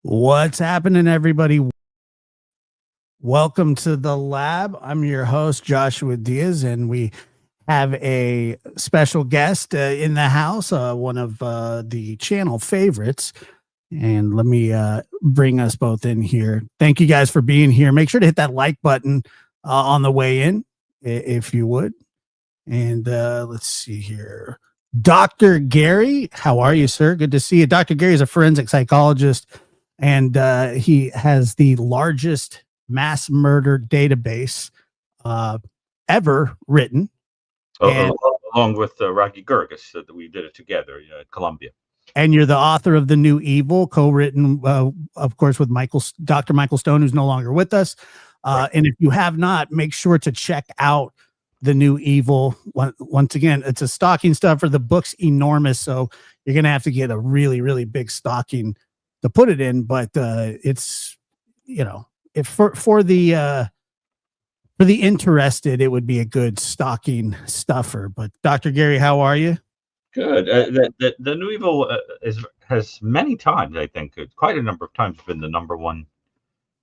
What's happening, everybody? Welcome to the lab. I'm your host, Joshua Diaz, and we have a special guest in the house, one of the channel favorites. And let me bring us both in here. Thank you guys for being here. Make sure to hit that like button on the way in, if you would. And let's see here. Dr. Gary, how are you, sir? Good to see you. Dr. Gary is a forensic psychologist, and he has the largest mass murder database ever written. Along with Rocky Gergis, that we did it together at Columbia. And you're the author of The New Evil, co-written, of course, with Dr. Michael Stone, who's no longer with us. Right. And if you have not, make sure to check out The New Evil. Once again, it's a stocking stuffer. The book's enormous, so you're going to have to get a really, really big stocking to put it in. But it's, if for the interested, it would be a good stocking stuffer. But Dr. Gary, how are you? Good. The New Evil has many times, I think, quite a number of times, been the #1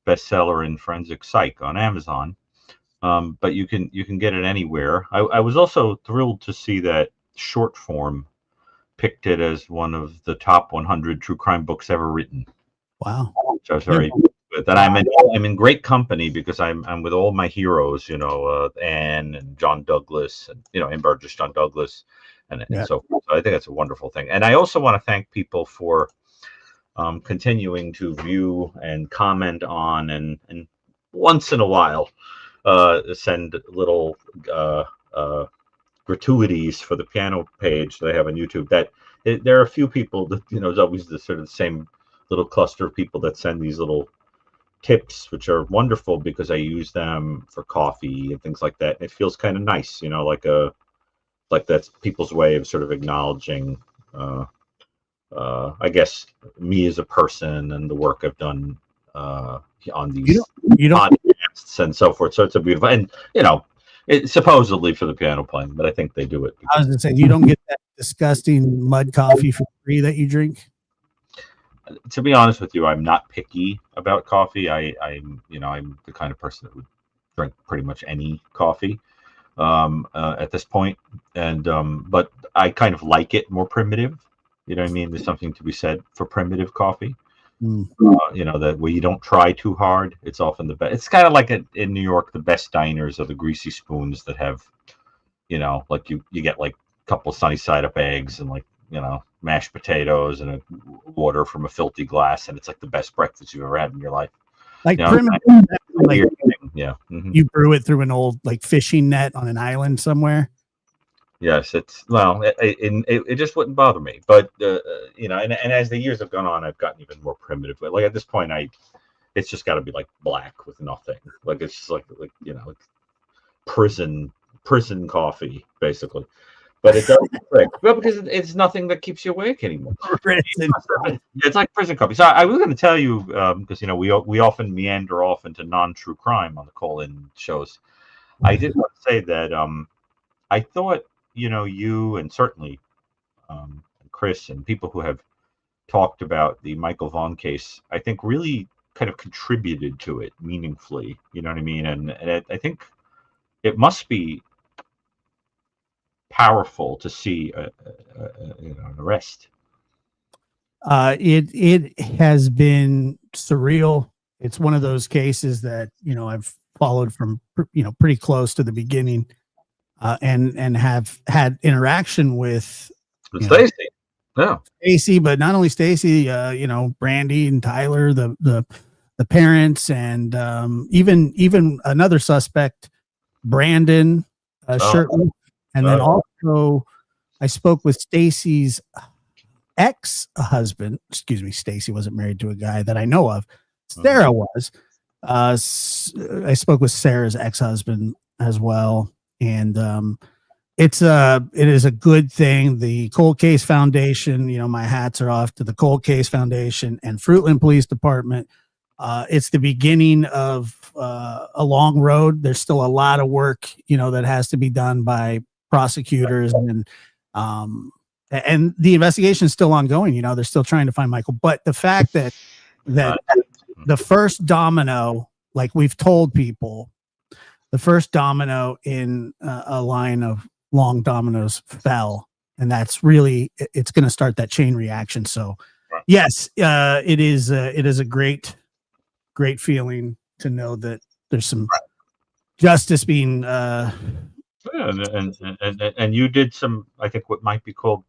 bestseller in forensic psych on Amazon. But you can get it anywhere. I was also thrilled to see that Short Form picked it as one of the top 100 true crime books ever written. Wow. Which I was very good. And I'm in great company because I'm with all my heroes, Anne and John Douglas, and Anne Burgess, John Douglas, and so forth. So I think that's a wonderful thing. And I also want to thank people for continuing to view and comment on, and once in a while send little gratuities for the piano page that I have on YouTube. There are a few people that it's always the sort of the same little cluster of people that send these little tips, which are wonderful because I use them for coffee and things like that. And it feels kind of nice, like that's people's way of sort of acknowledging I guess me as a person and the work I've done on these podcasts and so forth. So it's a beautiful, and it's supposedly for the piano playing, but I think they do it. I was gonna say, you don't get that disgusting mud coffee for free that you drink? To be honest with you, I'm not picky about coffee. I'm the kind of person that would drink pretty much any coffee at this point, and but I kind of like it more primitive. You know what I mean? There's something to be said for primitive coffee. That where you don't try too hard. It's often the best. It's kind of like in New York, the best diners are the greasy spoons that have, like you get like a couple of sunny side up eggs and mashed potatoes and a water from a filthy glass, and it's like the best breakfast you've ever had in your life. Like primitive, yeah. Mm-hmm. You brew it through an old fishing net on an island somewhere. Yes, it just wouldn't bother me, but and as the years have gone on, I've gotten even more primitive. Like at this point, it's just got to be like black with nothing. Like it's just like prison coffee basically. But it doesn't trick. Well, because it's nothing that keeps you awake anymore. It's like prison coffee. So I was going to tell you because we often meander off into non-true crime on the call-in shows. I did want to say that I thought you and certainly Chris and people who have talked about the Michael Vaughn case, I think really kind of contributed to it meaningfully. You know what I mean? And I think it must be powerful to see an arrest. It has been surreal. It's one of those cases that I've followed from pretty close to the beginning, and have had interaction with Stacy, yeah, Stacy, but not only Stacy, Brandy and Tyler, the parents, and even another suspect, Brandon, shirtless, and then also I spoke with Stacy's ex-husband. Excuse me, Stacy wasn't married to a guy that I know of. Sarah was. I spoke with Sarah's ex-husband as well, and it is a good thing. The Cold Case Foundation, my hats are off to the Cold Case Foundation and Fruitland Police Department. It's the beginning of a long road. There's still a lot of work, that has to be done by prosecutors, and the investigation is still ongoing. They're still trying to find Michael. But the fact that the first domino, like we've told people, the first domino in a line of long dominoes fell, and that's really, it's going to start that chain reaction. So yes, it is a great feeling to know that there's some justice being and you did some, I think, what might be called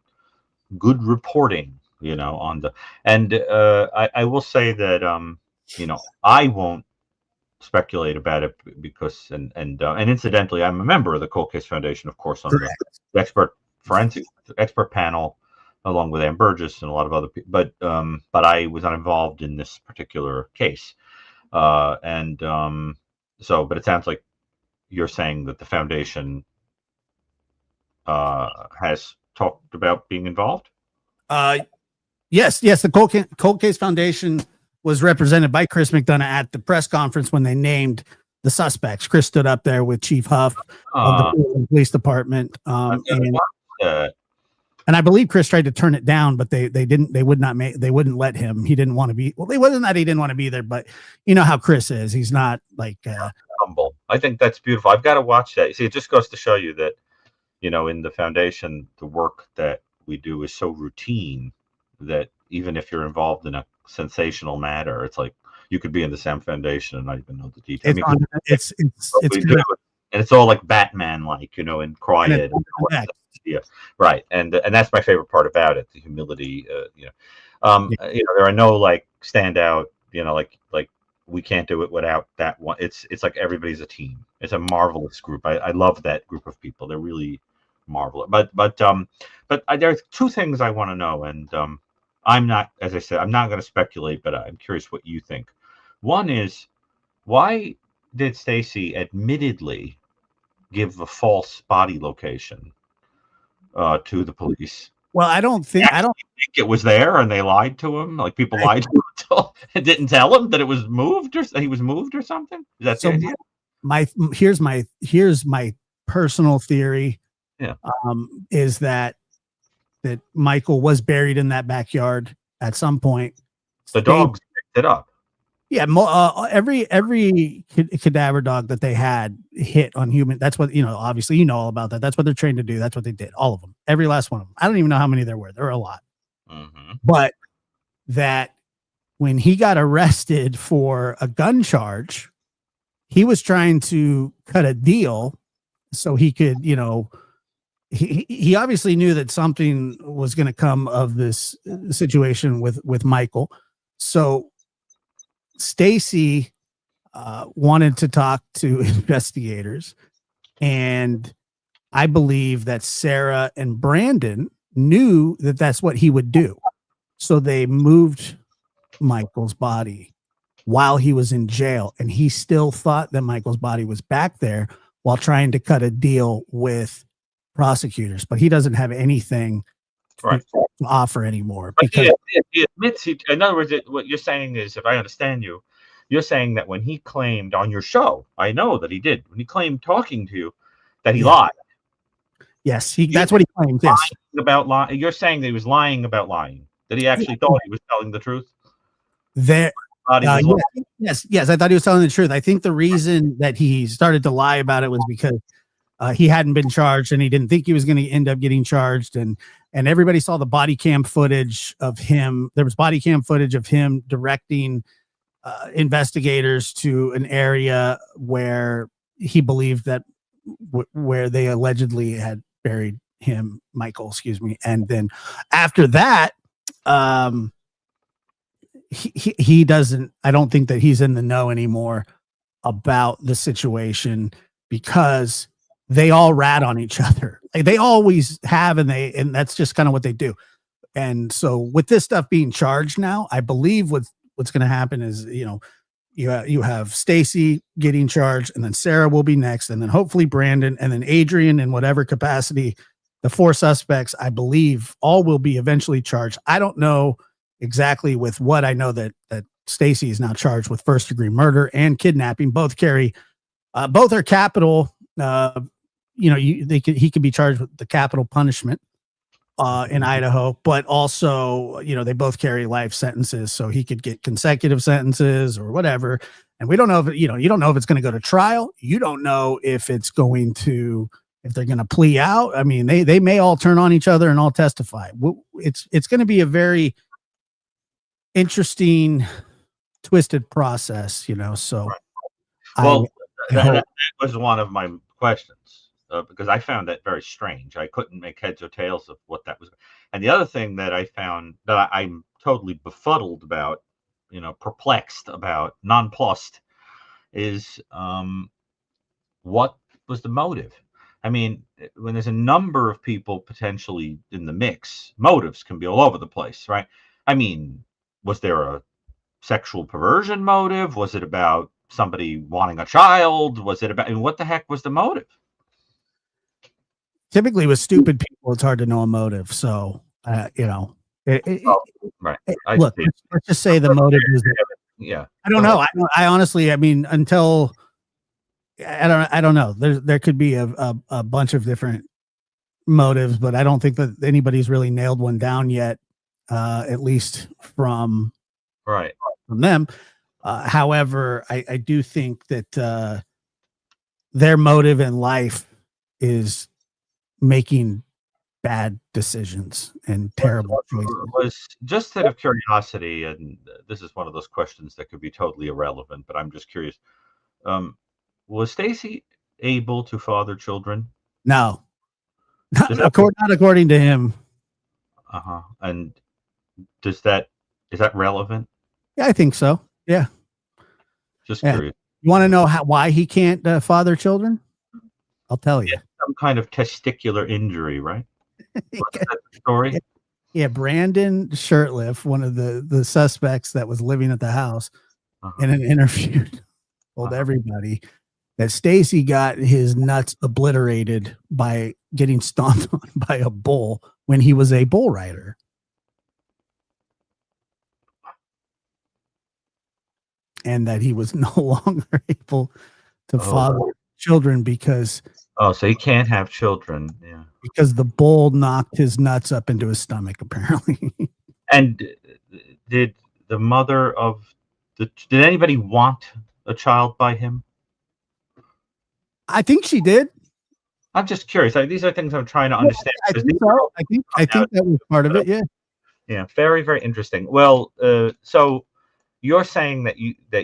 good reporting, on the, and I will say that I won't speculate about it because and incidentally, I'm a member of the Cold Case Foundation, of course, on the forensic expert panel, along with Ann Burgess and a lot of other people. But I was not involved in this particular case, but it sounds like you're saying that the foundation has talked about being involved. Yes. The Cold Case Foundation was represented by Chris McDonough at the press conference when they named the suspects. Chris stood up there with Chief Huff of the police department, and I believe Chris tried to turn it down, but they wouldn't let him. He didn't want to be. Well, it wasn't that he didn't want to be there, but you know how Chris is. He's not like humble. I think that's beautiful. I've got to watch that. You see, it just goes to show you that in the foundation, the work that we do is so routine that even if you're involved in a sensational matter, it's like you could be in the same foundation and not even know the details. It's and it's all like Batman, like and quiet. Yeah, right. And that's my favorite part about it, the humility. There are no like standout. Like we can't do it without that one. It's like everybody's a team. It's a marvelous group. I love that group of people. They're really marvelous. But there's two things I want to know, and I'm not, as I said, I'm not going to speculate, but I'm curious what you think. One is, why did Stacy admittedly give a false body location to the police? Well, I don't think it was there, and they lied to him. Like people lied to him and didn't tell him that it was moved, or he was moved or something. Is that the idea? Here's my personal theory. Yeah. Is that Michael was buried in that backyard at some point. The dogs picked it up. Yeah, every cadaver dog that they had hit on human. That's what obviously all about that. That's what they're trained to do. That's what they did. All of them, every last one of them. I don't even know how many there were. There were a lot. Mm-hmm. But that when he got arrested for a gun charge, he was trying to cut a deal so he could, he obviously knew that something was going to come of this situation with Michael. So Stacy wanted to talk to investigators, and I believe that Sarah and Brandon knew that that's what he would do. So they moved Michael's body while he was in jail, and he still thought that Michael's body was back there while trying to cut a deal with prosecutors, but he doesn't have anything to offer anymore. Because he admits, in other words, what you're saying is, if I understand you, you're saying that when he claimed on your show, I know that he did, when he claimed talking to you, that he lied. Yes, that's what he claims. Yes. About lying. You're saying that he was lying about lying, that he actually thought he was telling the truth. There, thought he was yes. I thought he was telling the truth. I think the reason that he started to lie about it was because he hadn't been charged and he didn't think he was going to end up getting charged. And everybody saw the body cam footage of him. There was body cam footage of him directing investigators to an area where he believed that where they allegedly had buried him, Michael, excuse me. And then after that, he doesn't, I don't think that he's in the know anymore about the situation because they all rat on each other. Like they always have, and that's just kind of what they do. And so with this stuff being charged now, I believe what's going to happen is, you have Stacy getting charged, and then Sarah will be next, and then hopefully Brandon, and then Adrian in whatever capacity. The 4 suspects, I believe, all will be eventually charged. I don't know exactly with what. I know that Stacy is now charged with first-degree murder and kidnapping. Both carry, both are capital. He could be charged with the capital punishment in Idaho, but also, they both carry life sentences, so he could get consecutive sentences or whatever. And we don't know if you don't know if it's going to go to trial. You don't know if they're going to plea out. I mean, they may all turn on each other and all testify. It's going to be a very interesting, twisted process, So, right. Well, that was one of my questions. Because I found that very strange. I couldn't make heads or tails of what that was. And the other thing that I found that I'm totally befuddled about, perplexed about, nonplussed, is what was the motive? I mean, when there's a number of people potentially in the mix, motives can be all over the place, right? I mean, was there a sexual perversion motive? Was it about somebody wanting a child? Was it about, what the heck was the motive? Typically with stupid people, it's hard to know a motive. So, right. Look, let's just say the motive is, I don't know. I honestly, until I don't know. There could be a bunch of different motives, but I don't think that anybody's really nailed one down yet. At least from them. However, I do think that their motive in life is making bad decisions and terrible choices. Was just out of curiosity, and this is one of those questions that could be totally irrelevant, but I'm just curious. Was Stacy able to father children? No, not according to him. And is that relevant? Yeah, I think so. Yeah. Just curious. You want to know why he can't father children? I'll tell you. Some kind of testicular injury, right? What's that story? Yeah, Brandon Shirtliff, one of the suspects that was living at the house, in an interview told everybody that Stacy got his nuts obliterated by getting stomped on by a bull when he was a bull rider. And that he was no longer able to father children because so he can't have children, because the bull knocked his nuts up into his stomach, apparently. And did the mother of did anybody want a child by him? I think she did. I'm just curious. These are things I'm trying to understand. I think so. I think that was part of it. Yeah. Very, very interesting. Well, so you're saying that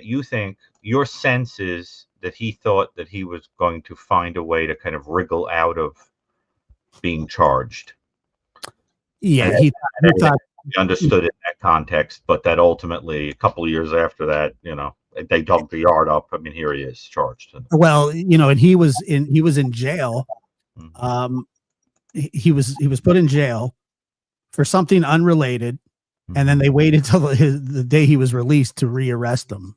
you think your sense is that he thought that he was going to find a way to kind of wriggle out of being charged. Yeah, he thought he understood it in that context, but that ultimately a couple of years after that, they dug the yard up. I mean, here he is charged. Well, and he was in jail. He was put in jail for something unrelated, and then they waited till the day he was released to rearrest him.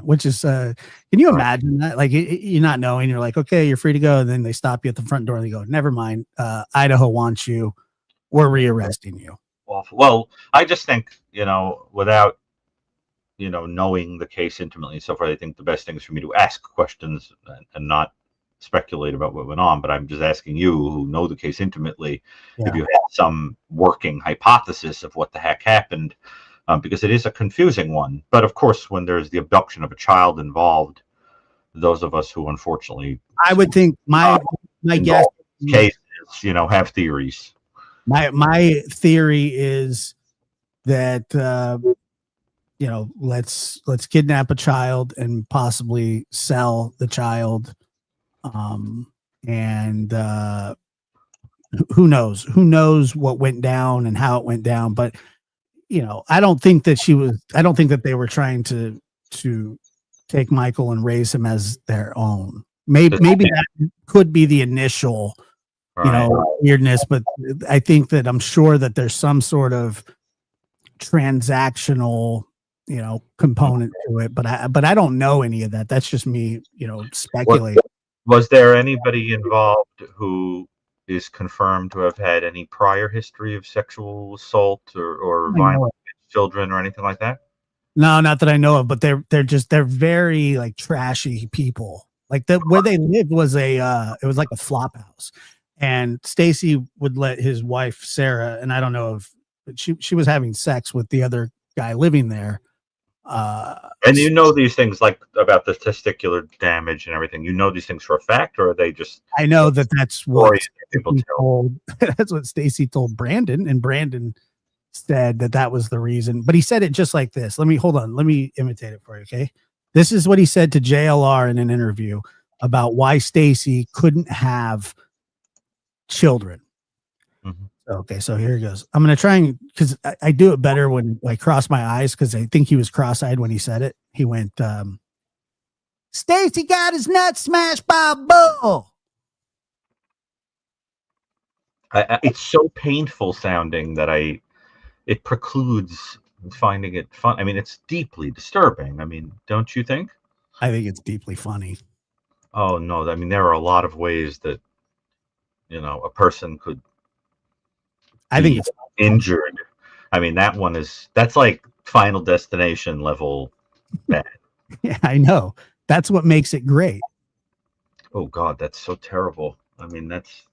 Which is can you imagine that? Like you're not knowing, you're like, okay, you're free to go, and then they stop you at the front door and they go, never mind, Idaho wants you, we're rearresting you. Awful. Well, I just think, without knowing the case intimately and so forth, I think the best thing is for me to ask questions and not speculate about what went on. But I'm just asking you, who know the case intimately, if you have some working hypothesis of what the heck happened, because it is a confusing one. But of course, when there's the abduction of a child involved, those of us who unfortunately I would think my guess, involved in cases, have theories. my theory is that let's kidnap a child and possibly sell the child, and who knows what went down and how it went down. But I don't think that they were trying to take Michael and raise him as their own. Maybe that could be the initial Right. weirdness, but I think that I'm sure that there's some sort of transactional component to it, but I don't know any of that. That's just me speculating. Was there anybody involved who is confirmed to have had any prior history of sexual assault or violence against children or anything like that? No, not that I know of, but they're very like trashy people. Like where they lived was it was like a flop house, and Stacy would let his wife Sarah, and I don't know if she was having sex with the other guy living there. And these things like about the testicular damage and everything. You know these things for a fact, or are they just? I know that's what people tell. That's what Stacy told Brandon, and Brandon said that was the reason. But he said it just like this. Let me imitate it for you, okay? This is what he said to JLR in an interview about why Stacy couldn't have children. Mm-hmm. Okay, so here he goes. I'm going to try and, because I do it better when I cross my eyes, because I think he was cross-eyed when he said it. He went, Stacy got his nuts smashed by a bull. It's so painful sounding that it precludes finding it fun. I mean, it's deeply disturbing. I mean, don't you think? I think it's deeply funny. Oh, no. I mean, there are a lot of ways that, a person could be injured. I mean, that's like Final Destination level bad. Yeah, I know. That's what makes it great. Oh God, that's so terrible. I mean, that's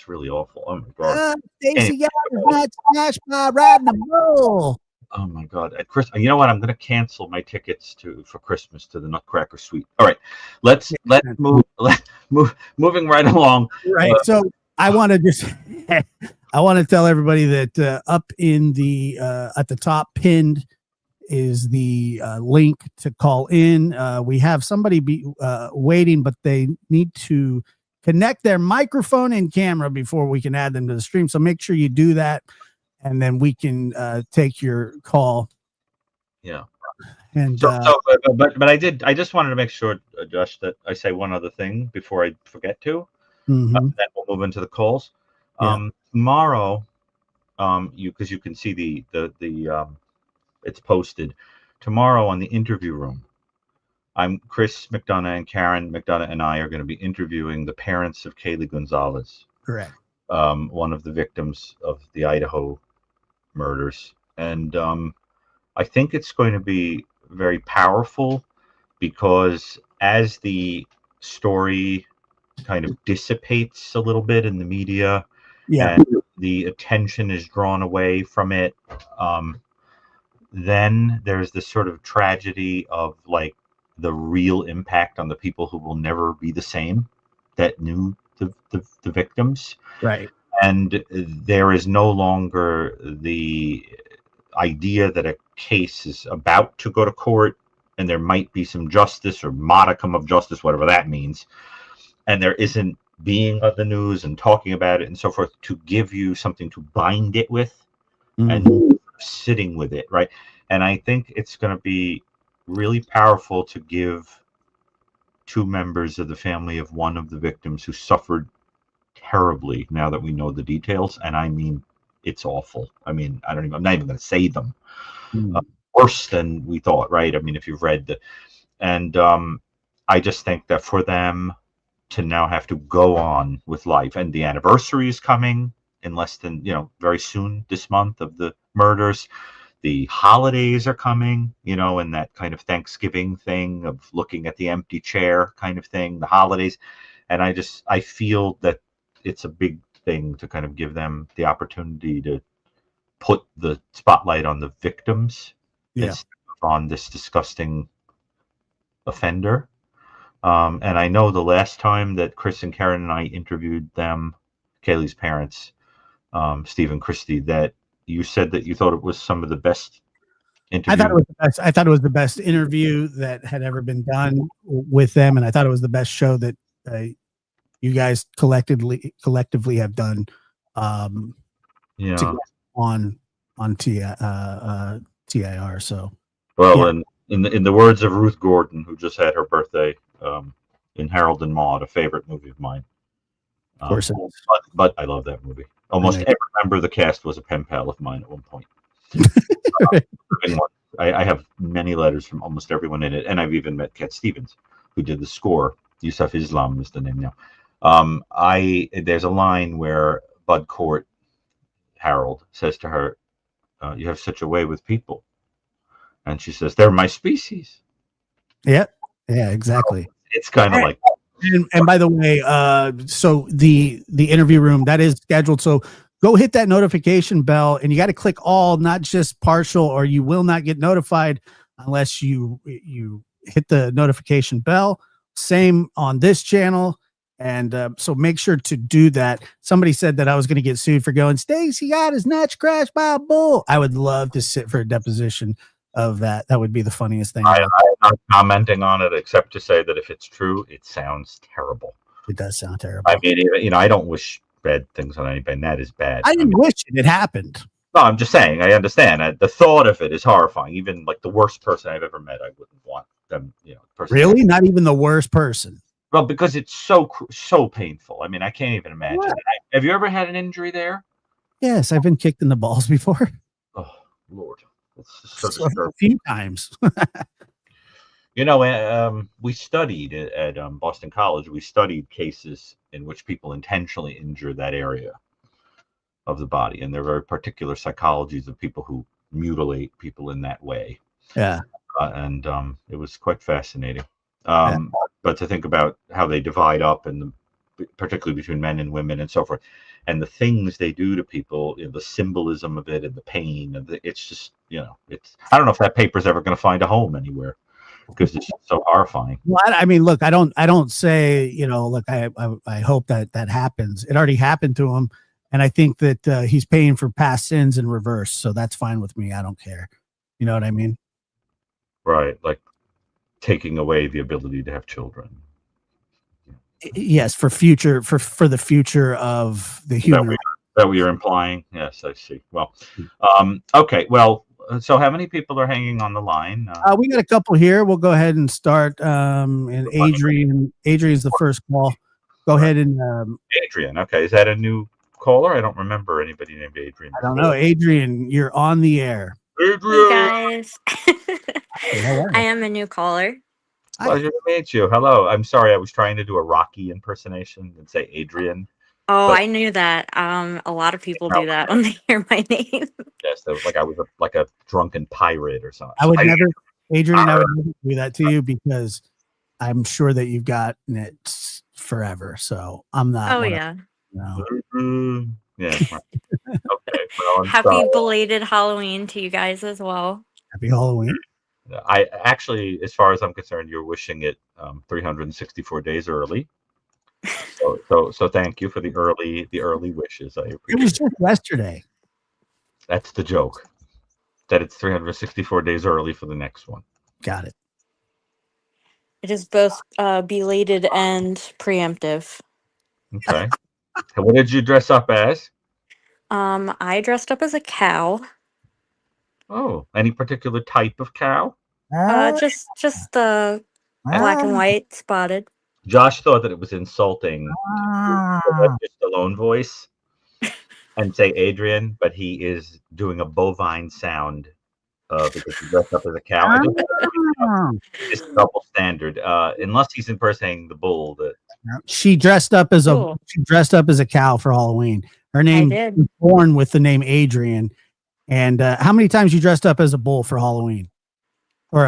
really awful. Oh my God. Stacy got his nuts smashed by riding a bull. Oh my God, Chris! You know what? I'm going to cancel my tickets for Christmas to the Nutcracker Suite. All right, let's moving right along. Right. So I want to tell everybody that up in the at the top pinned is the link to call in. We have somebody waiting, but they need to connect their microphone and camera before we can add them to the stream. So make sure you do that, and then we can take your call. Yeah. And but I just wanted to make sure, Josh, that I say one other thing before I forget to. Then we'll move into the calls. Yeah. Tomorrow, because you can see the it's posted tomorrow on the interview room. Chris McDonough and Karen McDonough and I are going to be interviewing the parents of Kaylee Gonzalez. Correct. One of the victims of the Idaho murders. And I think it's going to be very powerful, because as the story kind of dissipates a little bit in the media, and the attention is drawn away from it, then there's this sort of tragedy of like the real impact on the people who will never be the same, that knew the victims. Right. And there is no longer the idea that a case is about to go to court and there might be some justice or modicum of justice, whatever that means, and there isn't being on the news and talking about it and so forth, to give you something to bind it with and sitting with it, right? And I think it's going to be really powerful to give two members of the family of one of the victims who suffered terribly, now that we know the details. And I mean, it's awful. I mean, I'm not even going to say them. Worse than we thought, right? I mean, if you've read and I just think that for them to now have to go on with life, and the anniversary is coming in less than, very soon this month of the murders. The holidays are coming, and that kind of Thanksgiving thing of looking at the empty chair kind of thing, the holidays. And I feel that it's a big thing to kind of give them the opportunity to put the spotlight on the victims Yeah. instead of on this disgusting offender. And I know the last time that Chris and Karen and I interviewed them, Kaylee's parents, Steve and Christy, that you said that you thought it was some of the best I thought it interviews. was the best. I thought it was the best interview that had ever been done with them, and I thought it was the best show that you guys collectively have done Yeah. together on TIR. So Well, yeah, and in the words of Ruth Gordon, who just had her birthday, in Harold and Maude, a favorite movie of mine. of course it is. But I love that movie. I know. Almost every member of the cast was a pen pal of mine at one point. I have many letters from almost everyone in it, and I've even met Cat Stevens, who did the score. Yusuf Islam is the name now. There's a line where Bud Cort, Harold, says to her, "You have such a way with people," and she says, "They're my species." Yeah, yeah, exactly. It's kind of like, And by the way, so the interview room that is scheduled. So go hit that notification bell, and you got to click all, not just partial, or you will not get notified unless you hit the notification bell. Same on this channel, and so make sure to do that. Somebody said that I was going to get sued for going, Stacy got his nuts crashed by a bull. I would love to sit for a deposition of that. That would be the funniest thing. I'm not commenting on it except to say that if it's true, it sounds terrible. It does sound terrible. I mean, I don't wish bad things on anybody, and that is bad. I didn't wish it. It happened. No, I'm just saying. I understand. The thought of it is horrifying. Even like the worst person I've ever met, I wouldn't want them. Really, not even the worst person. Well, because it's so painful. I mean, I can't even imagine. Have you ever had an injury there? Yes, I've been kicked in the balls before. Oh Lord, it's just so disturbing. A few times. We studied at Boston College. We studied cases in which people intentionally injure that area of the body, and there are very particular psychologies of people who mutilate people in that way. Yeah, and it was quite fascinating. But to think about how they divide up, and particularly between men and women and so forth, and the things they do to people, the symbolism of it, and the pain, and it's just, it's. I don't know if that paper's ever going to find a home anywhere because it's so horrifying. Well, I mean, look, I don't say, look, I hope that happens. It already happened to him, and I think that he's paying for past sins in reverse, so that's fine with me. I don't care. You know what I mean? Right, like taking away the ability to have children. Yes, for the future of the human race. That what you're implying? Yes, I see. Well, okay. Well, so how many people are hanging on the line? We got a couple here. We'll go ahead and start. And Adrian's the first call. Go ahead and Adrian. Okay, is that a new caller? I don't remember anybody named Adrian. I don't know, Adrian. You're on the air. Adrian. Hey guys. I am a new caller. Pleasure to meet you. Hello. I'm sorry, I was trying to do a Rocky impersonation and say Adrian. Oh, I knew that. A lot of people do that when they hear my name. Yes, like I was like a drunken pirate or something. I would never, Adrian. I would never do that to you because I'm sure that you've gotten it forever. So I'm not. Oh yeah. No. Yeah. Okay. Well, happy belated Halloween to you guys as well. Happy Halloween. I actually, as far as I'm concerned, you're wishing it 364 days early. So thank you for the early wishes. I appreciate it. It was just yesterday. That's the joke. That it's 364 days early for the next one. Got it. It is both belated and preemptive. Okay. What did you dress up as? I dressed up as a cow. Oh, any particular type of cow? Just the black and white spotted. Josh thought that it was insulting to just Stallone voice and say Adrian, but he is doing a bovine sound because he dressed up as a cow. It's double standard. Unless he's impersonating the bull. She dressed up as a cow for Halloween. Her name was born with the name Adrian. And how many times you dressed up as a bull for Halloween? Or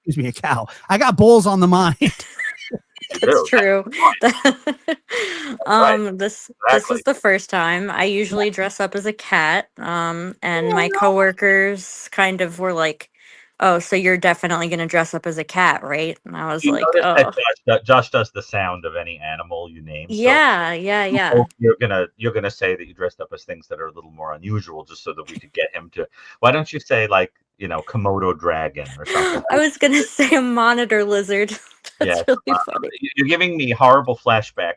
excuse me, a cow. I got bulls on the mind. That's true. This was the first time. I usually dress up as a cat. And my coworkers kind of were like, oh, so you're definitely going to dress up as a cat, right? And I was You like, notice that oh, Josh does the sound of any animal you name. So yeah, yeah, I yeah. hope you're gonna say that you dressed up as things that are a little more unusual, just so that we could get him to. Why don't you say like Komodo dragon or something? I was going to say a monitor lizard. Yes, That's really funny. you're giving me horrible flashback.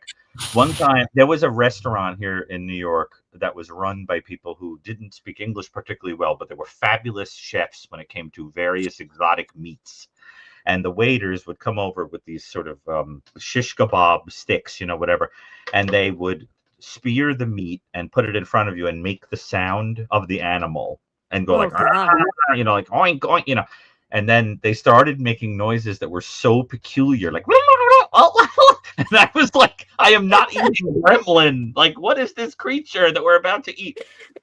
One time there was a restaurant here in New York that was run by people who didn't speak English particularly well, but they were fabulous chefs when it came to various exotic meats. And the waiters would come over with these sort of shish kebab sticks, whatever, and they would spear the meat and put it in front of you and make the sound of the animal and go Oh, like, God. like oink oink, and then they started making noises that were so peculiar, like, and I was like, I am not eating gremlin. Like, what is this creature that we're about to eat?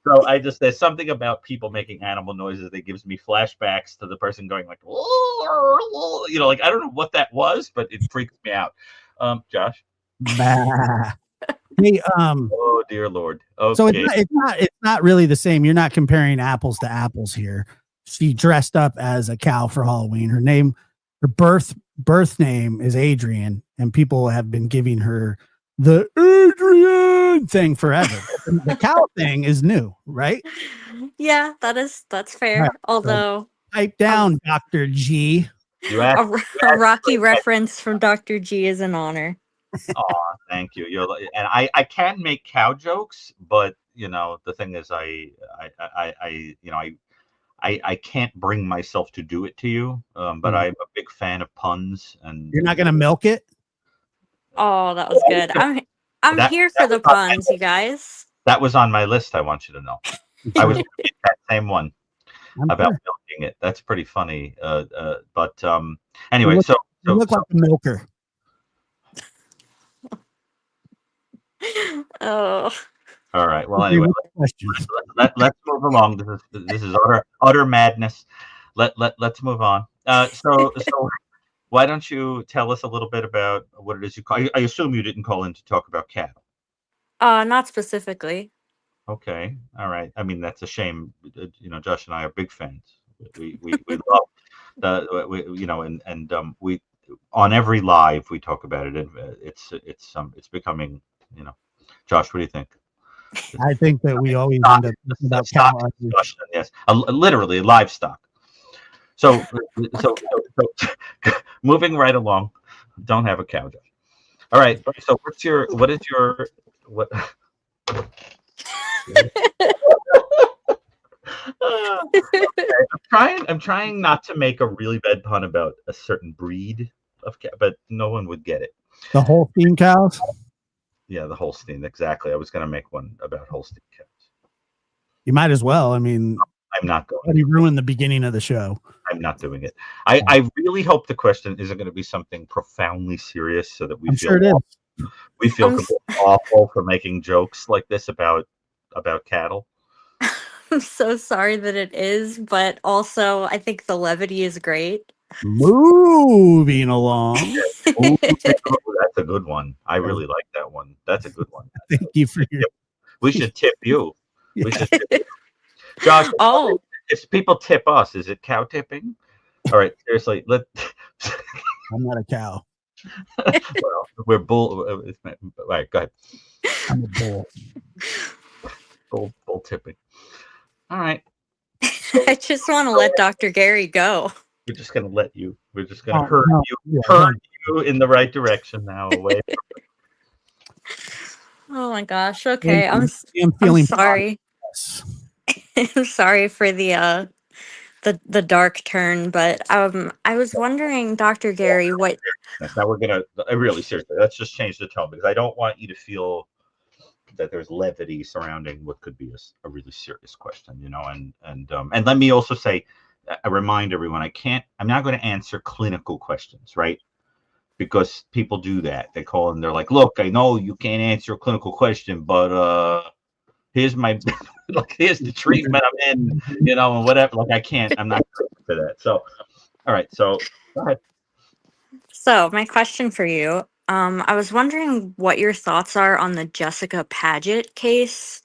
So there's something about people making animal noises that gives me flashbacks to the person going like, like I don't know what that was, but it freaks me out. Josh. Bah. Hey, Oh dear Lord. so Okay. it's not really the same. You're not comparing apples to apples here. She dressed up as a cow for Halloween. Her birth name is Adrian, and people have been giving her the Adrian thing forever. The cow thing is new, right? Yeah, that's fair. Right. So Although pipe a, down, Dr. G. You asked. a Rocky reference from Dr. G is an honor. Oh, thank you. And I can make cow jokes, but the thing is, I can't bring myself to do it to you. But I'm a big fan of puns, and You're not gonna milk it. Oh, that was good. I'm that here that for the was on my puns, you guys. that was on my list. I want you to know. I was gonna get that same one about Sure. milking it. That's pretty funny. But anyway, You look like a milker. Oh, all right. Well, Okay, anyway, what's the question? let's move along. This is utter madness. Let's move on. So why don't you tell us a little bit about what it is you call? I assume you didn't call in to talk about cattle. not specifically. Okay, all right. I mean, that's a shame. Josh and I are big fans. We love we on every live we talk about it. And it's becoming. Josh, what do you think? I think that we always Stock, end up talking a about stock cow. discussion, yes, literally livestock. So, moving right along. Don't have a cow, Josh. All right. So, what is your what? I'm trying not to make a really bad pun about a certain breed of cat, but no one would get it. The Holstein cows. Yeah, the Holstein, exactly. I was going to make one about Holstein cows. You might as well. I mean, I'm not going. already ruined the beginning of the show. I'm not doing it. I really hope the question isn't going to be something profoundly serious, so that we I'm feel sure it is. we feel awful for making jokes like this about cattle. I'm so sorry that it is, but also I think the levity is great. Moving along. Ooh, that's a good one. I really like that one. That's a good one. Thank you for your. We should tip you. Yeah. We should tip you. Josh, Oh, if people tip us, is it cow tipping? All right, seriously, I'm not a cow. well, we're bull. All right, go ahead. I'm a bull. Bull tipping. All right. I just want to let Dr. Gary go. We're just gonna let you. We're just gonna Oh, no, herd you in the right direction now. Away. Oh my gosh. Okay, I'm feeling sorry. progress. I'm sorry for the dark turn, but I was wondering, Dr. Gary, what Now we're gonna really seriously. Let's just change the tone, because I don't want you to feel that there's levity surrounding what could be a really serious question. And let me also say, I remind everyone, I'm not going to answer clinical questions, right? Because people do that. They call and they're like, look, I know you can't answer a clinical question, but here's my here's the treatment I'm in, and whatever. I'm not for that. So, all right. So go ahead. So, my question for you, I was wondering what your thoughts are on the Jessica Paget case.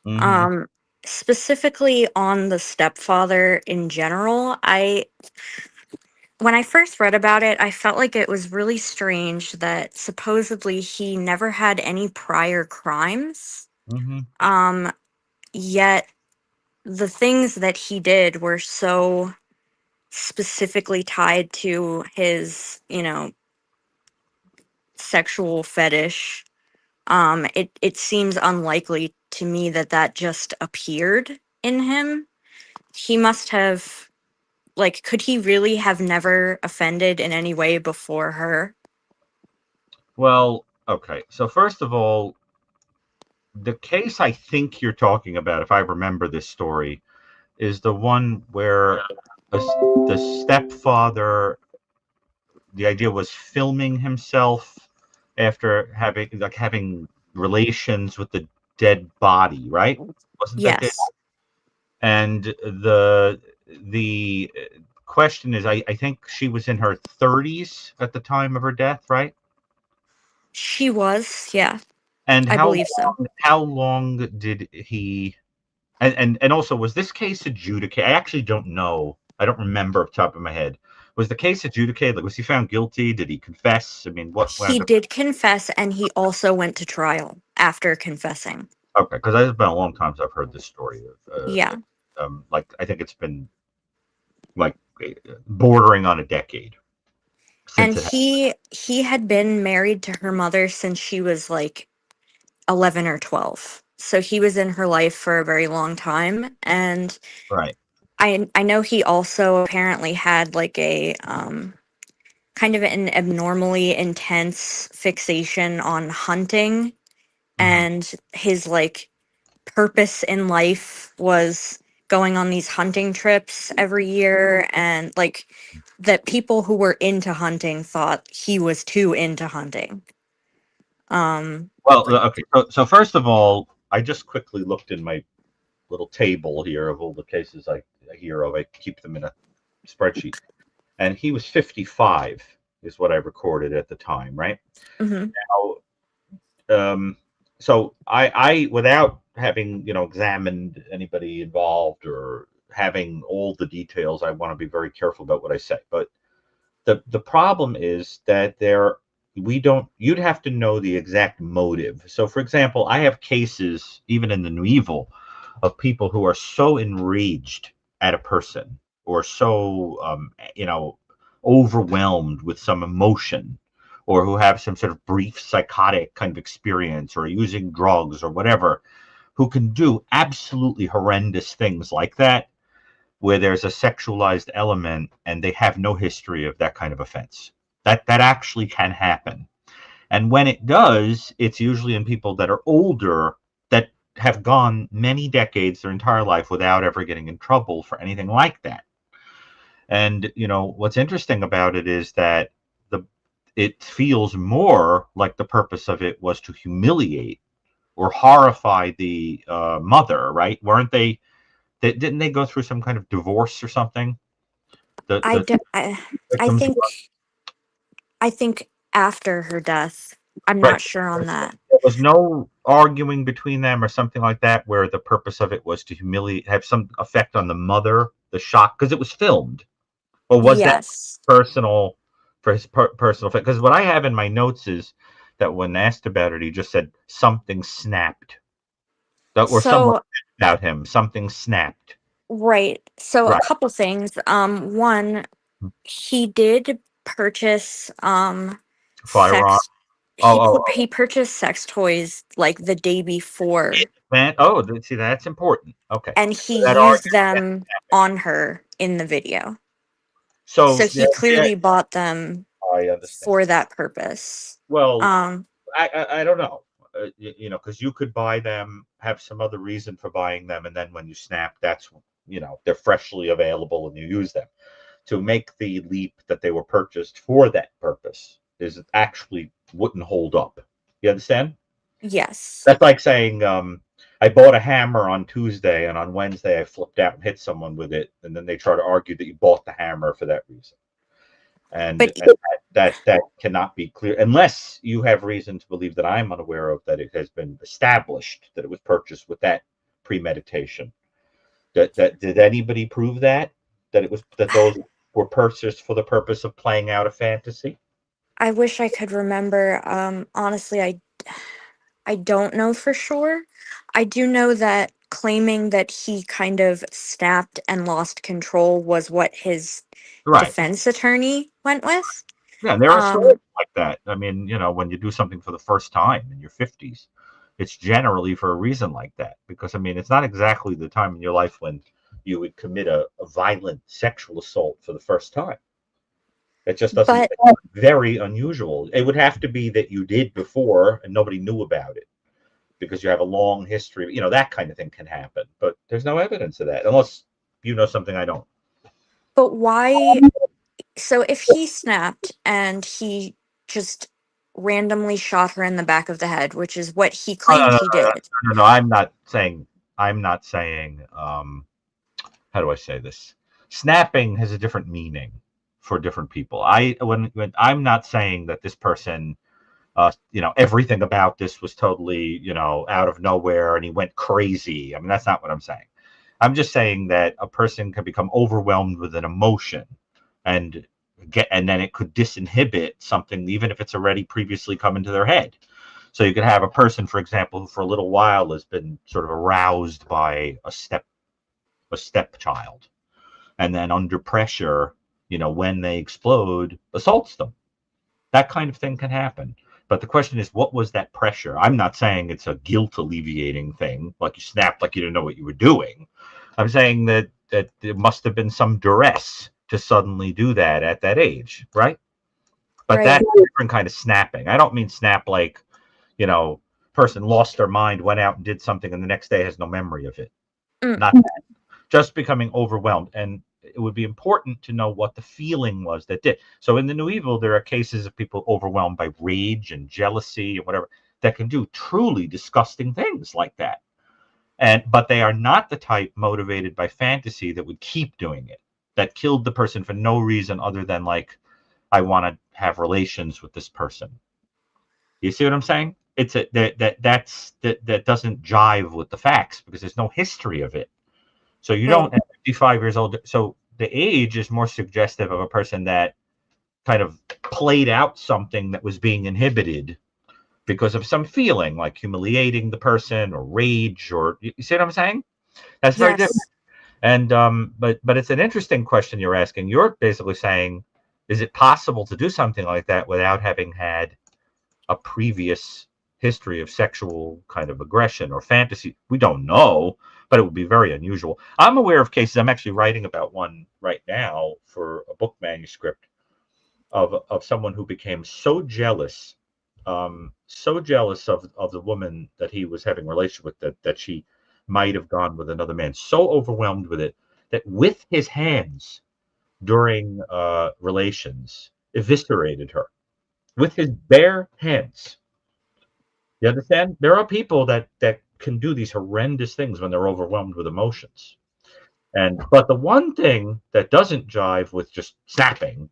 Mm-hmm. specifically on the stepfather in general, when I first read about it, I felt like it was really strange that supposedly he never had any prior crimes. Mm-hmm. Um, Yet the things that he did were so specifically tied to his, sexual fetish. It seems unlikely to me that that just appeared in him. He must have, like, could he really have never offended in any way before her? Well, okay. So first of all, the case I think you're talking about, if I remember this story, is the one where the stepfather, the idea was filming himself after having relations with the dead body, right? Wasn't that the Yes, and the question is, I think she was in her 30s at the time of her death, right? she was. Yeah, And I believe so. how long did he and also, was this case adjudicated? I actually don't know. I don't remember off the top of my head. Was the case adjudicated? Like, was he found guilty? Did he confess? I mean, what He wound up? did confess, and he also went to trial after confessing. Okay, because it's been a long time since I've heard this story. Yeah. Like I think it's been like bordering on a decade And since it happened. he had been married to her mother since she was like 11 or 12. So he was in her life for a very long time, and Right. I know he also apparently had like a kind of an abnormally intense fixation on hunting, Mm-hmm. and his like purpose in life was going on these hunting trips every year, and like that people who were into hunting thought he was too into hunting. um Well, okay. So first of all, I just quickly looked in my little table here of all the cases I hear of. I keep them in a spreadsheet, and he was 55, is what I recorded at the time, right? mhm. Now, so I without having examined anybody involved or having all the details, I want to be very careful about what I say. But the problem is that we don't you'd have to know the exact motive. So for example, I have cases even in the New Evil of people who are so enraged at a person or so overwhelmed with some emotion, or who have some sort of brief psychotic kind of experience or using drugs or whatever, who can do absolutely horrendous things like that, where there's a sexualized element and they have no history of that kind of offense. That actually can happen. And when it does, it's usually in people that are older, that have gone many decades, their entire life, without ever getting in trouble for anything like that. And what's interesting about it is that the it feels more like the purpose of it was to humiliate or horrify the mother, right? Weren't didn't they go through some kind of divorce or something? I, The d- I I victims were I think after her death. I'm right. not sure on that. There was no arguing between them or something like that, where the purpose of it was to humiliate, have some effect on the mother, the shock, because it was filmed. Or was that Yes. personal for his personal? Because what I have in my notes is that when asked about it, he just said something snapped. That or someone So about him, something snapped. right. So a Right. couple things. One, he did purchase Firearm. sex Oh, oh, he purchased sex toys like the day before, man. Oh, see, that's important. Okay. and he That used argument can them happen. on her in the video. So So yeah, he yeah, clearly bought them I understand. for that purpose. Well, Um I don't know. Because you could buy them, have some other reason for buying them, and then when you snap, that's they're freshly available and you use them. To make the leap that they were purchased for that purpose is actually wouldn't hold up. You understand? yes. That's like saying, I bought a hammer on Tuesday and on Wednesday I flipped out and hit someone with it, and then they try to argue that you bought the hammer for that reason. And, But that cannot be clear unless you have reason to believe that I'm unaware of, that it has been established that it was purchased with that premeditation. That did anybody prove that those were purchased for the purpose of playing out a fantasy? I wish I could remember. Honestly, I don't know for sure. I do know that claiming that he kind of snapped and lost control was what his Right. defense attorney went with. Yeah, there are stories Um, like that. I mean, when you do something for the first time in your 50s, it's generally for a reason like that. Because, I mean, it's not exactly the time in your life when you would commit a violent sexual assault for the first time. It just doesn't, but it's very unusual. It would have to be that you did before and nobody knew about it because you have a long history. That kind of thing can happen. But there's no evidence of that unless you know something I don't. why? So if he snapped and he just randomly shot her in the back of the head, which is what he No, no, claimed no, he no, did. no, no. I'm not saying. How do I say this? Snapping has a different meaning for different people. When I'm not saying that this person, everything about this was totally, out of nowhere and he went crazy. I mean, that's not what I'm saying. I'm just saying that a person can become overwhelmed with an emotion and and then it could disinhibit something, even if it's already previously come into their head. So you could have a person, for example, who for a little while has been sort of aroused by a stepchild, and then under pressure, when they explode, assaults them. That kind of thing can happen. But the question is, what was that pressure? I'm not saying it's a guilt alleviating thing, like you snapped like you didn't know what you were doing. I'm saying that there must have been some duress to suddenly do that at that age, right? But that's Right. a different kind of snapping. I don't mean snap like, you know, person lost their mind, went out and did something, and the next day has no memory of it. Mm, Not that. Just becoming overwhelmed. And it would be important to know what the feeling was that did. So in the New Evil, there are cases of people overwhelmed by rage and jealousy and whatever that can do truly disgusting things like that. But they are not the type motivated by fantasy that would keep doing it, that killed the person for no reason other than like, I want to have relations with this person. You see what I'm saying? It's a that doesn't jive with the facts because there's no history of it. So you right. don't at 55 years old. So the age is more suggestive of a person that kind of played out something that was being inhibited because of some feeling like humiliating the person or rage, or you see what I'm saying? That's very different. Yes. And but it's an interesting question you're asking. You're basically saying, is it possible to do something like that without having had a previous history of sexual kind of aggression or fantasy? We don't know, but it would be very unusual. I'm aware of cases. I'm actually writing about one right now for a book manuscript of someone who became so jealous of the woman that he was having a relationship with, that she might have gone with another man, so overwhelmed with it that with his hands during relations eviscerated her with his bare hands. You understand? There are people that can do these horrendous things when they're overwhelmed with emotions. But the one thing that doesn't jive with just snapping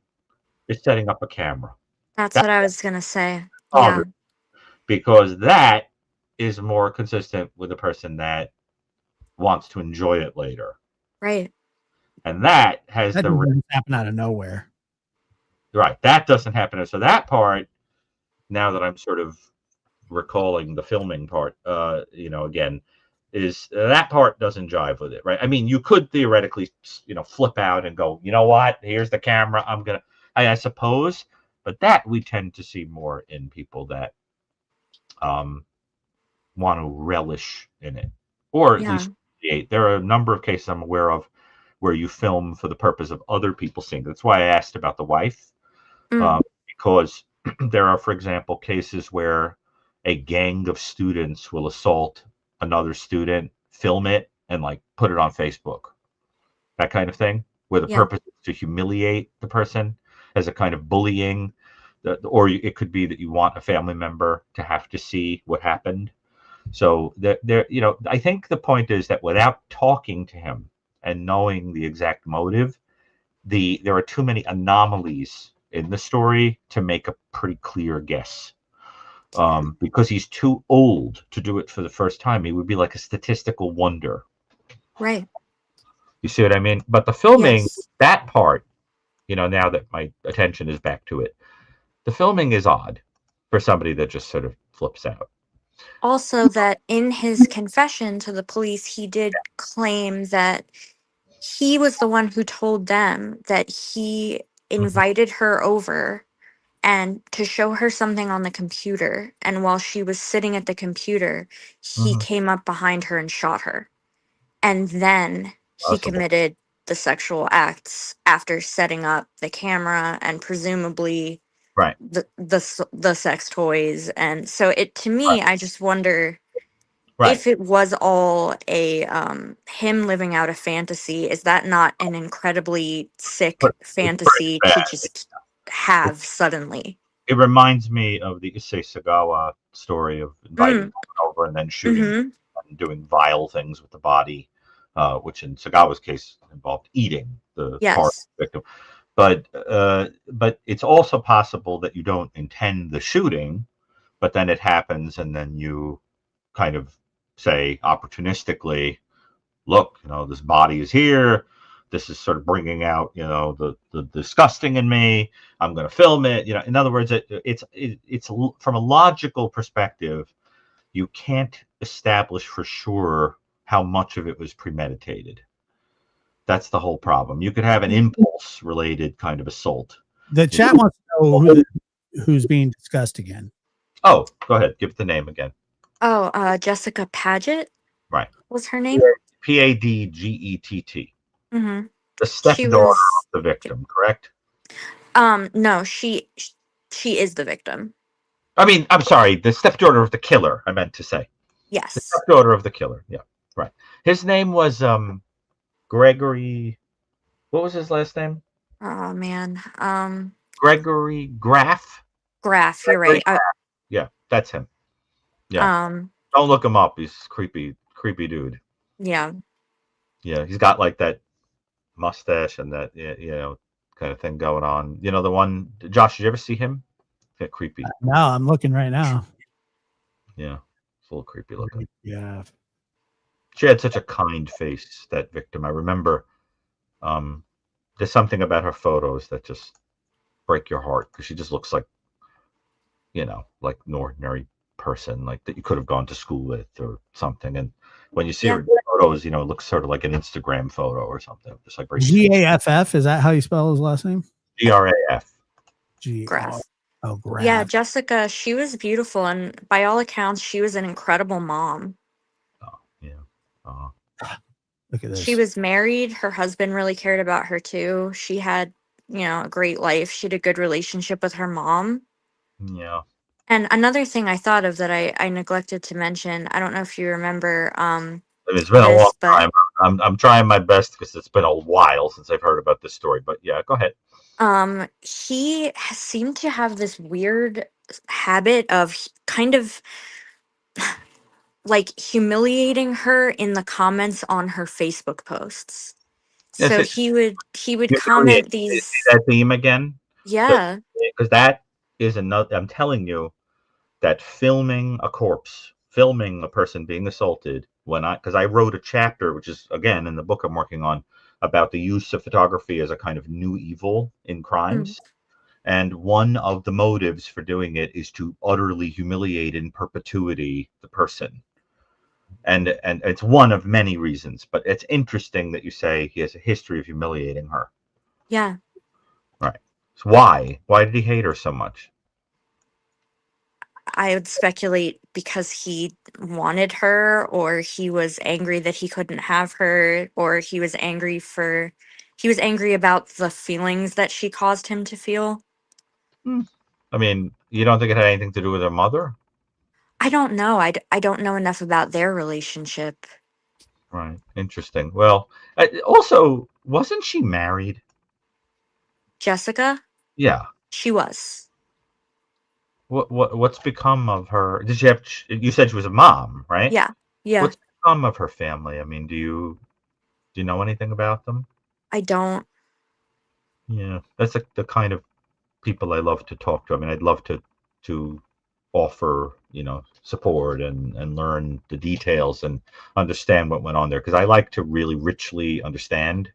is setting up a camera. That's That's what I was gonna say. harder Yeah. because that is more consistent with a person that wants to enjoy it later. Right. And that has That the doesn't happen out of nowhere. right. That doesn't happen. So that part, now that I'm sort of recalling the filming part, again, is that part doesn't jive with it, right? I mean, you could theoretically, flip out and go, you know what? Here's the camera. I suppose, but that we tend to see more in people that um, want to relish in it, or at Yeah. least create. There are a number of cases I'm aware of where you film for the purpose of other people seeing. That's why I asked about the wife, Mm, because there are, for example, cases where a gang of students will assault another student, film it, and like put it on Facebook, that kind of thing, where the yeah. purpose is to humiliate the person as a kind of bullying, or it could be that you want a family member to have to see what happened. So I think the point is that without talking to him and knowing the exact motive, there are too many anomalies in the story to make a pretty clear guess. because he's too old to do it for the first time. He would be like a statistical wonder. Right. You see what I mean? But the filming, Yes. that part, now that my attention is back to it, the filming is odd for somebody that just sort of flips out. Also, that in his confession to the police, he did claim that he was the one who told them that he Mhm. invited her over and to show her something on the computer. And while she was sitting at the computer, he Mhm. came up behind her and shot her. And then he Possible. committed the sexual acts after setting up the camera and presumably Right. the sex toys. And so it, to me, Right. I just wonder Right. if it was all a him living out a fantasy. Is that not an incredibly sick It's pretty fantasy to bad. just have suddenly? It reminds me of the Issei Sagawa story of inviting Mm, someone over and then shooting mm-hmm. and doing vile things with the body, which in Sagawa's case involved eating the part of Yes. the victim. But it's also possible that you don't intend the shooting, but then it happens, and then you kind of say opportunistically, look, this body is here. This is sort of bringing out, the disgusting in me. I'm going to film it. In other words, it's from a logical perspective, you can't establish for sure how much of it was premeditated. That's the whole problem. You could have an impulse related kind of assault. The You know? chat wants to know who's being discussed again. Oh, go ahead. Give it the name again. Oh, Jessica Paget Right. was her name. Padgett. Mm-hmm. The She stepdaughter of was. the victim, correct? No, she is the victim. I mean, I'm sorry, the stepdaughter of the killer, I meant to say. The Yes. stepdaughter of the killer. Yeah, right. His name was Gregory. What was his last name? Oh man. Gregory Graff. Graph. You're Gregory right. Graff. Yeah, that's him. Yeah. Um. Don't look him up. He's creepy, creepy dude. Yeah. Yeah, he's got like that mustache and that kind of thing going on. The one. Josh, did you ever see him? Yeah, creepy. No, I'm looking right now. Yeah, it's a little creepy looking. Yeah. She had such a kind face, that victim. I remember. There's something about her photos that just break your heart because she just looks like an ordinary person, like that you could have gone to school with or something. And when you see Yeah. her photos, it looks sort of like an Instagram photo or something, just like very sweet. GAFF, is that how you spell his last name? GRAF. G-R. Graph. Oh, Yeah, Graf. Jessica. She was beautiful, and by all accounts, she was an incredible mom. Oh, yeah. Uh, Look at She this. was married. Her husband really cared about her too. She had, a great life. She had a good relationship with her mom. yeah. And another thing I thought of that I neglected to mention, I don't know if you remember It's been a long this, but time. I'm trying my best because it's been a while since I've heard about this story. But yeah, go ahead. seemed to have this weird habit of kind of like humiliating her in the comments on her Facebook posts. Yes, So he would humiliate. comment See these. that theme again? Yeah. Because that is another. I'm telling you, that filming a corpse, filming a person being assaulted, because I wrote a chapter, which is again in the book I'm working on, about the use of photography as a kind of new evil in Mm, crimes. And one of the motives for doing it is to utterly humiliate in perpetuity the person. And it's one of many reasons, but it's interesting that you say he has a history of humiliating her. yeah. Right. So why? Why did he hate her so much? I would speculate because he wanted her, or he was angry that he couldn't have her, or he was angry about the feelings that she caused him to feel. Hmm. I mean, you don't think it had anything to do with her mother? I don't know. I don't know enough about their relationship. Right. Interesting. Well, also, wasn't she married? Jessica, Yeah. she was. What's become of her? Did she have? You said she was a mom, right? Yeah. Yeah. What's become of her family? I mean, do you know anything about them? I don't. Yeah, that's the kind of people I love to talk to. I mean, I'd love to offer, support and learn the details and understand what went on there, because I like to really richly understand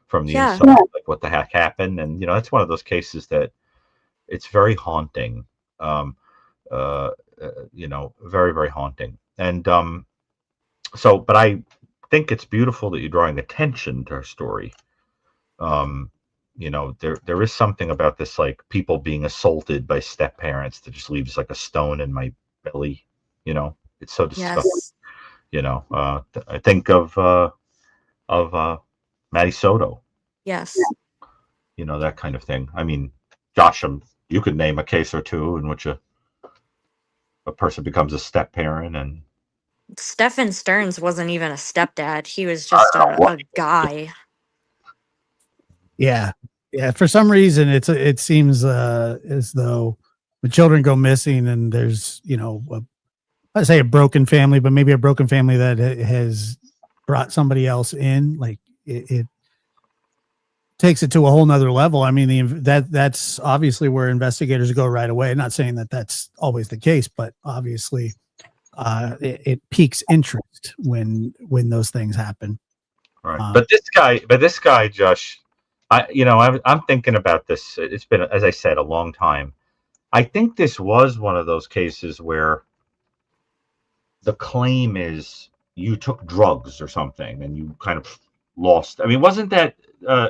from the Yeah. inside, like what the heck happened. And that's one of those cases that it's very haunting. Um, very, very haunting. And but I think it's beautiful that you're drawing attention to her story. Um, there is something about this, like people being assaulted by step parents, that just leaves like a stone in my belly. It's so disgusting. Yes. I think of Matty Soto. Yes. That kind of thing. I mean, Josh, you could name a case or two in which a person becomes a step parent. And Stephen Stearns wasn't even a stepdad. He was I just don't know what. a guy. Yeah. Yeah. For some reason, it seems as though the children go missing and there's, I say a broken family, but maybe a broken family that has brought somebody else in. Like it takes it to a whole nother level. I mean, that's obviously where investigators go right away. Not saying that that's always the case, but obviously it piques interest when those things happen. Right. But this guy, Josh, I'm thinking about this. It's been, as I said, a long time. I think this was one of those cases where the claim is you took drugs or something and you kind of lost. I mean, wasn't that,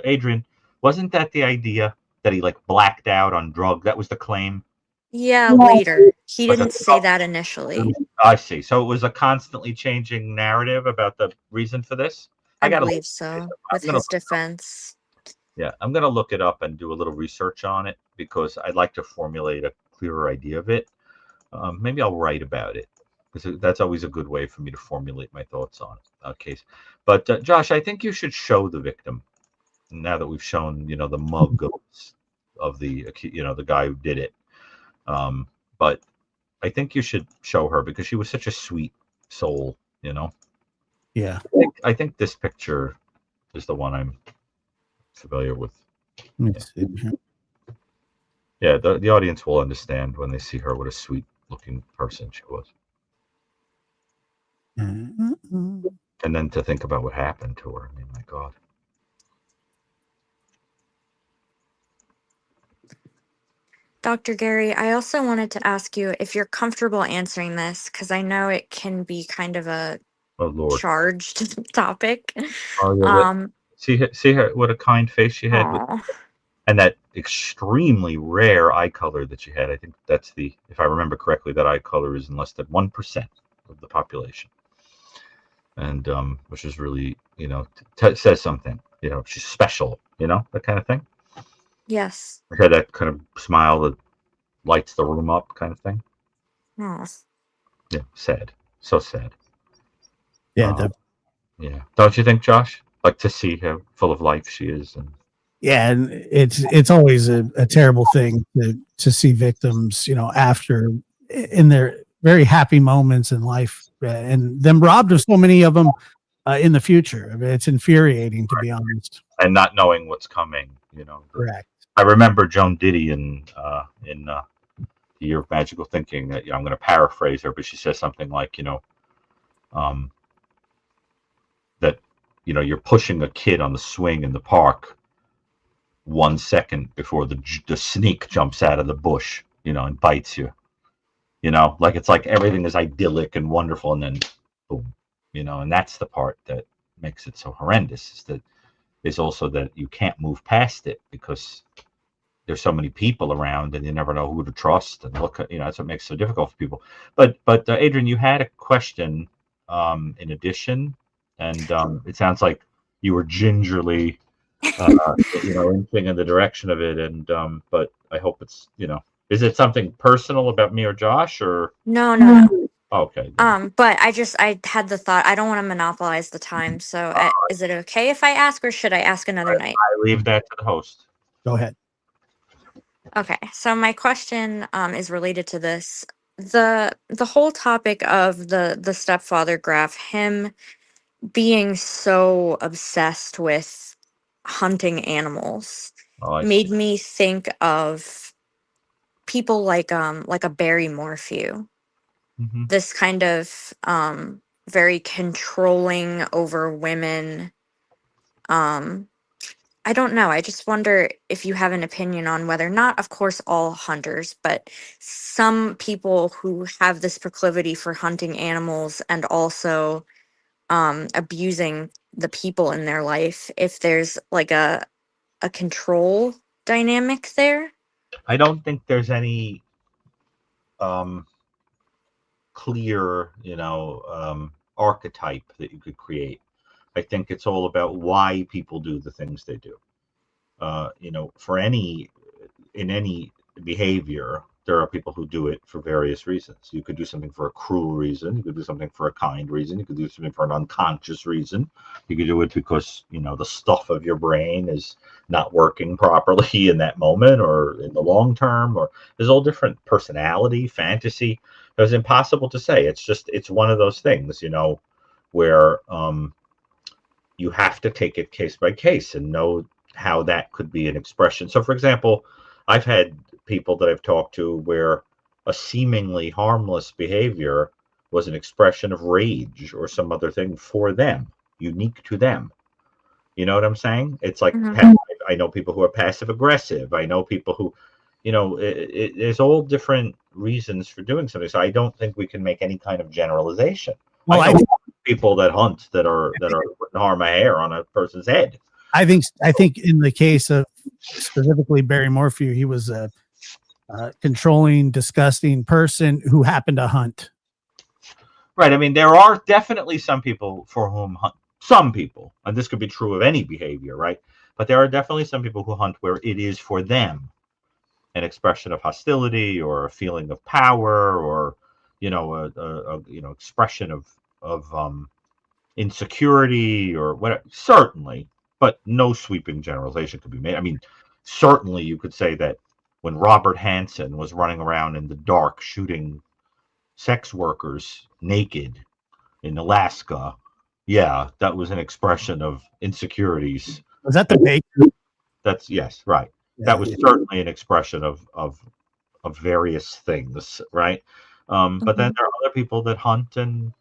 Adrian, wasn't that the idea that he like blacked out on drugs? That was the claim? Yeah, later. He Was it? didn't say that initially. I see. So it was a constantly changing narrative about the reason for this? I I got to believe so, with I'm gonna his defense. Yeah, I'm gonna look it up and do a little research on it, because I'd like to formulate a clearer idea of it. Maybe I'll write about it, because that's always a good way for me to formulate my thoughts on a case. But Josh, I think you should show the victim, now that we've shown the mug of the guy who did it. But I think you should show her, because she was such a sweet soul. Yeah. I think this picture is the one I'm familiar with. Let me see here. Yeah, the audience will understand when they see her what a sweet looking person she was. Mm-mm. And then to think about what happened to her. I mean, my God. Dr. Gary, I also wanted to ask you if you're comfortable answering this, because I know it can be kind of a Oh, Lord. charged topic. Oh, yeah. See her, what a kind face she had, Aw. and that extremely rare eye color that she had. I think that's if I remember correctly, that eye color is in less than 1% of the population. And which is really, says something. She's special, that kind of thing. Yes. Her that kind of smile that lights the room up, kind of thing. Aw. Yeah, sad. So sad. Yeah. Yeah. Don't you think, Josh? Like to see how full of life she is. And Yeah, and it's always a terrible thing to see victims, after in their very happy moments in life, and them robbed of so many of them in the future. I mean, it's infuriating, to be honest. and not knowing what's coming, Correct. I remember Joan Didion in The Year of Magical Thinking. That I'm going to paraphrase her, but she says something like, that you're pushing a kid on the swing in the park 1 second before the snake jumps out of the bush, and bites you. Like it's like everything is idyllic and wonderful, and then boom, and that's the part that makes it so horrendous. Is also that you can't move past it, because there's so many people around, and you never know who to trust and look. That's what makes it so difficult for people. But Adrian, you had a question in addition, and it sounds like you were gingerly, inching in the direction of it. And but I hope it's, is it something personal about me or Josh, or? No. Okay. But I had the thought, I don't want to monopolize the time. So is it okay if I ask, or should I ask another night? I leave that to the host. Go ahead. Okay, so my question is related to this. The whole topic of the stepfather graph, him being so obsessed with hunting animals, Oh, I made see. me think of people like a Barry Morphew, Mhm. this kind of very controlling over women. I don't know. I just wonder if you have an opinion on whether, not, of course, all hunters, but some people who have this proclivity for hunting animals and also abusing the people in their life, if there's like a control dynamic there. I don't think there's any um, clear, archetype that you could create. I think it's all about why people do the things they do. For in any behavior, there are people who do it for various reasons. You could do something for a cruel reason. You could do something for a kind reason. You could do something for an unconscious reason. You could do it because, the stuff of your brain is not working properly in that moment or in the long term, or there's all different personality, fantasy. It's impossible to say. It's one of those things, where you have to take it case by case and know how that could be an expression. So, for example, I've had people that I've talked to where a seemingly harmless behavior was an expression of rage or some other thing for them, unique to them. You know what I'm saying? It's like Mm-hmm. I know people who are passive aggressive. I know people who, there's all different reasons for doing something. So I don't think we can make any kind of generalization. Well, I know people that hunt that are putting harm a hair on a person's head. I think in the case of specifically Barry Morphew, he was a controlling, disgusting person who happened to hunt. Right. I mean, there are definitely some people for whom some people, and this could be true of any behavior, right? But there are definitely some people who hunt where it is for them an expression of hostility or a feeling of power, or expression of insecurity or whatever. Certainly, but no sweeping generalization could be made. I mean, certainly you could say that when Robert Hansen was running around in the dark shooting sex workers naked in Alaska, yeah, that was an expression of insecurities. Was that the baker? That's yes, right. Yeah, That was certainly an expression of various things, right? But then there are other people that hunt and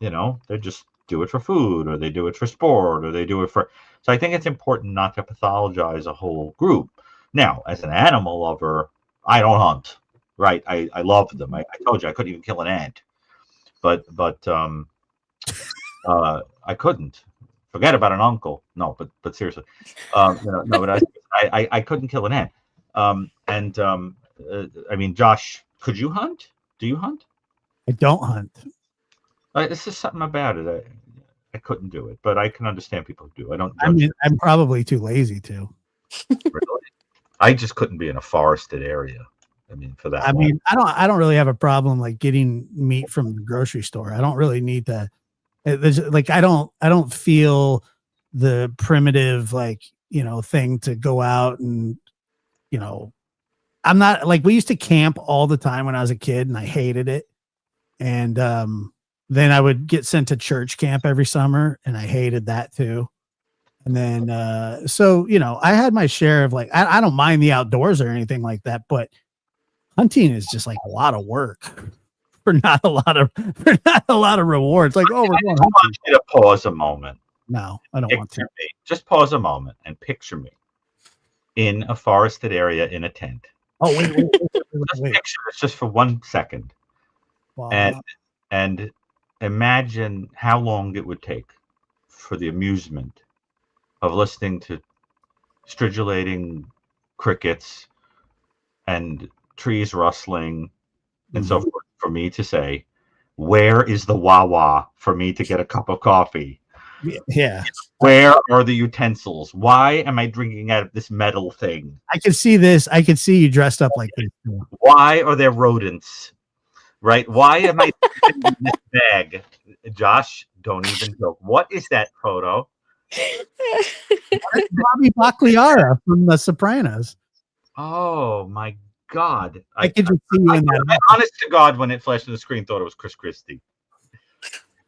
they just do it for food, or they do it for sport, or they do it for. So I think it's important not to pathologize a whole group. Now, as an animal lover, I don't hunt, right? I love them. I told you I couldn't even kill an ant, but I couldn't. Forget about an uncle. No, but seriously, no, but I couldn't kill an ant. I mean, Josh, could you hunt? Do you hunt? I don't hunt. This is something about it. I couldn't do it, but I can understand people who do. I don't. I mean, I'm probably too lazy to. Really. I just couldn't be in a forested area. I mean, for that. I mean, I don't really have a problem like getting meat from the grocery store. I don't really need to. There's like I don't feel the primitive thing to go out and I'm not like we used to camp all the time when I was a kid and I hated it. And then I would get sent to church camp every summer and I hated that too. And then so I had my share of I don't mind the outdoors or anything like that, but hunting is just like a lot of work for not a lot of rewards. Like, oh, we're going hunting. I want you to pause a moment. No, I don't want to. Just pause a moment and picture me in a forested area in a tent. Oh, wait. Just picture this just for 1 second. Wow. And imagine how long it would take for the amusement of listening to stridulating crickets and trees rustling and so forth for me to say, where is the Wawa for me to get a cup of coffee? Yeah. Where are the utensils? Why am I drinking out of this metal thing? I can see this. I can see you dressed up like this. Why are there rodents? Right? Why am I in this bag? Josh, don't even joke. What is that photo? Bobby Bacliara from The Sopranos. Oh my God! I could just see you in that. Honest to God, when it flashed on the screen, thought it was Chris Christie.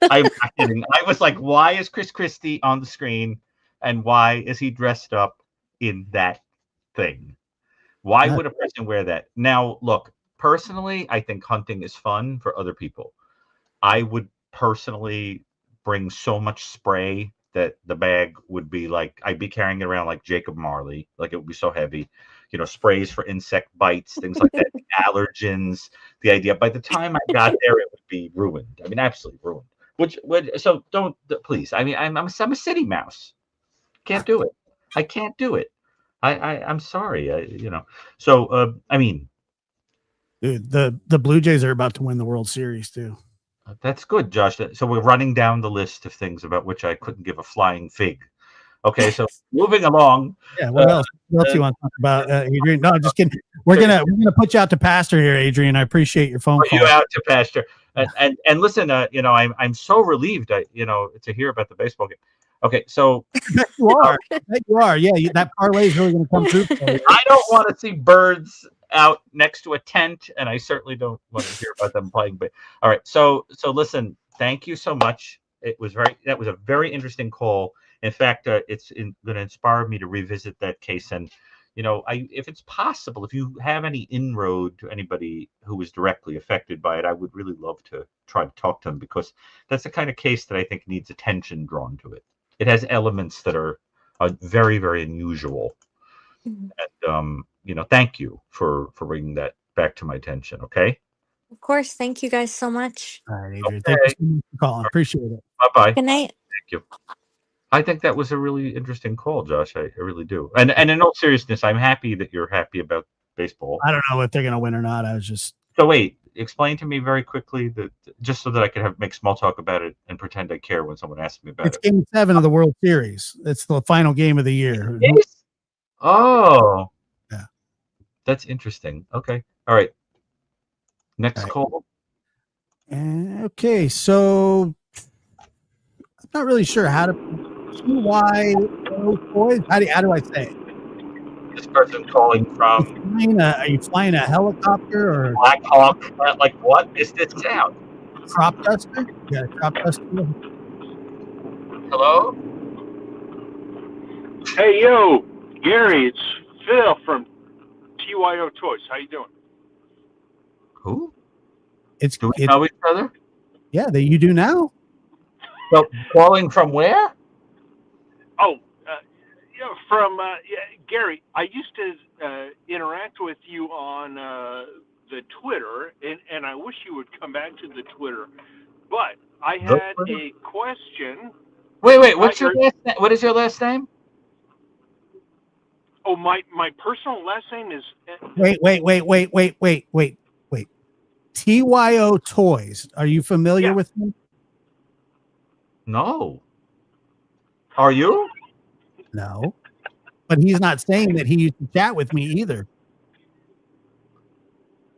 I'm not kidding. I was like, why is Chris Christie on the screen, and why is he dressed up in that thing? Why No. would a person wear that? Now, look, personally, I think hunting is fun for other people. I would personally bring so much spray that the bag would be like I'd be carrying it around like Jacob Marley, like it would be so heavy. Sprays for insect bites, things like that, allergens. The idea by the time I got there, it would be ruined. I mean, absolutely ruined. Which would so don't please. I mean, I'm a city mouse. Can't do it. I can't do it. I'm sorry. So I mean, Dude, the Blue Jays are about to win the World Series too. that's good, Josh. So we're running down the list of things about which I couldn't give a flying fig. Okay, so moving along. Yeah, what else? What else you want to talk about, Adrian? No, I'm just kidding. We're gonna put you out to pasture here, Adrian. I appreciate your phone Put you call. out to pasture. And listen, I'm so relieved, to hear about the baseball game. Okay, so You are. You are. Yeah, that parlay is really going to come through for you. I don't want to see birds out next to a tent, and I certainly don't want to hear about them playing. But all right, so listen, thank you so much. That was a very interesting call. In fact, it's going to inspire me to revisit that case. And if it's possible, if you have any inroad to anybody who was directly affected by it, I would really love to try to talk to them, because that's the kind of case that I think needs attention drawn to it. It has elements that are very, very unusual. And thank you for bringing that back to my attention. Okay. Of course. Thank you guys so much. All right, Adrian. Thank you so much for calling. Appreciate it. Bye bye. Good night. Thank you. I think that was a really interesting call, Josh. I really do. And in all seriousness, I'm happy that you're happy about baseball. I don't know if they're going to win or not. I was just. So wait, explain to me very quickly that just so that I can make small talk about it and pretend I care when someone asks me about It's it. Game 7 of the World Series. It's the final game of the year. Yes? Oh, yeah, that's interesting. Okay, all right. Next right. call. Okay, so I'm not really sure how to. TYO how do I say it? This person calling from Are you flying a helicopter or Black Hawk? Like, what is this sound? crop duster? Yeah, crop duster. Hello? Hey, yo, Gary, it's Phil from TYO Toys. How you doing? Who? Do we know each other? Yeah, that you do now. So, calling from where? Oh, from Gary. I used to interact with you on the Twitter, and I wish you would come back to the Twitter. But I had a question. Wait. What's your last name? What is your last name? Oh, my personal last name is. Wait. TYO Toys. Are you familiar with him? No. Are you? No. But he's not saying that he used to chat with me either.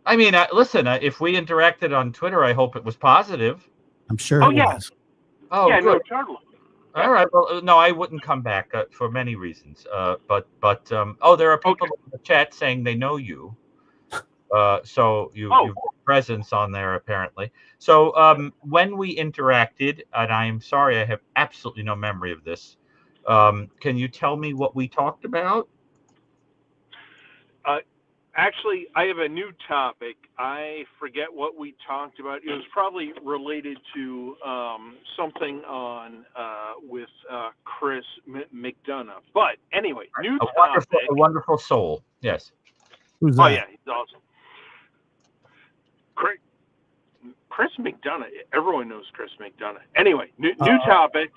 I mean, listen, if we interacted on Twitter, I hope it was positive. I'm sure it was. Oh, yeah, good. No, totally. All right. Well, no, I wouldn't come back for many reasons. But there are people in the chat saying they know you. So you've presence on there apparently. So when we interacted, and I'm sorry, I have absolutely no memory of this. Can you tell me what we talked about? Actually, I have a new topic. I forget what we talked about. It was probably related to something on with Chris McDonough. But anyway, new topic. A wonderful soul. Yes. Who's that? Oh yeah, he's awesome. Chris McDonough. Everyone knows Chris McDonough. Anyway, new topic.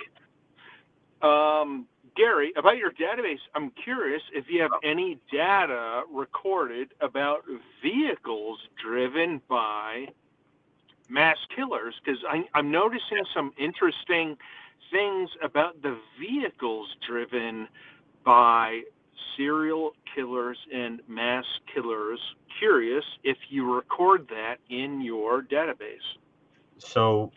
Gary, about your database, I'm curious if you have any data recorded about vehicles driven by mass killers, because I'm noticing some interesting things about the vehicles driven by serial killers and mass killers. Curious if you record that in your database. So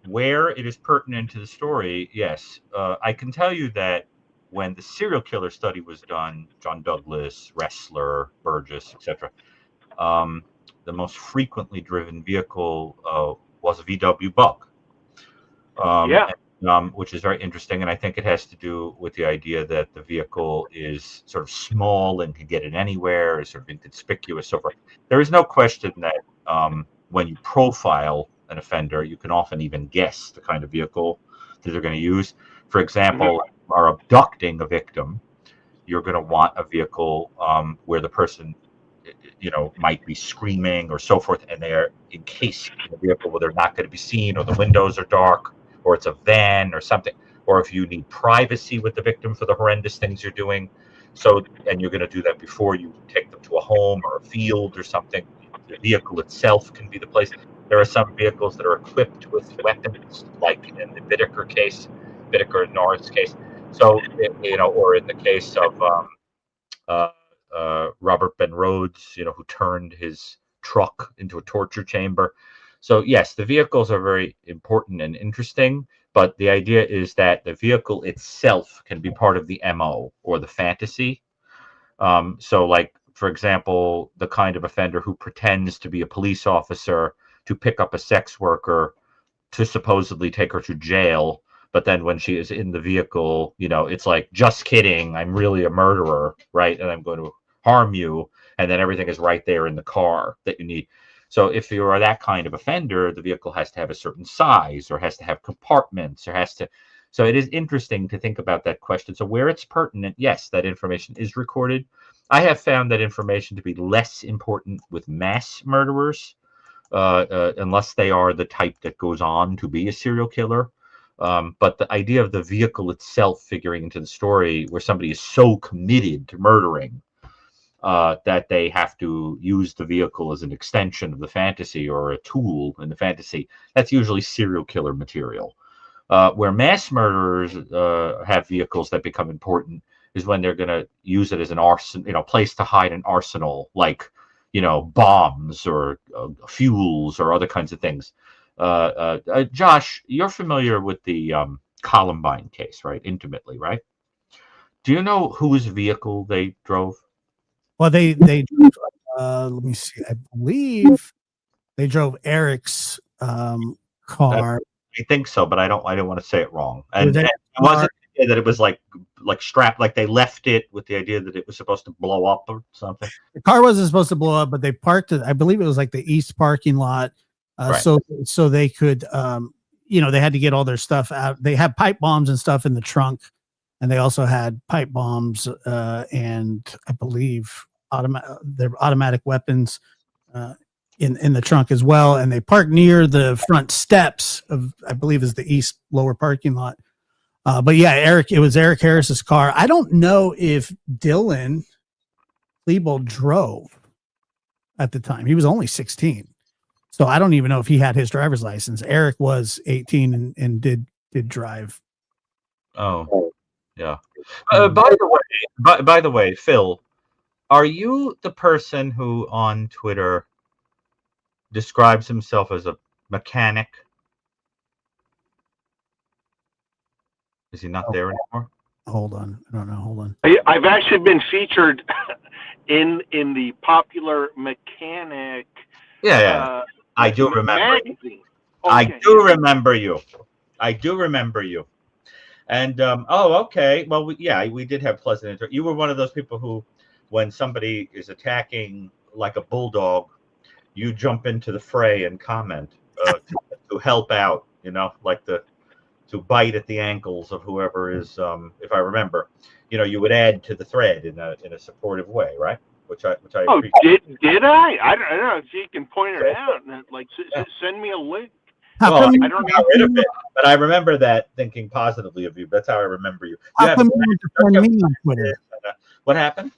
where it is pertinent to the story, yes. I can tell you that when the serial killer study was done, John Douglas, Ressler, Burgess, etc., the most frequently driven vehicle was a VW Bug. which is very interesting. And I think it has to do with the idea that the vehicle is sort of small and can get it anywhere, is sort of inconspicuous, so forth. There is no question that when you profile an offender, you can often even guess the kind of vehicle that they're going to use. For example, if you are abducting a victim, you're going to want a vehicle where the person, might be screaming or so forth, and they're encased in a vehicle where they're not going to be seen, or the windows are dark, or it's a van or something, or if you need privacy with the victim for the horrendous things you're doing. So, and you're going to do that before you take them to a home or a field or something. The vehicle itself can be the place. There are some vehicles that are equipped with weapons, like in the Whittaker and Norris case. So, or in the case of Robert Ben Rhodes, who turned his truck into a torture chamber. So yes, the vehicles are very important and interesting, but the idea is that the vehicle itself can be part of the MO or the fantasy. So like, for example, the kind of offender who pretends to be a police officer to pick up a sex worker to supposedly take her to jail. But then when she is in the vehicle, it's like, just kidding, I'm really a murderer, right? And I'm going to harm you. And then everything is right there in the car that you need. So if you are that kind of offender, the vehicle has to have a certain size, or has to have compartments, or has to. So it is interesting to think about that question. So where it's pertinent, yes, that information is recorded. I have found that information to be less important with mass murderers, unless they are the type that goes on to be a serial killer. But the idea of the vehicle itself figuring into the story, where somebody is so committed to murdering that they have to use the vehicle as an extension of the fantasy or a tool in the fantasy, that's usually serial killer material. Where mass murderers have vehicles that become important is when they're going to use it as an arson, place to hide an arsenal, like bombs or fuels or other kinds of things. Josh, you're familiar with the Columbine case, right? Intimately, right? Do you know whose vehicle they drove? Well, they let me see. I believe they drove Eric's car. I think so, but I don't want to say it wrong. It was And Eric's it wasn't that it was like strapped, like they left it with the idea that it was supposed to blow up or something. The car wasn't supposed to blow up, but they parked it. I believe it was like the east parking lot, Right. so they could, they had to get all their stuff out. They had pipe bombs and stuff in the trunk, and they also had pipe bombs and I believe their automatic weapons in the trunk as well. And they parked near the front steps of, I believe, is the east lower parking lot. But yeah, it was Eric Harris's car. I don't know if Dylan Klebold drove at the time. He was only 16. So I don't even know if he had his driver's license. Eric was 18 and did drive. Oh, yeah. By the way, Phil, are you the person who on Twitter describes himself as a mechanic? Is he not there anymore? Hold on. I don't know. Hold on. I've actually been featured in the popular mechanic. Yeah. I do remember. Magazine. I do remember you. And okay. Well, we did have pleasant interaction. You were one of those people who, when somebody is attacking like a bulldog, you jump into the fray and comment to help out. Like to bite at the ankles of whoever is. If I remember, you would add to the thread in a supportive way, right? Which I appreciate. Did I? I don't know if you can point it out. Like, send me a link. How Well, come I got rid of it, but I remember that thinking positively of you. That's how I remember you. how come you don't defend me on Twitter? What happened?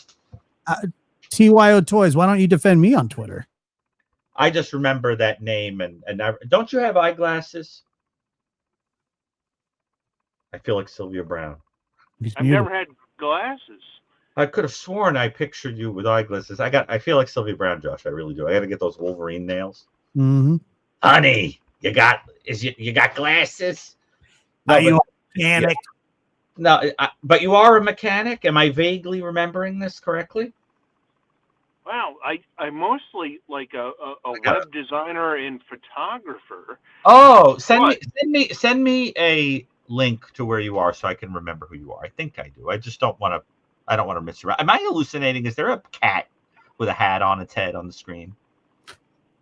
TYO Toys. Why don't you defend me on Twitter? I just remember that name, and don't you have eyeglasses? I feel like Sylvia Brown. I've never had glasses. I could have sworn I pictured you with eyeglasses. I feel like Sylvia Brown, Josh. I really do. I got to get those Wolverine nails. Mm-hmm. Honey, you got glasses? No, Are you a mechanic? No, but you are a mechanic. Am I vaguely remembering this correctly? Wow, I'm mostly like a web designer and photographer. Oh, send me a link to where you are so I can remember who you are. I think I do. I just don't want to. I don't want to miss you. Am I hallucinating? Is there a cat with a hat on its head on the screen?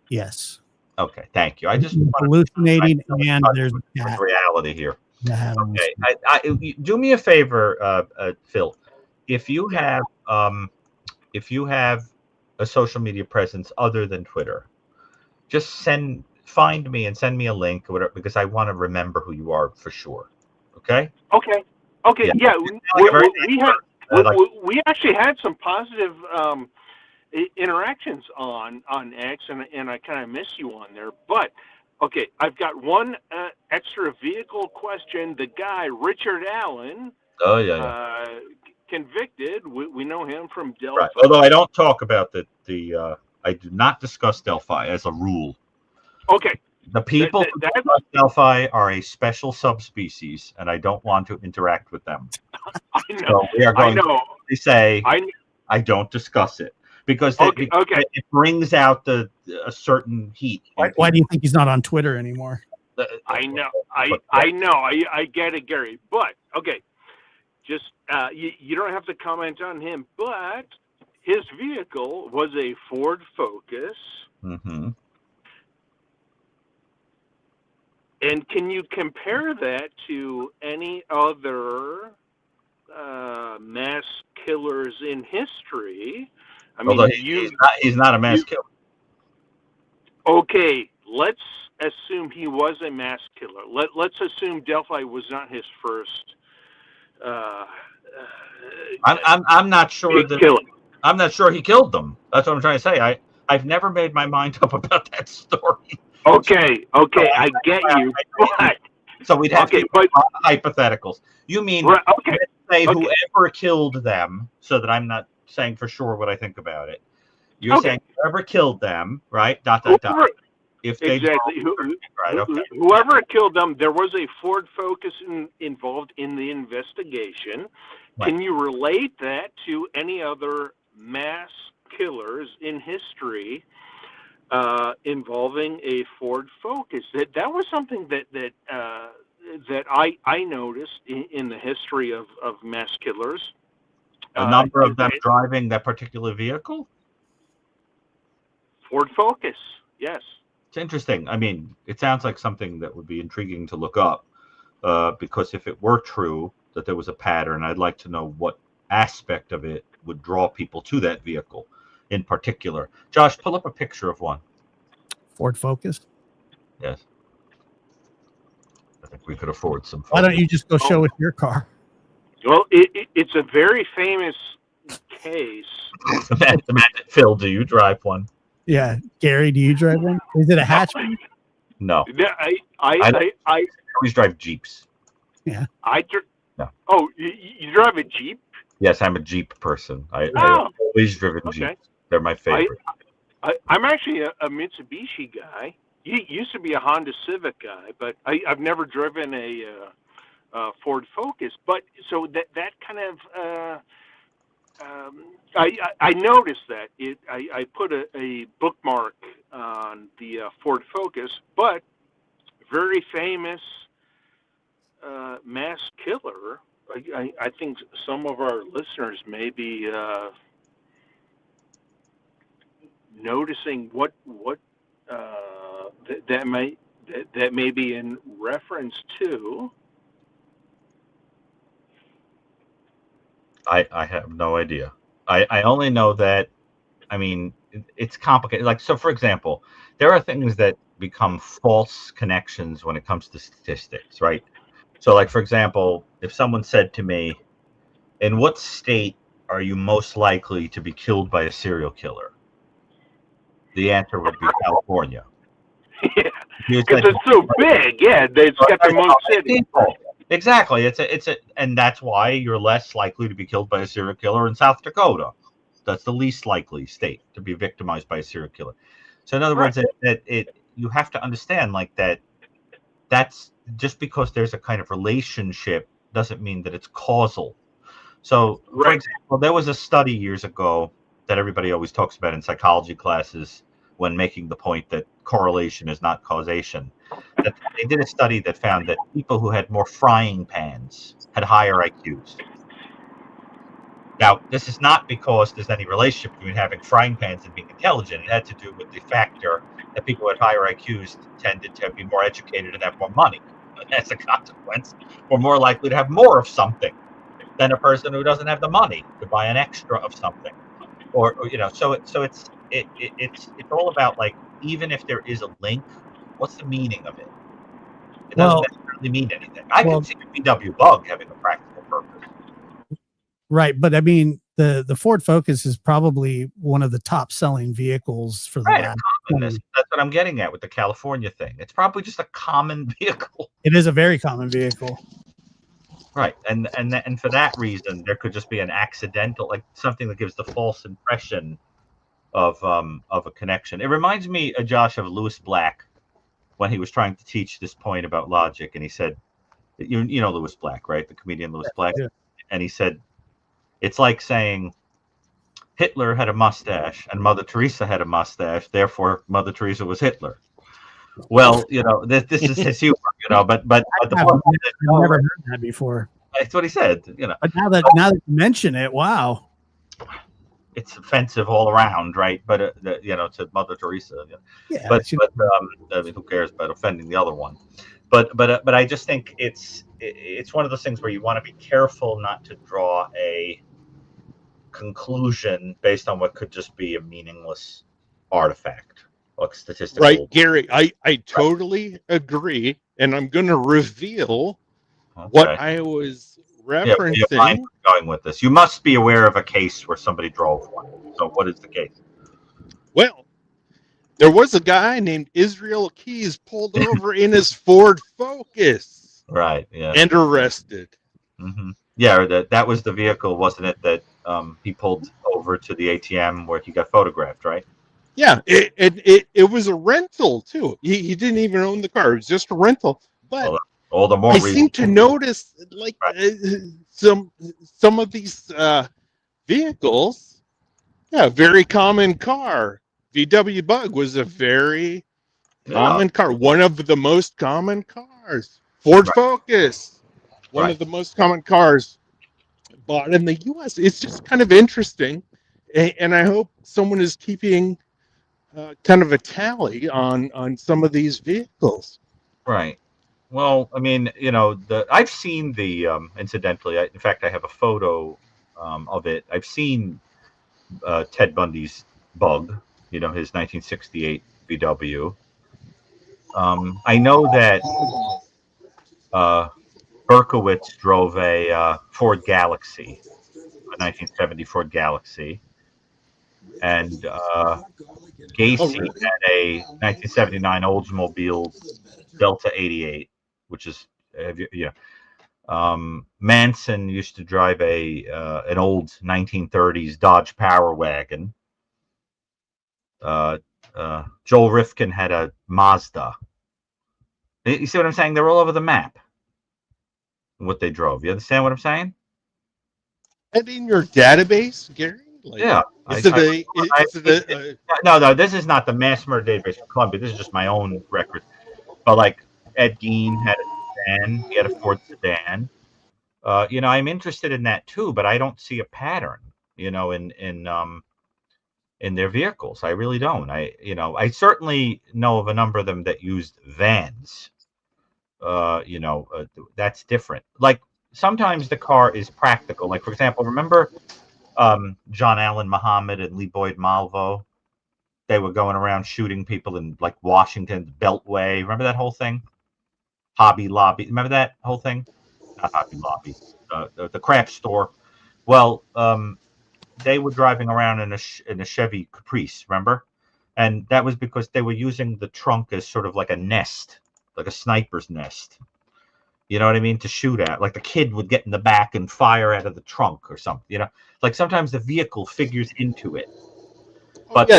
Yes. Okay, thank you. I just hallucinating, and there's a with cat. reality here. Okay. I do me a favor, Phil. If you have a social media presence other than Twitter, just find me and send me a link or whatever, because I want to remember who you are for sure. Okay. Okay. Yeah. We actually had some positive interactions on X, and I kind of miss you on there. But okay, I've got one extra vehicle question. The guy Richard Allen. Oh yeah. Convicted. We know him from Delphi. Right. Although I don't talk about I do not discuss Delphi as a rule. Okay. The people who discuss Delphi are a special subspecies, and I don't want to interact with them. I know. So we are going to say I don't discuss it because it brings out a certain heat. Why do you think he's not on Twitter anymore? I know. I know. I get it, Gary. But okay. Just you don't have to comment on him, but his vehicle was a Ford Focus. Mm-hmm. And can you compare that to any other mass killers in history? I mean, he's not a mass killer. Okay, let's assume he was a mass killer. Let's assume Delphi was not his first. I'm not sure I'm not sure he killed them. That's what I'm trying to say. I've never made my mind up about that story. Okay, I get you. But, so we'd have to hypotheticals. You mean say whoever killed them, so that I'm not saying for sure what I think about it. You're saying whoever killed them, right? If they whoever killed them, there was a Ford Focus involved in the investigation. Right. Can you relate that to any other mass killers in history involving a Ford Focus? That was something that I noticed in the history of mass killers. A number of them driving that particular vehicle? Ford Focus, yes. It's interesting. I mean, it sounds like something that would be intriguing to look up, because if it were true that there was a pattern, I'd like to know what aspect of it would draw people to that vehicle in particular. Josh, pull up a picture of one. Ford Focus? Yes. I think we could afford some. Why don't you just go show us your car? Well, it's a very famous case. Phil, do you drive one? Yeah, Gary, do you drive one? Is it a hatchback? No. I always drive Jeeps. Yeah. No. Oh, you drive a Jeep? Yes, I'm a Jeep person. I've always driven Jeeps. They're my favorite. I'm actually a Mitsubishi guy. He used to be a Honda Civic guy, but I've never driven a Ford Focus. But so that kind of. I noticed that I put a bookmark on the Ford Focus, but very famous mass killer. I think some of our listeners may be noticing what that may be in reference to. I have no idea. I only know that, I mean, it's complicated. Like, so for example, there are things that become false connections when it comes to statistics, right? So like, for example, if someone said to me, in what state are you most likely to be killed by a serial killer? The answer would be California. Yeah, because it's so big. Yeah, it's got the most cities. Exactly. And that's why you're less likely to be killed by a serial killer in South Dakota. That's the least likely state to be victimized by a serial killer. So in other words, you have to understand like that's just because there's a kind of relationship doesn't mean that it's causal. So for example, there was a study years ago that everybody always talks about in psychology classes when making the point that correlation is not causation. that they did a study that found that people who had more frying pans had higher IQs. Now, this is not because there's any relationship between having frying pans and being intelligent. It had to do with the factor that people with higher IQs tended to be more educated and have more money. And as a consequence, we're more likely to have more of something than a person who doesn't have the money to buy an extra of something. Or so it's all about, like, even if there is a link, what's the meaning of it? It doesn't necessarily mean anything. I can see a VW Bug having a practical purpose. Right, but I mean, the Ford Focus is probably one of the top selling vehicles for the last. That's what I'm getting at with the California thing. It's probably just a common vehicle. It is a very common vehicle. Right, and for that reason, there could just be an accidental, like something that gives the false impression of a connection. It reminds me, Josh, of Lewis Black when he was trying to teach this point about logic, and he said, you know Lewis Black, right? The comedian Lewis Black, yeah. And he said, it's like saying Hitler had a mustache and Mother Teresa had a mustache, therefore Mother Teresa was Hitler. Well, this is his humor, but the point is, I've never heard that before. That's what he said, But now that you mention it, wow, it's offensive all around, right? But to Mother Teresa, yeah. But I mean, who cares about offending the other one? But I just think it's one of those things where you want to be careful not to draw a conclusion based on what could just be a meaningless artifact, like statistical. Right, Gary, I totally agree, and I'm going to reveal what I was referencing. Yeah, going with this, you must be aware of a case where somebody drove one. So, what is the case? Well, there was a guy named Israel Keys pulled over in his Ford Focus, right? Yeah, and arrested. Mm-hmm. Yeah, that was the vehicle, wasn't it? That he pulled over to the ATM where he got photographed, right? Yeah, it was a rental too. He didn't even own the car; it was just a rental. But all the more I seem to notice, like, some of these vehicles. Yeah, very common car. VW Bug was a very common car. One of the most common cars. Ford Focus, one of the most common cars bought in the U.S. It's just kind of interesting, and I hope someone is keeping kind of a tally on some of these vehicles. Right. Well, I mean, I've seen the incidentally. In fact, I have a photo of it. I've seen Ted Bundy's Bug. His 1968 VW. I know that Berkowitz drove a Ford Galaxy, a 1970 Ford Galaxy, and Gacy had a 1979 Oldsmobile Delta 88, which is Manson used to drive an old 1930s Dodge Power Wagon. Joel Rifkin had a Mazda. You see what I'm saying? They're all over the map. What they drove. You understand what I'm saying? And in your database, Gary? Like, yeah. No, this is not the mass murder database for Columbia. This is just my own record. But like Ed Gein had a sedan. He had a Ford sedan. I'm interested in that too, but I don't see a pattern, in their vehicles. I really don't. I certainly know of a number of them that used vans. That's different. Like sometimes the car is practical. Like, for example, remember John Allen Muhammad and Lee Boyd Malvo? They were going around shooting people in like Washington's Beltway. Remember that whole thing? Hobby Lobby. Remember that whole thing? Not Hobby Lobby. The craft store. Well, they were driving around in a Chevy Caprice, remember? And that was because they were using the trunk as sort of like a nest, like a sniper's nest. You know what I mean? To shoot at. Like the kid would get in the back and fire out of the trunk or something. Like sometimes the vehicle figures into it. But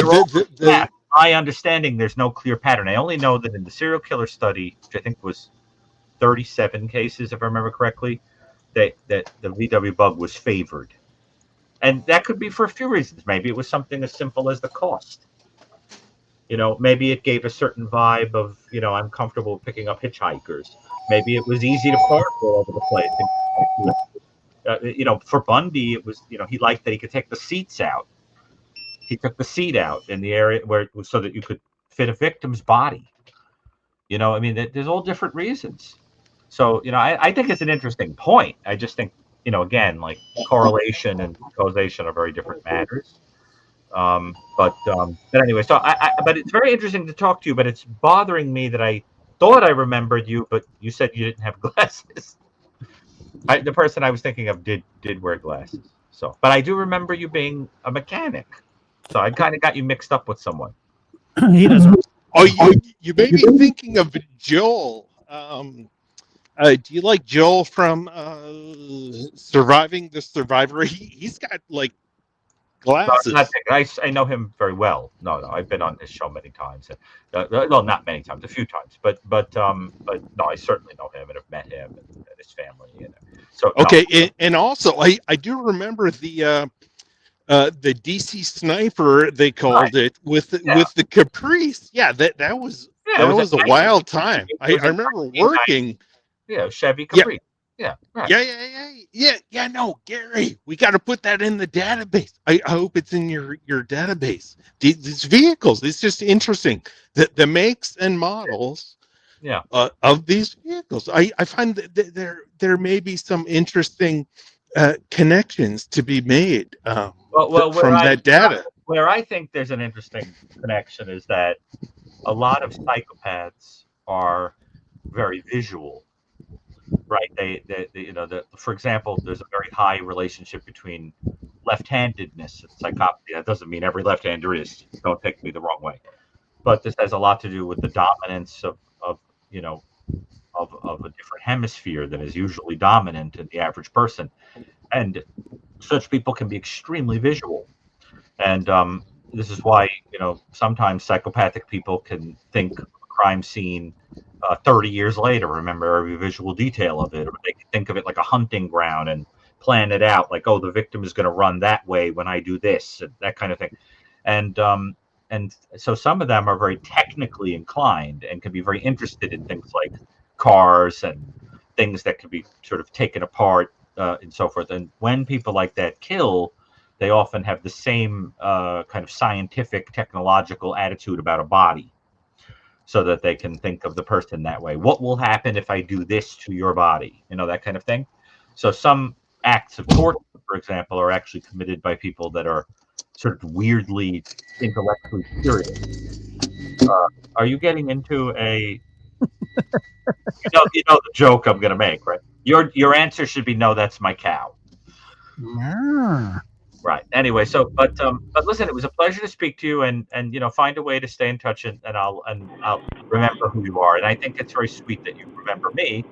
my understanding, there's no clear pattern. I only know that in the serial killer study, which I think was 37 cases, if I remember correctly, that the VW Bug was favored. And that could be for a few reasons. Maybe it was something as simple as the cost. maybe it gave a certain vibe of, I'm comfortable picking up hitchhikers. Maybe it was easy to park all over the place. For Bundy, it was, he liked that he could take the seats out. He took the seat out in the area where it was so that you could fit a victim's body. There's all different reasons. So, I think it's an interesting point. I just think, again, like correlation and causation are very different matters. But anyway, so but it's very interesting to talk to you, but it's bothering me that I thought I remembered you, but you said you didn't have glasses. The person I was thinking of did wear glasses. So, but I do remember you being a mechanic. So I kind of got you mixed up with someone. He doesn't. Oh, you may be thinking of Joel. Do you like Joel from Surviving the Survivor? He's got like glasses. I know him very well. No, I've been on his show many times. Well, not many times, a few times, but no, I certainly know him and have met him and his family. So okay, no. and also I do remember the DC Sniper, they called it, with the Caprice. Yeah, that was a wild time. I remember working. Yeah, Chevy Caprice. Yeah, right. Yeah. No, Gary, we got to put that in the database. I hope it's in your database. These vehicles, it's just interesting. The makes and models. Yeah. Of these vehicles, I find that there may be some interesting connections to be made from that data. Where I think there's an interesting connection is that a lot of psychopaths are very visual. Right. For example, there's a very high relationship between left-handedness and psychopathy. That doesn't mean every left-hander is. Don't take me the wrong way. But this has a lot to do with the dominance of a different hemisphere than is usually dominant in the average person. And such people can be extremely visual. And this is why, sometimes psychopathic people can think of a crime scene 30 years later, remember every visual detail of it, or they can think of it like a hunting ground and plan it out, like, oh, the victim is going to run that way when I do this, and that kind of thing. And so some of them are very technically inclined and can be very interested in things like cars and things that can be sort of taken apart and so forth. And when people like that kill, they often have the same kind of scientific, technological attitude about a body, so that they can think of the person that way. What will happen if I do this to your body? That kind of thing. So some acts of torture, for example, are actually committed by people that are sort of weirdly intellectually curious. Are you getting into a... you know the joke I'm going to make, right? Your answer should be, no, that's my cow. Right. Anyway, but listen, it was a pleasure to speak to you, and find a way to stay in touch, and I'll remember who you are. And I think it's very sweet that you remember me.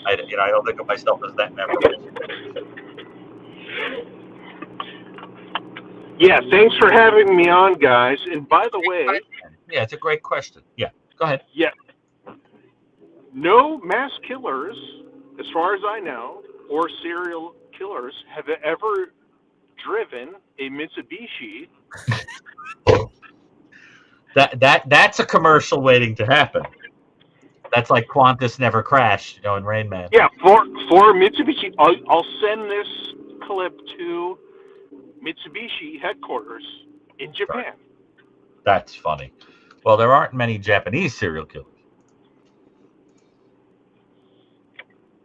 I don't think of myself as that memorable. Yeah, thanks for having me on, guys. And by the way, yeah, it's a great question. Yeah, go ahead. Yeah, no mass killers, as far as I know, or serial killers have ever driven a Mitsubishi. That's a commercial waiting to happen. That's like Qantas never crashed, in Rain Man. Yeah, for Mitsubishi, I'll send this clip to Mitsubishi headquarters in Japan. Right. That's funny. Well, there aren't many Japanese serial killers.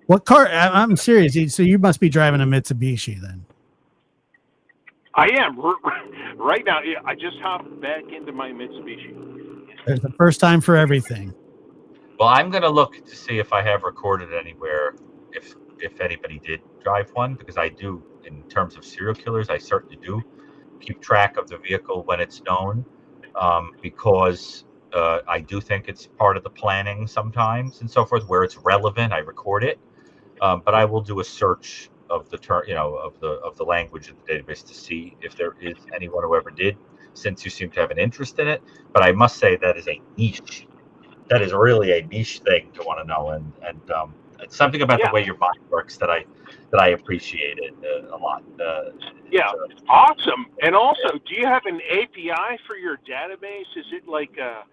What car? I'm serious. So you must be driving a Mitsubishi then. I am right now. Yeah, I just hopped back into my Mitsubishi. There's the first time for everything. Well, I'm going to look to see if I have recorded anywhere if anybody did drive one, because I do, in terms of serial killers, I certainly do keep track of the vehicle when it's known, because I do think it's part of the planning sometimes and so forth. Where it's relevant, I record it, but I will do a search of the term, of the language of the database to see if there is anyone who ever did, since you seem to have an interest in it. But I must say that is a niche. That is really a niche thing to want to know, and it's something about Yeah. the way your mind works that I appreciated a lot. Yeah, awesome. And also, do you have an API for your database? Is it like a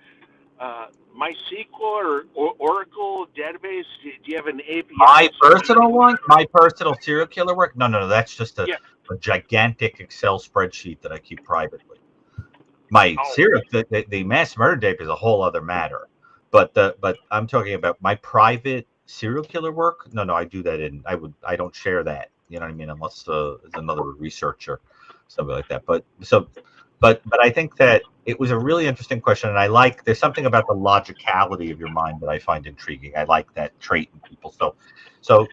MySQL or Oracle database? Do you have an API? My personal one, my personal serial killer work. No. That's just a gigantic Excel spreadsheet that I keep privately. My serial, the mass murder tape is a whole other matter. But I'm talking about my private serial killer work. No, I do that I don't share that. You know what I mean? Unless it's another researcher, something like that. But I think that it was a really interesting question, and there's something about the logicality of your mind that I find intriguing. I like that trait in people. So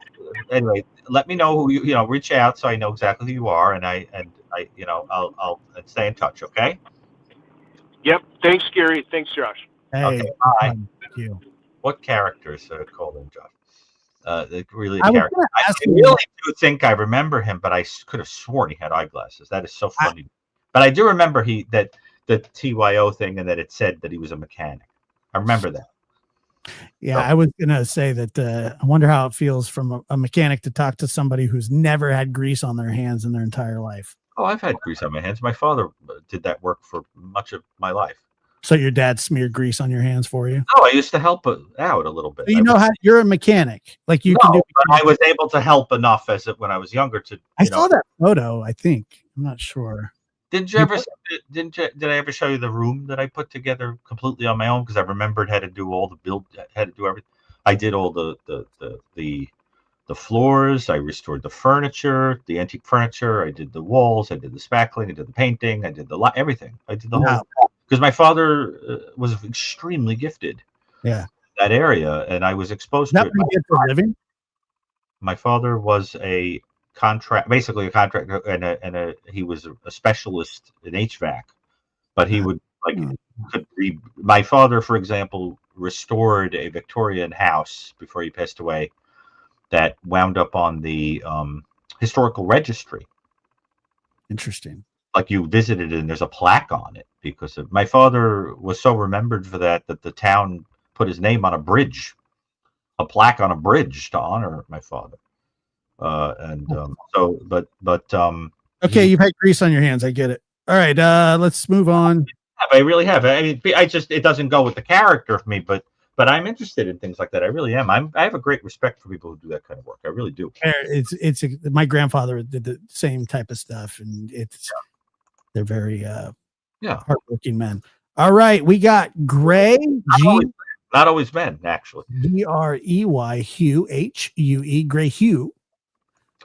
anyway, let me know who reach out so I know exactly who you are, and I'll stay in touch. Okay. Yep. Thanks, Gary. Thanks, Josh. Hey, okay. Bye. thank you. What characters called him, Josh? Really, I character. I really do think I remember him, but I could have sworn he had eyeglasses. That is so funny. But I do remember the TYO thing, and that it said that he was a mechanic. I remember that. Yeah, I was gonna say that. I wonder how it feels from a mechanic to talk to somebody who's never had grease on their hands in their entire life. Oh, I've had grease on my hands. My father did that work for much of my life. So your dad smeared grease on your hands for you? No, I used to help out a little bit. So you know how you're a mechanic, like you can do. But I was able to help enough when I was younger to. I saw that photo. I think I'm not sure. Did I ever show you the room that I put together completely on my own? Because I remembered how to do all the build, how to do everything. I did all the floors. I restored the furniture, the antique furniture. I did the walls. I did the spackling. I did the painting. I did everything. I did the whole. Because my father was extremely gifted. Yeah. That area, and I was exposed to it. For living. My father was basically a contractor, and he was a specialist in HVAC, but he would my father, for example, restored a Victorian house before he passed away that wound up on the historical registry. Interesting. Like you visited it and there's a plaque on it because my father was so remembered for that the town put his name on a plaque on a bridge to honor my father. Okay, you've had grease on your hands. I get it. All right, let's move on. I really have. I mean, it doesn't go with the character for me, but I'm interested in things like that. I really am. I have a great respect for people who do that kind of work. I really do. My grandfather did the same type of stuff, and they're very hardworking men. All right, we got Gray not always men, actually. Grey Hue Gray Hue.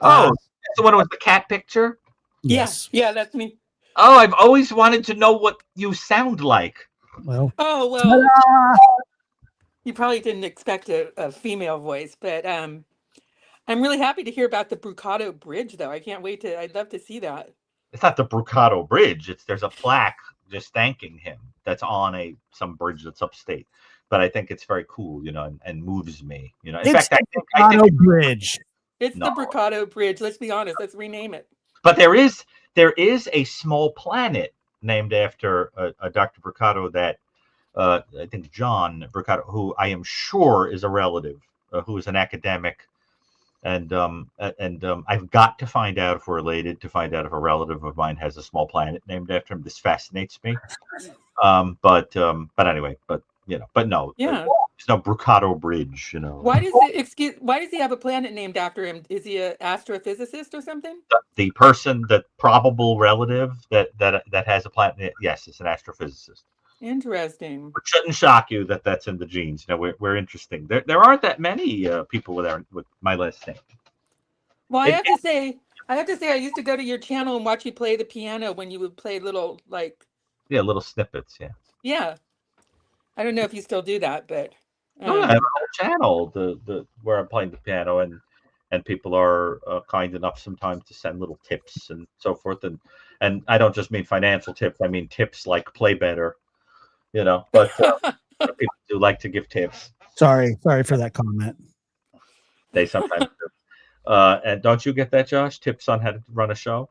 Oh, that's the one with the cat picture? Yes. Yeah, that's me. Oh, I've always wanted to know what you sound like. Well. You probably didn't expect a female voice, but I'm really happy to hear about the Brucato Bridge, though. I can't wait I'd love to see that. It's not the Brucato Bridge. There's a plaque just thanking him that's on some bridge that's upstate. But I think it's very cool, and moves me. In fact, I think Brucato Bridge. It's the Brucato Bridge. Let's be honest. Let's rename it. But there is a small planet named after a Dr. Brucato that I think John Brucato, who I am sure is a relative, who is an academic, and I've got to find out if we're related, to find out if a relative of mine has a small planet named after him. This fascinates me. But anyway, but no. Yeah. There's no Brucato Bridge, Why does he have a planet named after him? Is he an astrophysicist or something? The person, the probable relative that has a planet, yes, it's an astrophysicist. Interesting. It shouldn't shock you that that's in the genes. We're interesting. There aren't that many people with my last name. Well, I have to say, I used to go to your channel and watch you play the piano when you would play little little snippets. Yeah. Yeah. I don't know if you still do that, but I have a whole channel where I'm playing the piano, and people are kind enough sometimes to send little tips and so forth, and I don't just mean financial tips. I mean tips like play better, But people do like to give tips. Sorry for that comment. They sometimes do. And don't you get that, Josh? Tips on how to run a show?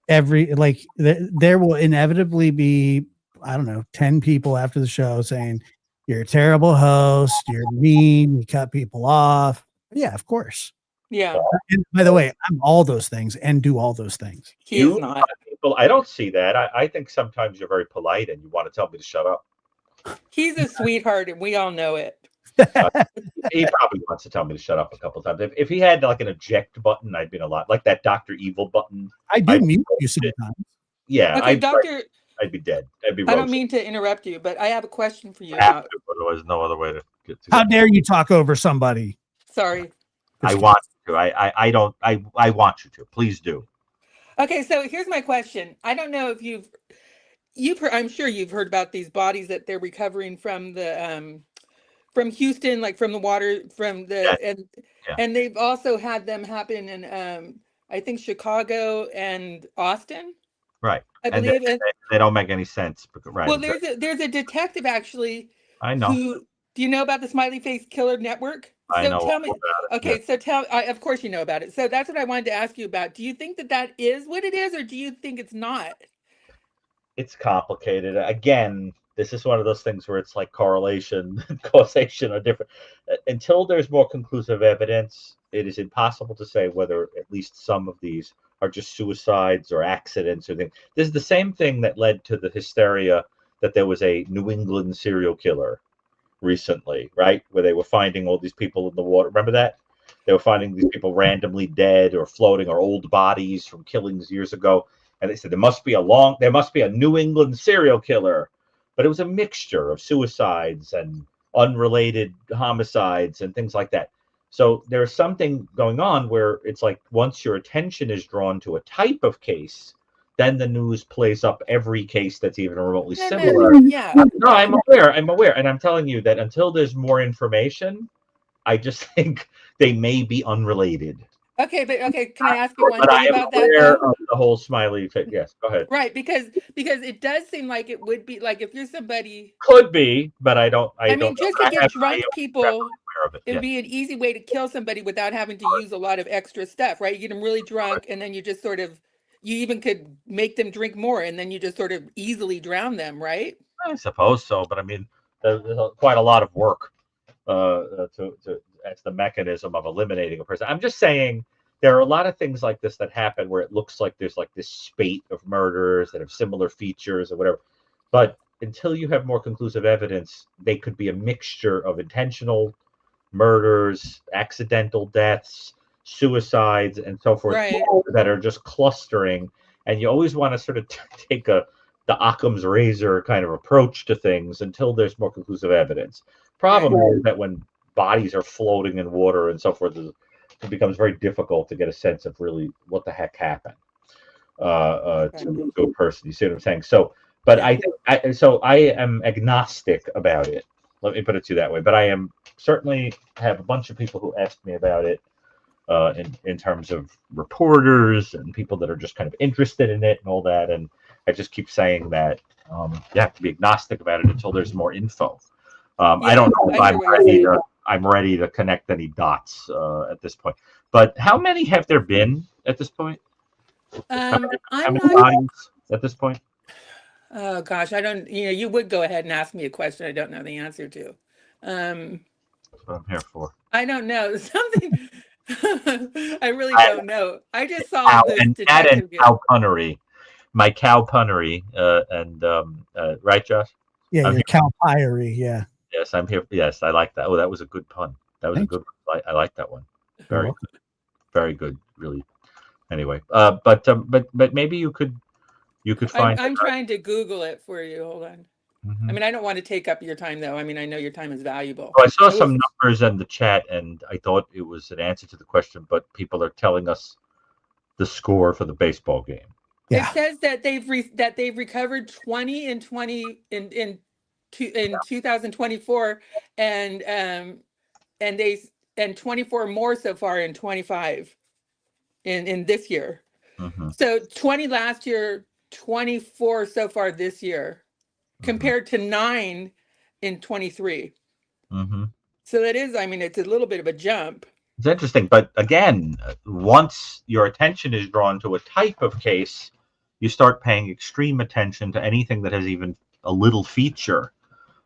There will inevitably be, I don't know, 10 people after the show saying, "You're a terrible host. You're mean. You cut people off." Yeah, of course. Yeah, And by the way, I'm all those things and do all those things. he is You not. people, I don't see that. I think sometimes you're very polite and you want to tell me to shut up. He's a sweetheart, and we all know it. He probably wants to tell me to shut up a couple times. If he had like an eject button, I'd be in a lot like that Dr. Evil button. I do I'd mute be you roasted. sometimes. Yeah, Okay, Doctor, I'd be dead. I'd be I don't roasted. mean to interrupt you, but I have a question for you I have about. to, otherwise no other way to get to. How dare you talk over somebody? Sorry. I want you to. I don't. I want you to. Please do. Okay, so here's my question. I don't know if you've heard, I'm sure you've heard about these bodies that they're recovering from Houston, like from the water, from Yeah, the yeah. and they've also had them happen in I think Chicago and Austin, Right. I And believe. And they don't make any sense. Right. well, Exactly. there's a detective actually I know. who, do you know about the Smiley Face Killer Network? I So know tell all me, about it. Yeah. okay, so of course you know about it. So that's what I wanted to ask you about. Do you think that that is what it is, or do you think it's not? It's complicated. Again, this is one of those things where it's like correlation and causation are different. Until there's more conclusive evidence, it is impossible to say whether at least some of these are just suicides or accidents or things. This is the same thing that led to the hysteria that there was a New England serial killer recently, right? Where they were finding all these people in the water. Remember that? They were finding these people randomly dead or floating or old bodies from killings years ago. And they said there must be a New England serial killer. But it was a mixture of suicides and unrelated homicides and things like that. So there's something going on where it's like once your attention is drawn to a type of case, then the news plays up every case that's even remotely No, similar. yeah. No, I'm aware. And I'm telling you that until there's more information, I just think they may be unrelated. Okay, but okay, can I ask you one But I thing am about that aware though? of the whole smiley face. Yes, go ahead. Right, because it does seem like it would be like if you're somebody, Could be, but I don't I know. mean, just to I get am drunk people, aware of it. it would Yeah. be an easy way to kill somebody without having to use a lot of extra stuff, right? You get them really drunk and then you just sort of, you even could make them drink more and then you just sort of easily drown them, right? I suppose so, but I mean, there's quite a lot of work to as the mechanism of eliminating a person. I'm just saying there are a lot of things like this that happen where it looks like there's like this spate of murders that have similar features or whatever. But until you have more conclusive evidence, they could be a mixture of intentional murders, accidental deaths, suicides, and so forth Right. that are just clustering. And you always want to sort of take the Occam's razor kind of approach to things until there's more conclusive evidence. Problem is that when bodies are floating in water and so forth, it becomes very difficult to get a sense of really what the heck happened to a person. You see what I'm saying? So, but Yeah. I am agnostic about it. Let me put it to you that way. But I am certainly have a bunch of people who ask me about it in terms of reporters and people that are just kind of interested in it and all that. And I just keep saying that you have to be agnostic about it until there's more info. I don't know if I'm ready to connect any dots at this point. But how many have there been at this point? How many bodies at this point? Oh gosh, I don't, you would go ahead and ask me a question I don't know the answer to. That's what I'm here for. I don't know. Something I really don't know. I just saw this And detective cow punnery. My cow punnery right, Josh? Yeah, I'm your cow piery. Yeah. Yes, I'm here. Yes, I like that. Oh, that was a good pun. That was a good one. I like that one. Very good. Very good, really. Anyway, but maybe you could find. I'm trying to Google it for you. Hold on. Mm-hmm. I mean, I don't want to take up your time though. I mean, I know your time is valuable. Well, I saw some numbers in the chat and I thought it was an answer to the question, but people are telling us the score for the baseball game. Yeah. It says that they've recovered 20 in 2024 and 24 more so far in 25 in this year. Mm-hmm. So 20 last year, 24 so far this year, compared to 9 in 23. Mm-hmm. So that is, I mean, it's a little bit of a jump. It's interesting, but again, once your attention is drawn to a type of case, you start paying extreme attention to anything that has even a little feature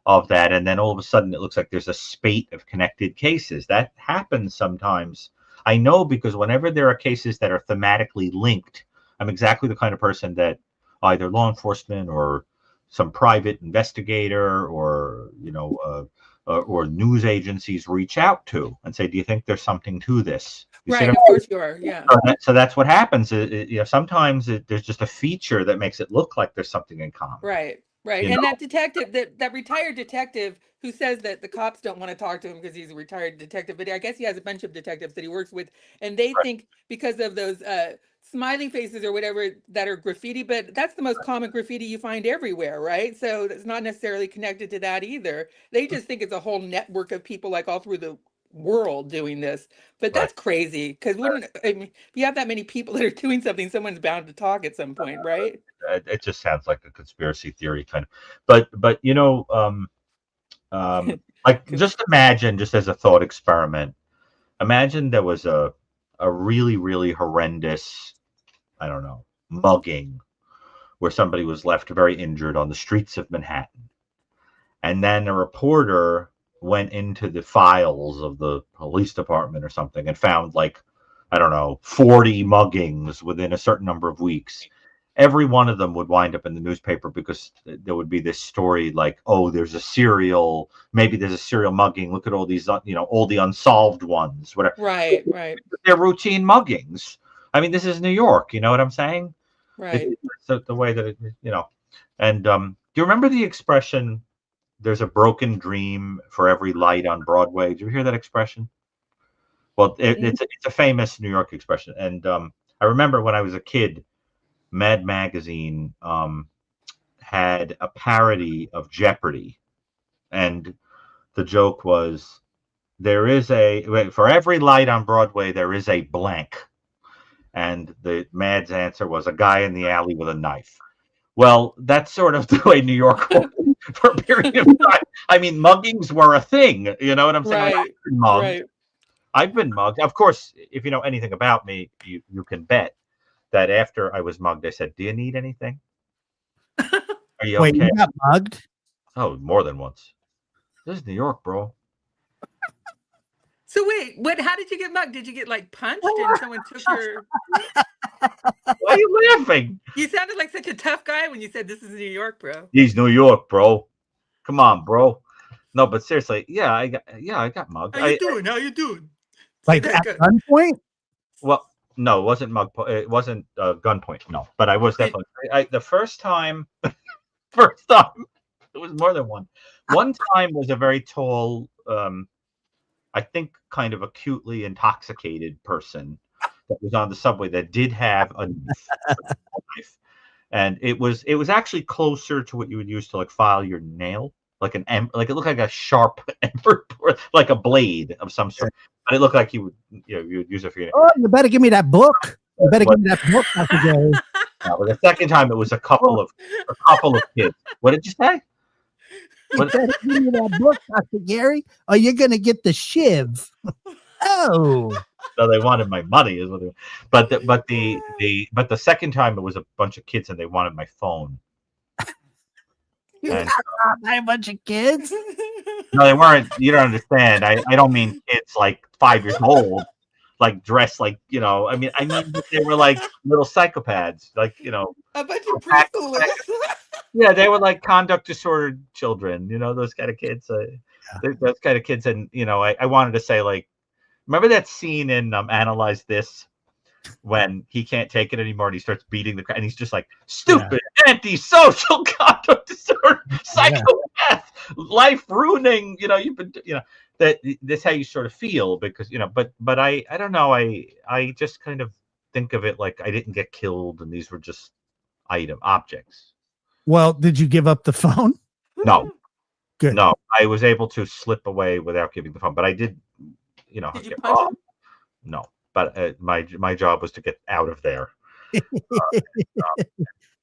of that, and then all of a sudden it looks like there's a spate of connected cases. That happens sometimes. I know, because whenever there are cases that are thematically linked, I'm exactly the kind of person that either law enforcement or some private investigator or or news agencies reach out to and say, do you think there's something to this? You see Right, what of I'm course you are. Yeah. So that's what happens. Sometimes there's just a feature that makes it look like there's something in common. Right, right. You And know? that detective, that retired detective who says that the cops don't want to talk to him because he's a retired detective, but I guess he has a bunch of detectives that he works with, and they think because of those smiley faces or whatever that are graffiti, but that's the most common graffiti you find everywhere, right? So it's not necessarily connected to that either. They just think it's a whole network of people like all through the world doing this. But Right. that's crazy, because I mean, if you have that many people that are doing something, someone's bound to talk at some point, right? It just sounds like a conspiracy theory kind of, but like, just imagine, just as a thought experiment, imagine there was a really, really horrendous, I don't know, mugging where somebody was left very injured on the streets of Manhattan. And then a reporter went into the files of the police department or something and found, like, I don't know, 40 muggings within a certain number of weeks. Every one of them would wind up in the newspaper because there would be this story like, oh, maybe there's a serial mugging. Look at all these, all the unsolved ones, whatever. Right, right, They're routine muggings. I mean, this is New York. You know what I'm saying? right. It's the way that And do you remember the expression, there's a broken dream for every light on Broadway? Did you hear that expression? Well, it's a famous New York expression. And I remember when I was a kid, Mad Magazine had a parody of Jeopardy. And the joke was, for every light on Broadway, there is a blank. And the Mad's answer was, a guy in the alley with a knife. Well, that's sort of the way New York was for a period of time. I mean, muggings were a thing. You know what I'm saying? Like, Right, I've been mugged. right. I've been mugged. Of course, if you know anything about me, you can bet that after I was mugged, I said, do you need anything? Are you Wait, okay? you got mugged? Oh, more than once. This is New York, bro. So wait, how did you get mugged? Did you get like punched and someone took your? Why are you laughing? You sounded like such a tough guy when you said this is New York, bro. He's New York, bro. Come on, bro. No, but seriously, I got mugged. How you doing? How you doing? Like Say at that guy. gunpoint? Well, no, it wasn't it wasn't gunpoint. No, but I was definitely the first time. First time, it was more than one. One time was a very tall, I think, kind of acutely intoxicated person that was on the subway that did have a knife, and it was actually closer to what you would use to, like, file your nail, like like it looked like a sharp like a blade of some sort, but it looked like you would use it for your nail. Oh, you better give me that book. You better give me that book, Dr. Gary. No, the second time it was a couple of kids. What did you say? You better give me that book, Dr. Gary, or you're gonna get the shiv. Oh, No, they wanted my money, is what they. But the second time it was a bunch of kids and they wanted my phone. And, by a bunch of kids. no, they weren't. You don't understand. I don't mean kids like 5 years old, like dressed like, I mean they were like little psychopaths, like, A bunch of preschoolers. yeah, they were like conduct disordered children, those kind of kids. Those kind of kids, and I wanted to say, like, remember that scene in Analyze This when he can't take it anymore and he starts beating the crowd and he's just like, stupid, antisocial, conduct disorder, psychopath, life ruining. You've been, that's how you sort of feel, because but I don't know. I just kind of think of it like I didn't get killed and these were just objects. Well, did you give up the phone? No. Good. No, I was able to slip away without giving the phone, but I did, Did you punch him? No, but my job was to get out of there.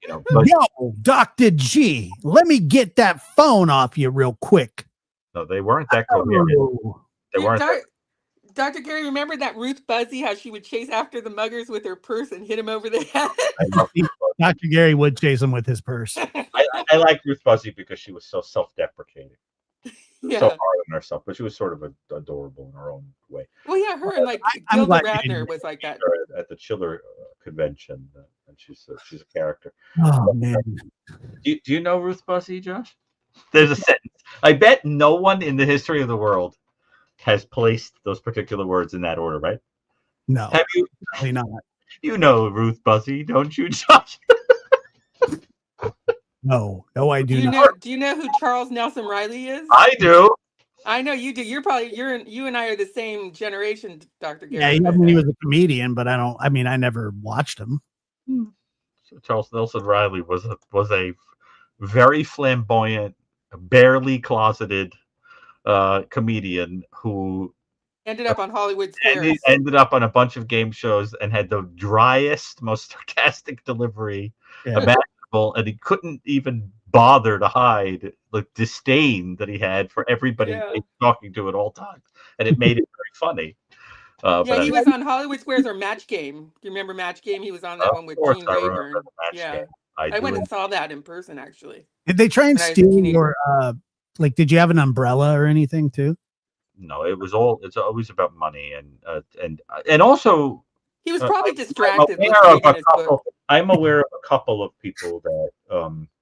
But, Yo, Dr. G, let me get that phone off you real quick. no, they weren't that coherent. Oh. They weren't. Dr. Gary, remember that Ruth Buzzy, how she would chase after the muggers with her purse and hit him over the head? Dr. Gary would chase him with his purse. I like Ruth Buzzy because she was so self-deprecating. was so Yeah. hard on herself, but she was sort of adorable in her own way. Well, yeah, her and like I'm Gilda glad you didn't Radner was like that. Her at the Chiller convention, and she's a character. Oh man, Do you know Ruth Buzzy, Josh? There's a sentence. I bet no one in the history of the world has placed those particular words in that order, right? no, Have you? probably not. You know Ruth Buzzy, don't you, Josh? No, I do you not. know? Do you know who Charles Nelson Riley is? I do. I know you do. You and I are the same generation, Dr. Yeah, Gary. I but, mean, he was a comedian, but I mean, I never watched him. So Charles Nelson Riley was a very flamboyant, barely closeted comedian who ended up on Hollywood Squares. ended up on a bunch of game shows and had the driest, most sarcastic delivery imaginable, and he couldn't even bother to hide the disdain that he had for everybody he was talking to at all times, and it made it very funny. Yeah, he was on Hollywood Squares or Match Game. Do you remember Match Game? He was on that one with Gene Rayburn. Yeah, I went and saw that in person actually. Did they try and steal your like? Did you have an umbrella or anything too? No, it's always about money, and also he was probably distracted. I'm aware of a couple of people that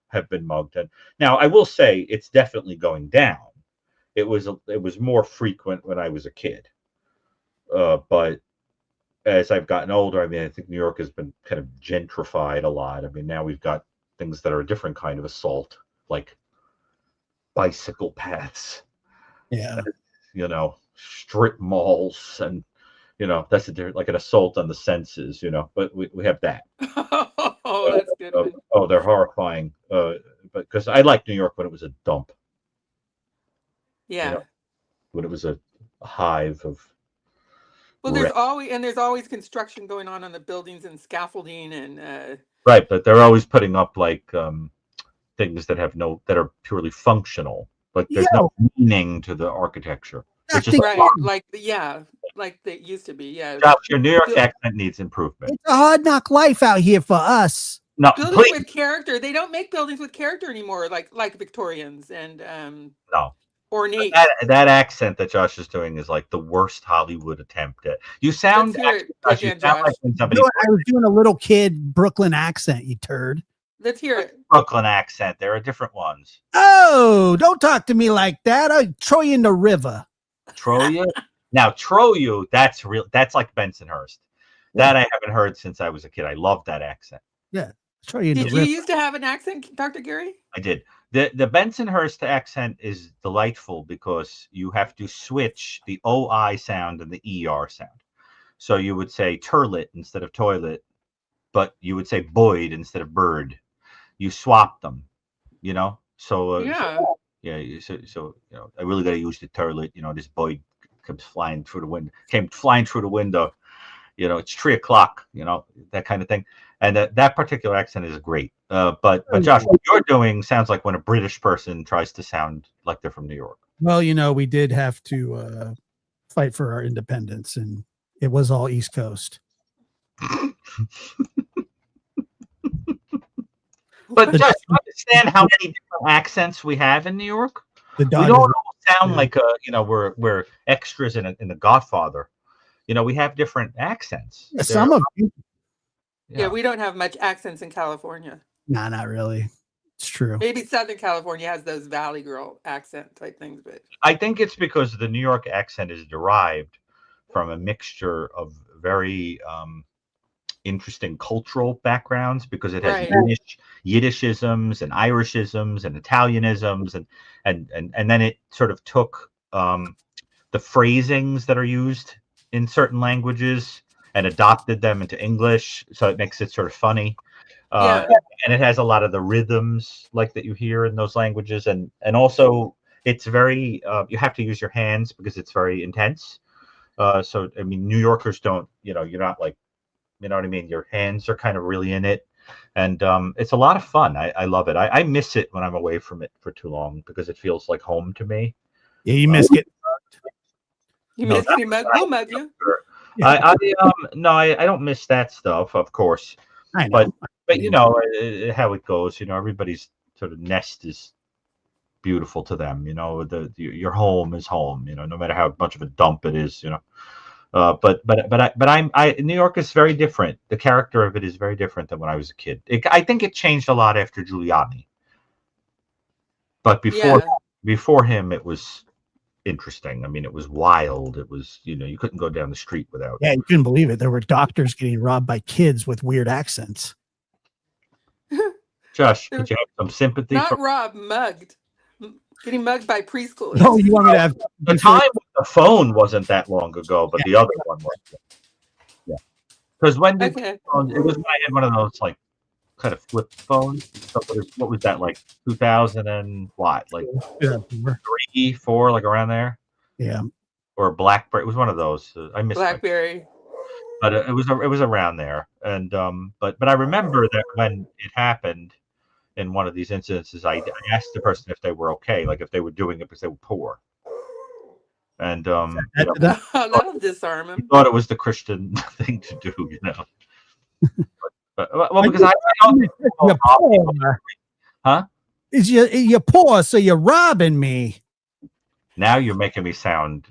have been mugged, and now I will say it's definitely going down. It was more frequent when I was a kid, but as I've gotten older, I mean, I think New York has been kind of gentrified a lot. I mean, now we've got things that are a different kind of assault, like bicycle paths. Yeah. You know, strip malls, and that's like an assault on the senses. But we have that. Oh, that's good. They're horrifying. But because I liked New York when it was a dump. Yeah. When it was a hive of. Well, there's always construction going on the buildings and scaffolding and. Right, but they're always putting up like things that are purely functional. Like there's no meaning to the architecture. It's just right, like they used to be. Yeah. Josh, your New York accent needs improvement. It's a hard knock life out here for us. No, buildings with character. They don't make buildings with character anymore, like Victorians and no. Ornate. That accent that Josh is doing is like the worst Hollywood attempt at. You sound. Josh. I was doing a little kid Brooklyn accent. You turd. Let's hear it. Brooklyn accent. There are different ones. Oh, don't talk to me like that. I'll throw you in the river. Throw you? Now, throw you, that's real. That's like Bensonhurst. That I haven't heard since I was a kid. I love that accent. Yeah. Throw you in Did the you river. used to have an accent, Dr. Gary? I did. The Bensonhurst accent is delightful because you have to switch the OI sound and the ER sound. So you would say turlet instead of toilet, but you would say Boyd instead of bird. You swap them, So I really got to use the turlet. This Boyd came flying through the window. It's 3:00. That kind of thing. And that particular accent is great. But Josh, what you're doing sounds like when a British person tries to sound like they're from New York. Well, we did have to fight for our independence, and it was all East Coast. But Josh, you understand how many different accents we have in New York? We don't all sound like we're extras in The Godfather. We have different accents. Yeah, some of you. Yeah, we don't have much accents in California. Nah, not really. It's true. Maybe Southern California has those Valley Girl accent type things, but I think it's because the New York accent is derived from a mixture of very interesting cultural backgrounds, because it has Yiddishisms and Irishisms and Italianisms, and then it sort of took the phrasings that are used in certain languages and adopted them into English, so it makes it sort of funny. And it has a lot of the rhythms like that you hear in those languages, and also it's very you have to use your hands because it's very intense. So I mean, New Yorkers don't, you're not like, you know what I mean? Your hands are kind of really in it. And it's a lot of fun. I love it. I miss it when I'm away from it for too long because it feels like home to me. Yeah, you miss it. You miss getting mugged. We'll mug you. I don't miss that stuff, of course. I know. But how it goes, everybody's sort of nest is beautiful to them. Your home is home. No matter how much of a dump it is. New York is very different. The character of it is very different than when I was a kid. I think it changed a lot after Giuliani. But before him, it was interesting. I mean, it was wild. It was, you couldn't go down the street without. Yeah, you couldn't believe it. There were doctors getting robbed by kids with weird accents. Josh, could you have some sympathy? Not robbed, mugged. Getting mugged by preschoolers. No, you want me to have the time with the phone wasn't that long ago, but the other one was. Yeah, because when did it was when I had one of those like kind of flip phones. So what was that, like 2000 and what? Like 3, 4, like around there. Yeah. Or BlackBerry. It was one of those. I missed BlackBerry. But it was around there, and but I remember that when it happened in one of these incidences, I asked the person if they were okay, like if they were doing it because they were poor. And that'll disarm him. He thought it was the Christian thing to do, Well, because I don't. You're poor. Huh? You're poor, so you're robbing me. Now you're making me sound.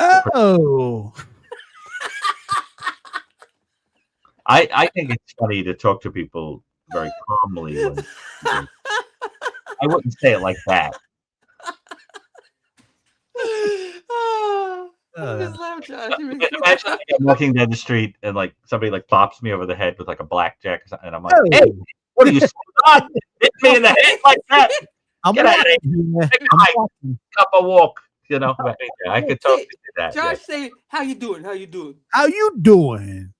Oh. I think it's funny to talk to people very calmly. I wouldn't say it like that. I just laugh, Josh. Imagine I'm walking down the street and like somebody like bops me over the head with like a blackjack or something, and I'm like, "Hey, what are you saying? Hit me in the head like that? Get out of here! Up a walk." I could totally do that. Josh, say, "How you doing? How you doing? How you doing?"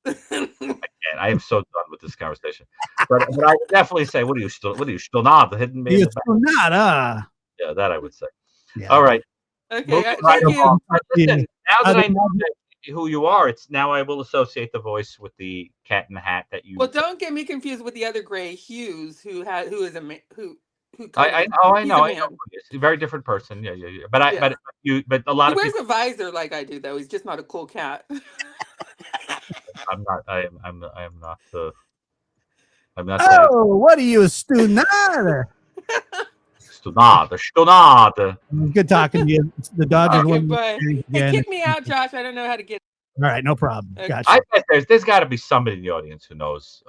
I am so done with this conversation. But I would definitely say, what are you still not hitting me? You're still not, Yeah, that I would say. Yeah. All right. Okay. Thank you. Listen, now that I know who you are, now I will associate the voice with the Cat in the Hat that you. Well, don't get me confused with the other Gray Hughes, who is a man who. I know. It's a very different person. Yeah. But a lot of people. He wears a visor like I do, though. He's just not a cool cat. I'm not. I'm not. I'm not. Oh, what are you, a student? Stunada. Good talking to you. The Dodgers. Okay, but hey, kick me out, Josh. I don't know how to get. All right, no problem. Okay. Gotcha. I bet there's got to be somebody in the audience who knows.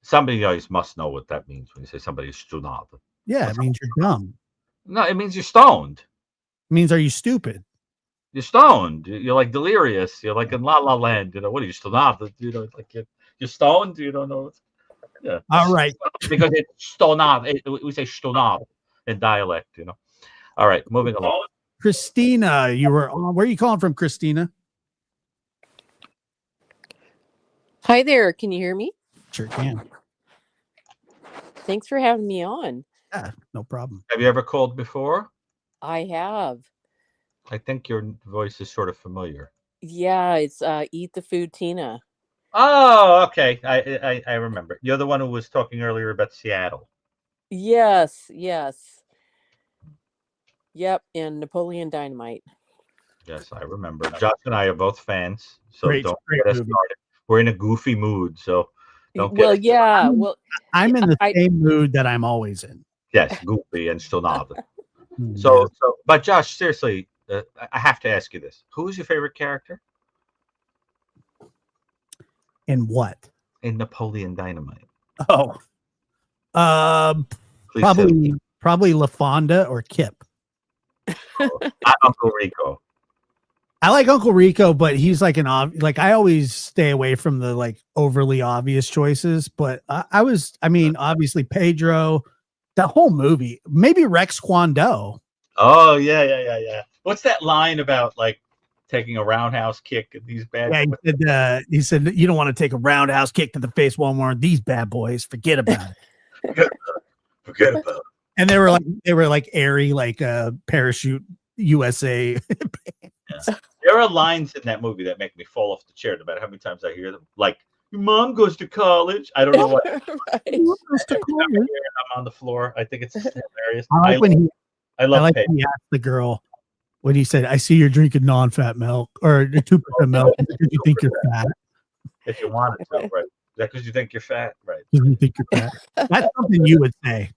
Somebody in the audience must know what that means when you say somebody's stunada. Yeah, it means you're dumb. No, it means you're stoned. It means, are you stupid? You're stoned. You're like delirious. You're like in La La Land. What are you stonada? Like you're stoned. You don't know. Yeah. All right. Because it's stonada. We say stonada in dialect. All right, moving along. Christina, you were on. Where are you calling from, Christina? Hi there. Can you hear me? Sure can. Thanks for having me on. Yeah, no problem. Have you ever called before? I have. I think your voice is sort of familiar. Yeah, it's Eat the Food Tina. Oh, okay. I remember. You're the one who was talking earlier about Seattle. Yes. Yep, and Napoleon Dynamite. Yes, I remember. Josh and I are both fans, so don't get us movie. started. We're in a goofy mood, so don't get Well, us yeah. started. Well, I'm in the same mood that I'm always in. Yes, goofy and still not. So, but Josh, seriously, I have to ask you this: who is your favorite character In what? in Napoleon Dynamite? Oh, probably LaFonda or Kip. Uncle Rico. I like Uncle Rico, but he's like I always stay away from the like overly obvious choices. But obviously Pedro, the whole movie, maybe Rex Kwon-Do. Oh yeah. What's that line about like taking a roundhouse kick at these bad? Yeah, he said you don't want to take a roundhouse kick to the face one more. These bad boys, forget about it. Forget about it. And they were like airy, like parachute USA. Yeah. There are lines in that movie that make me fall off the chair no matter how many times I hear them. Like, your mom goes to college. I don't know what. Right. I'm on the floor. I think it's hilarious. I like Paige. when he asked the girl when he said, "I see you're drinking non-fat milk or 2% milk because you think you're fat." If you wanted to, right? Is that because you think you're fat? Right. Because you think you're fat. That's something you would say.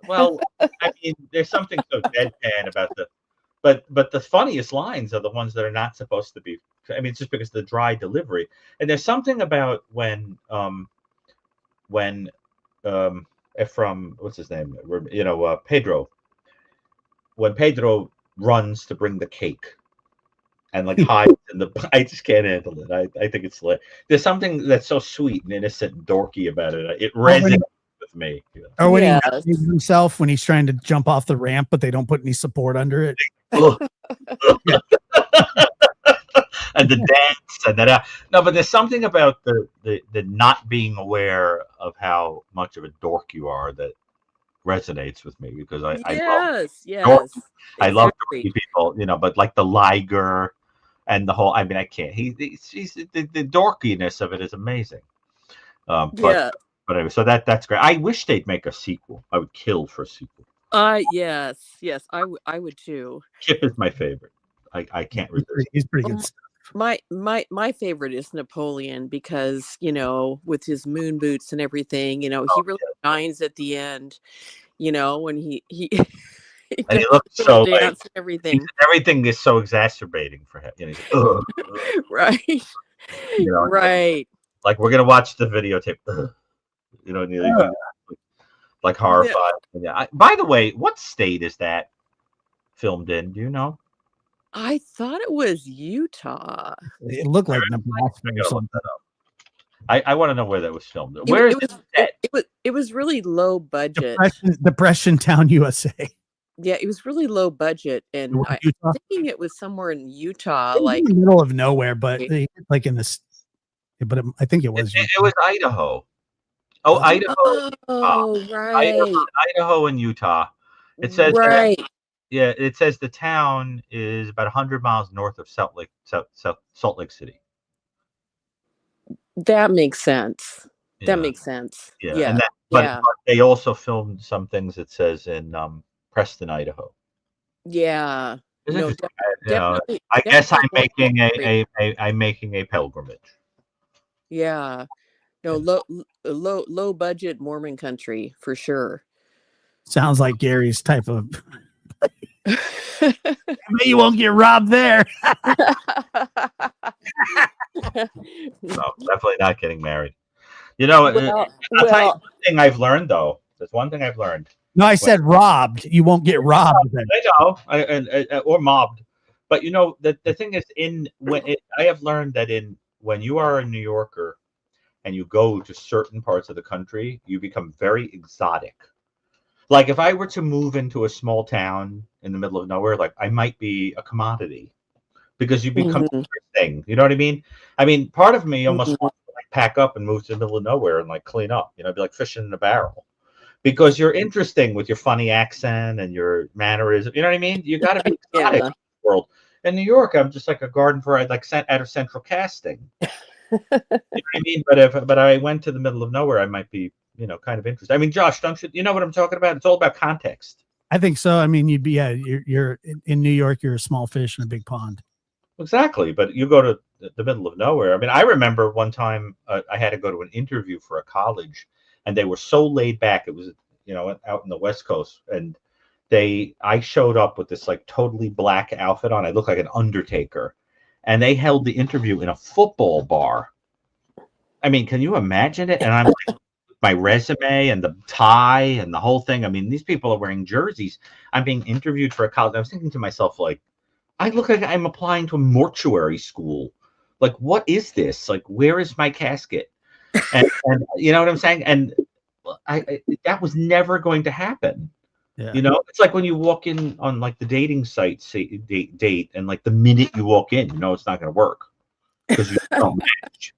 Well, I mean, there's something so deadpan about but the funniest lines are the ones that are not supposed to be. I mean, it's just because of the dry delivery. And there's something about when from what's his name, Pedro, when Pedro runs to bring the cake and like hides in the. I just can't handle it. I think it's lit. There's something that's so sweet and innocent and dorky about it. It resonates with me. Or when he Yes. matches himself when he's trying to jump off the ramp, but they don't put any support under it. And the dance and that. No, but there's something about the not being aware of how much of a dork you are that resonates with me because I love yes. I love Exactly. dorky people, but like the Liger and the whole. I mean, I can't. He's the dorkiness of it is amazing. But Yeah. anyway, so that's great. I wish they'd make a sequel. I would kill for a sequel. Yes. I would too. Chip is my favorite. I can't resist. He's pretty good. My favorite is Napoleon because with his moon boots and everything, he really shines at the end. When he And he looks so like dance and everything. everything is so exacerbating for him. He's like, ugh, Right. Right. like we're gonna watch the videotape. Ugh. And he's like horrified. Yeah. By the way, what state is that filmed in? Do you know? I thought it was Utah. It looked like Nebraska or something. I want to know where that was filmed. Where is it set? It was really low budget. Depression Town, USA. Yeah, it was really low budget, and I'm thinking it was somewhere in Utah, like like in the middle of nowhere, but like in this. But I think it was. It was Idaho. Oh, Idaho. Oh, right. Idaho and Utah. It says right. Yeah, it says the town is about 100 miles north of Salt Lake City. That makes sense. Yeah. That makes sense. Yeah. But they also filmed some things, it says, in Preston, Idaho. Yeah. No, definitely. I guess I'm making I'm making a pilgrimage. Yeah. No, low budget Mormon country for sure. Sounds like Gary's type of. You won't get robbed there. No, definitely not getting married. I'll tell you one thing I've learned, though. There's one thing I've learned. No, I said robbed. You won't get robbed. I know, or mobbed. But the thing is, I have learned that when you are a New Yorker and you go to certain parts of the country, you become very exotic. Like if I were to move into a small town in the middle of nowhere, like I might be a commodity because you become a thing. You know what I mean? I mean, part of me almost wants to pack up and move to the middle of nowhere and clean up. Be like fishing in a barrel because you're interesting with your funny accent and your mannerism. You know what I mean? You got to be exotic in the world. In New York, I'm just like a garden variety, out of central casting. You know what I mean? But I went to the middle of nowhere, I might be. Kind of interesting. I mean, Josh, don't you know what I'm talking about? It's all about context. I think so. I mean, you'd be you're in New York. You're a small fish in a big pond. Exactly, but you go to the middle of nowhere. I mean, I remember one time I had to go to an interview for a college, and they were so laid back. It was out in the West Coast, and I showed up with this totally black outfit on. I looked like an undertaker, and they held the interview in a football bar. I mean, can you imagine it? And I'm like. My resume and the tie and the whole thing. I mean, these people are wearing jerseys. I'm being interviewed for a college. I was thinking to myself, I look like I'm applying to a mortuary school. What is this? Where is my casket? And you know what I'm saying? And that was never going to happen. Yeah. It's like when you walk in on the dating site, say date, and the minute you walk in, it's not going to work because you don't match.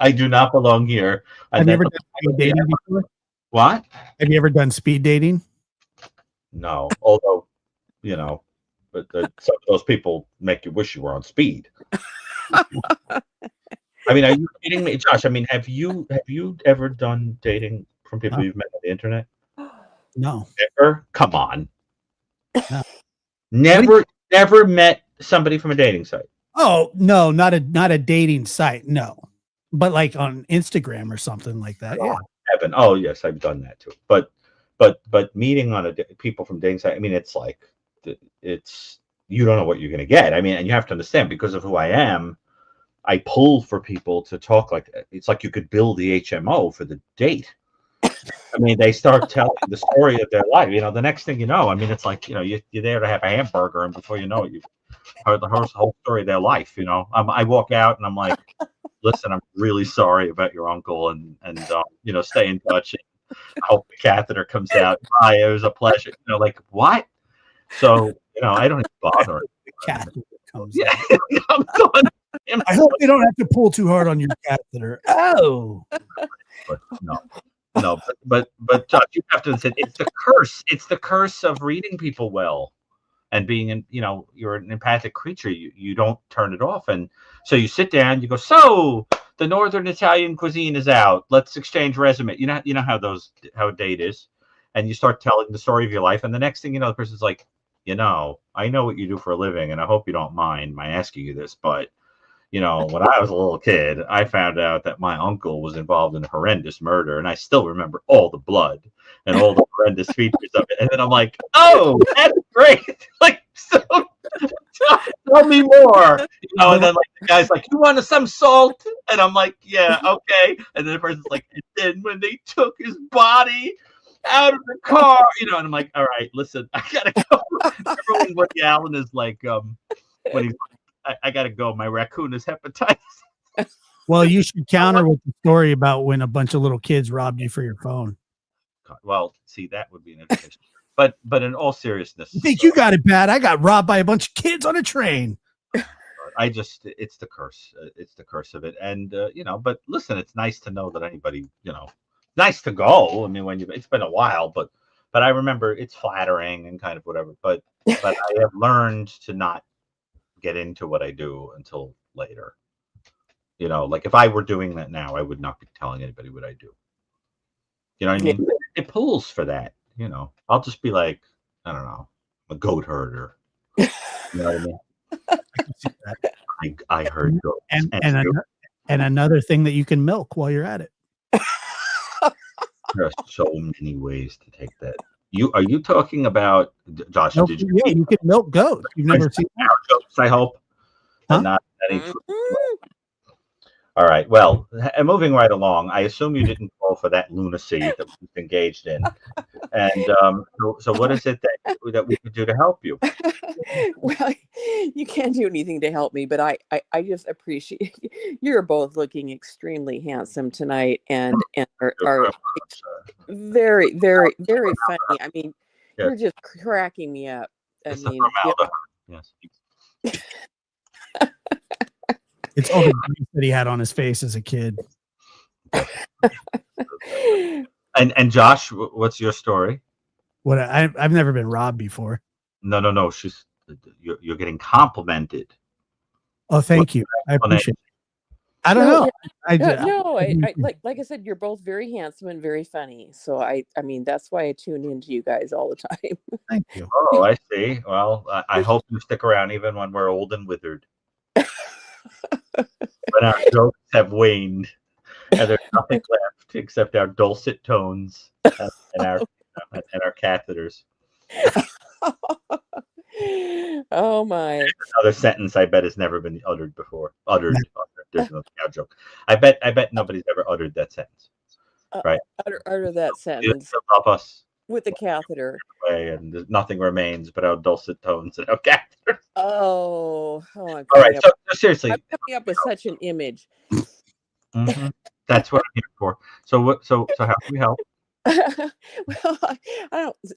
I do not belong here. Have you ever done speed dating before? What? Have you ever done speed dating? No, although, but some of those people make you wish you were on speed. I mean, are you kidding me, Josh? I mean, have you ever done dating from people you've met on the internet? No. Never? Come on. No. Never met somebody from a dating site. Oh no, not a dating site. No. But on Instagram or something like that. Yeah. heaven. Oh yes, I've done that too. But meeting on people from dating site. I mean, it's like it's you don't know what you're going to get. I mean, and you have to understand because of who I am. I pull for people to talk like that. It's like you could build the HMO for the date. I mean, they start telling the story of their life. You know, the next thing you know, I mean, it's like, you know, you're there to have a hamburger, and before you know it, you've heard the whole story of their life. You know, I walk out and I'm like, listen, I'm really sorry about your uncle, and you know, stay in touch. And I hope the catheter comes out. Hi, it was a pleasure. You know, like what? So you know, I don't even bother. The catheter comes Yeah, out. I'm done. I hope they don't have to pull too hard on your catheter. Oh, But no, but Josh, you have to understand, it's the curse. It's the curse of reading people well and being in, you know, you're an empathic creature. You don't turn it off, and so you sit down. You go, so the Northern Italian cuisine is out. Let's exchange resume. You know how a date is, and you start telling the story of your life, and the next thing you know, the person's like, you know, I know what you do for a living, and I hope you don't mind my asking you this, but you know, when I was a little kid, I found out that my uncle was involved in a horrendous murder, and I still remember all the blood and all the horrendous features of it. And then I'm like, oh, that's great. Like, so tell me more. You know, and then like the guy's like, you want some salt? And I'm like, yeah, okay. And then the person's like, and then when they took his body out of the car, you know, and I'm like, all right, listen, I gotta go. Remember when Woody Allen is like, when he's I gotta go. My raccoon is hepatitis. well, you should counter with the story about when a bunch of little kids robbed you for your phone. Well, see, that would be an invitation. But in all seriousness, You think you got it bad? I got robbed by a bunch of kids on a train. it's the curse. It's the curse of it. And you know, but listen, it's nice to know that anybody, you know, nice to go. I mean, it's been a while, but I remember it's flattering and kind of whatever. But I have learned to not get into what I do until later. You know, like if I were doing that now, I would not be telling anybody what I do. You know what I mean? It pulls for that. You know, I'll just be like, I don't know, a goat herder. You know what I mean? I heard goats. And another thing that you can milk while you're at it. There are so many ways to take that. Are you talking about, Josh? Milk, Did you? yeah, you can milk goats. You've never seen that? Jokes, I hope. Huh? And not any. All right. Well, moving right along. I assume you didn't fall for that lunacy that we've engaged in. And so what is it that we can do to help you? Well, you can't do anything to help me, but I just appreciate you're both looking extremely handsome tonight, and are very, very, very funny. I mean, Yes. you're just cracking me up. I It's mean, a formaldehyde. Yes. It's all the grease that he had on his face as a kid. And Josh, what's your story? What I've never been robbed before. No. You're getting complimented. Oh, thank you. I appreciate it. I don't know. Like I said, you're both very handsome and very funny. So I mean, that's why I tune into you guys all the time. Thank you. Oh, I see. Well, I hope you stick around even when we're old and withered. When our jokes have waned and there's nothing left except our dulcet tones and our catheters. Oh my! Another sentence I bet has never been uttered before. Uttered. There's no cow joke. I bet nobody's ever uttered that sentence. Right? Utter that sentence. Love us with the catheter. And nothing remains but our dulcet tones and our catheters. Oh, all right. So seriously, I'm coming up with such an image. Mm-hmm. That's what I'm here for. So how can we help? Well,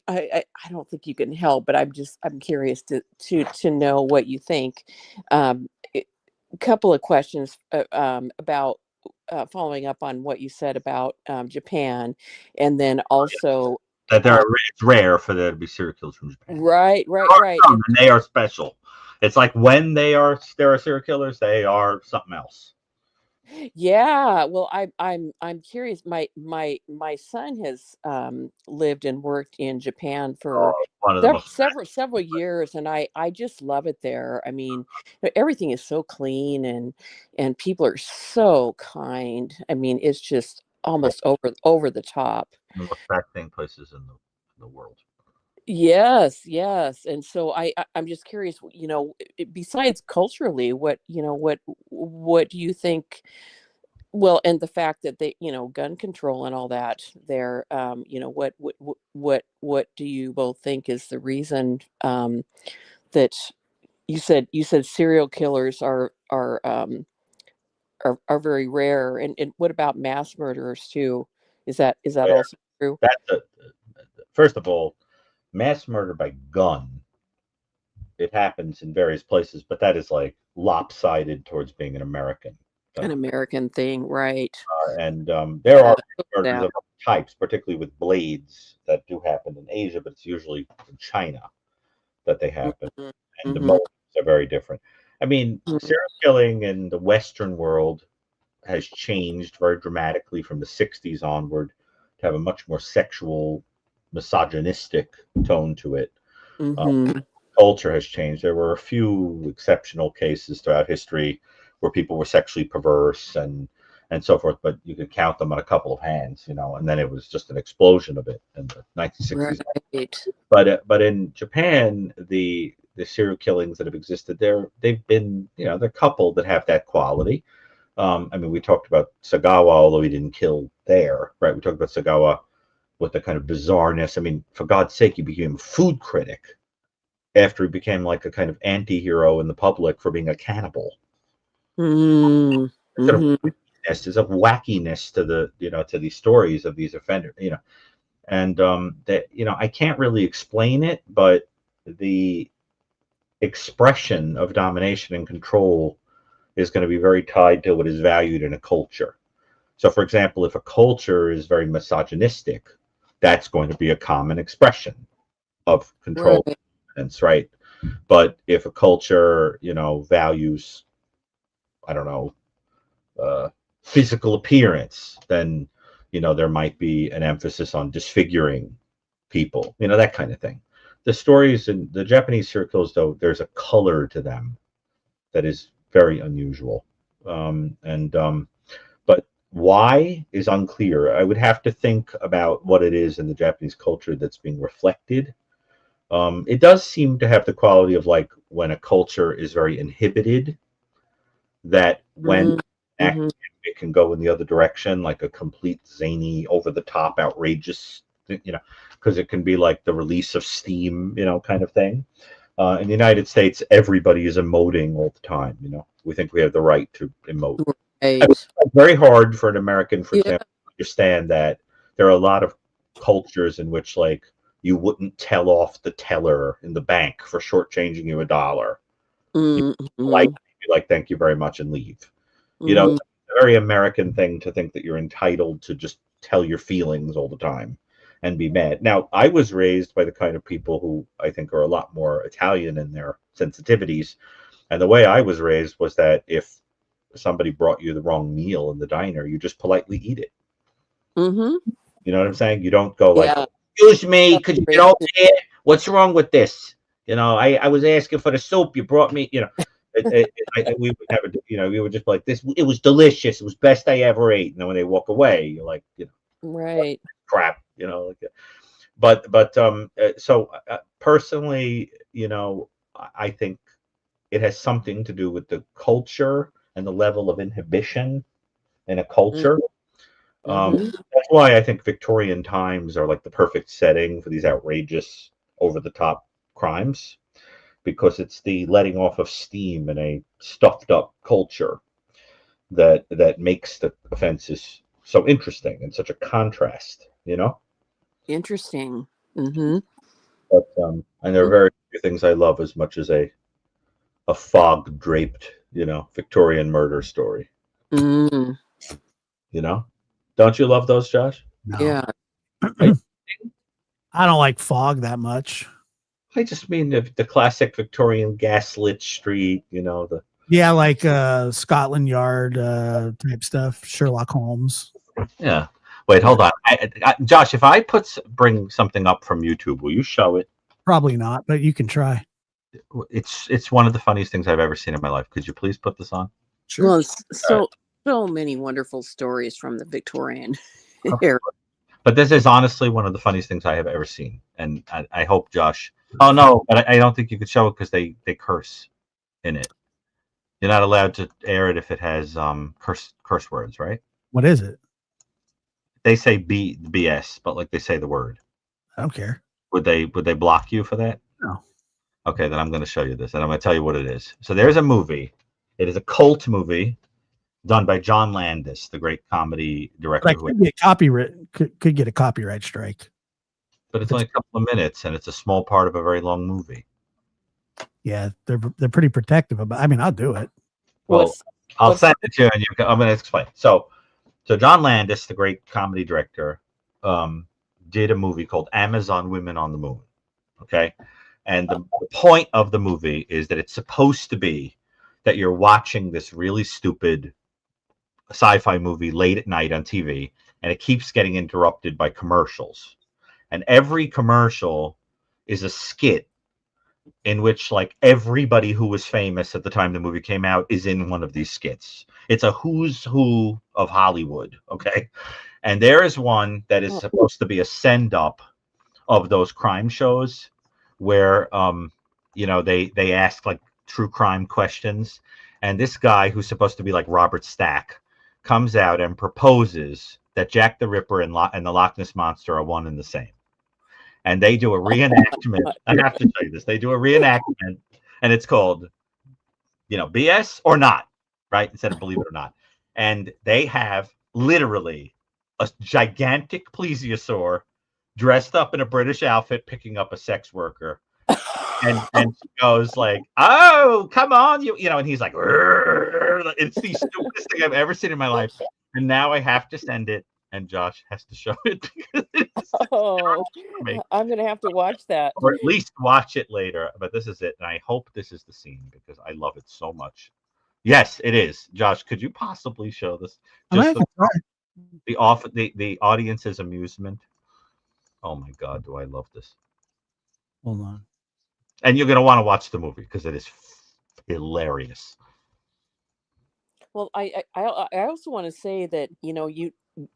I don't think you can help, but I'm curious to know what you think. A couple of questions about following up on what you said about Japan, and then also that it's rare for there to be serial killers from Japan. Right. And they are special. It's like when there are serial killers, they are something else. Yeah, well, I'm curious. My son has lived and worked in Japan for several years, and I just love it there. I mean, everything is so clean, and people are so kind. I mean, it's just almost over the top. The most fascinating places in the world. Yes, yes. And so I'm just curious, besides culturally, what do you think? Well, and the fact that they, gun control and all that there, what do you both think is the reason that you said serial killers are very rare, and what about mass murderers too? Is that Where also true? that's first of all, mass murder by gun. It happens in various places, but that is like lopsided towards being an American An thing. American thing, right? And there are murders Yeah. of other types, particularly with blades, that do happen in Asia, but it's usually in China that they happen, Mhm, and the mhm, motives are very different. I mean, mhm. serial killing in the Western world has changed very dramatically from the 60s onward to have a much more sexual, misogynistic tone to it. Mhm. Culture has changed. There were a few exceptional cases throughout history where people were sexually perverse and so forth, but you could count them on a couple of hands, and then it was just an explosion of it in the 1960s. Right. But in Japan, the serial killings that have existed there, they've been, they're a couple that have that quality. I mean, we talked about Sagawa, although he didn't kill there, right? We talked about Sagawa with the kind of bizarreness. I mean, for God's sake, he became a food critic after he became like a kind of anti-hero in the public for being a cannibal. Mm, Sort of mhm. there's a wackiness to to these stories of these offenders, and that I can't really explain it, but the expression of domination and control is going to be very tied to what is valued in a culture. So, for example, if a culture is very misogynistic, that's going to be a common expression of control, Right. right? But if a culture, values, I don't know, uh, physical appearance, then, there might be an emphasis on disfiguring people, that kind of thing. The stories in the Japanese serial killers, though, there's a color to them that is very unusual. And But why is unclear. I would have to think about what it is in the Japanese culture that's being reflected. It does seem to have the quality of like when a culture is very inhibited, that when Mm, act mhm. it can go in the other direction, like a complete zany, over the top, outrageous, because it can be like the release of steam, kind of thing. In the United States, everybody is emoting all the time. We think we have the right to emote. I mean, Right. it's very hard for an American, for Yeah. example, to understand that there are a lot of cultures in which, like, you wouldn't tell off the teller in the bank for shortchanging you $1. You like Mhm. be like, thank you very much, and leave. Mhm. It's a very American thing to think that you're entitled to just tell your feelings all the time and be mad. Now, I was raised by the kind of people who I think are a lot more Italian in their sensitivities. And the way I was raised was that if somebody brought you the wrong meal in the diner, you just politely eat it. Mhm. You know what I'm saying? You don't go like, Yeah. excuse me, could you get Celebration. over here? What's wrong with this? I was asking for the soup. You brought me, we would never, we would just be like this. It was delicious. It was best I ever ate. And then when they walk away, you're like, Right. crap, but personally, I think it has something to do with the culture and the level of inhibition in a culture. Mhm. That's why I think Victorian times are like the perfect setting for these outrageous, over the top crimes, because it's the letting off of steam in a stuffed up culture that makes the offenses so interesting and such a contrast. Interesting. Mhm. And there are very few things I love as much as a fog draped, Victorian murder story. Mm. You know, don't you love those, Josh? No, Yeah. I don't like fog that much. I just mean the classic Victorian gaslit street. The Yeah, like Scotland Yard type stuff, Sherlock Holmes. yeah. Wait, Yeah. hold on, Josh. If I bring something up from YouTube, will you show it? Probably not, but you can try. It's one of the funniest things I've ever seen in my life. Could you please put this on? Sure. Well, All right. so so many wonderful stories from the Victorian Of era. course. But this is honestly one of the funniest things I have ever seen, and I hope Josh. Oh no, but I don't think you could show it because they curse in it. You're not allowed to air it if it has curse words, right? What is it? They say BS, but like they say the word. I don't care. Would they block you for that? No. Okay, then I'm going to show you this, and I'm going to tell you what it is. So there's a movie. It is a cult movie done by John Landis, the great comedy director. But I could get copyright. Could get a copyright strike. But it's only a couple of minutes, and it's a small part of a very long movie. Yeah, they're pretty protective about. I mean, I'll do it. Well, I'll send it to you, and I'm going to explain. So John Landis, the great comedy director, did a movie called Amazon Women on the Moon. Okay. And the point of the movie is that it's supposed to be that you're watching this really stupid sci-fi movie late at night on TV, and it keeps getting interrupted by commercials. And every commercial is a skit in which like everybody who was famous at the time the movie came out is in one of these skits. It's a who's who of Hollywood. Okay. And there is one that is supposed to be a send-up of those crime shows where they ask like true crime questions, and this guy who's supposed to be like Robert Stack comes out and proposes that Jack the Ripper and the Loch Ness Monster are one and the same, and they do a reenactment. I have to tell you this. They do a reenactment, and it's called BS or not, right, instead of Believe It or Not. And they have literally a gigantic plesiosaur dressed up in a British outfit picking up a sex worker, and she goes like, "Oh, come on, and he's like, "Rrr." It's the stupidest thing I've ever seen in my life, and now I have to send it, and Josh has to show it because I'm gonna have to watch that, or at least watch it later. But this is it, and I hope this is the scene because I love it so much. Yes, it is. Josh, could you possibly show this? Just the audience's amusement. Oh my God, do I love this? Hold on. And you're going to want to watch the movie because it is hilarious. Well, I also want to say that, you,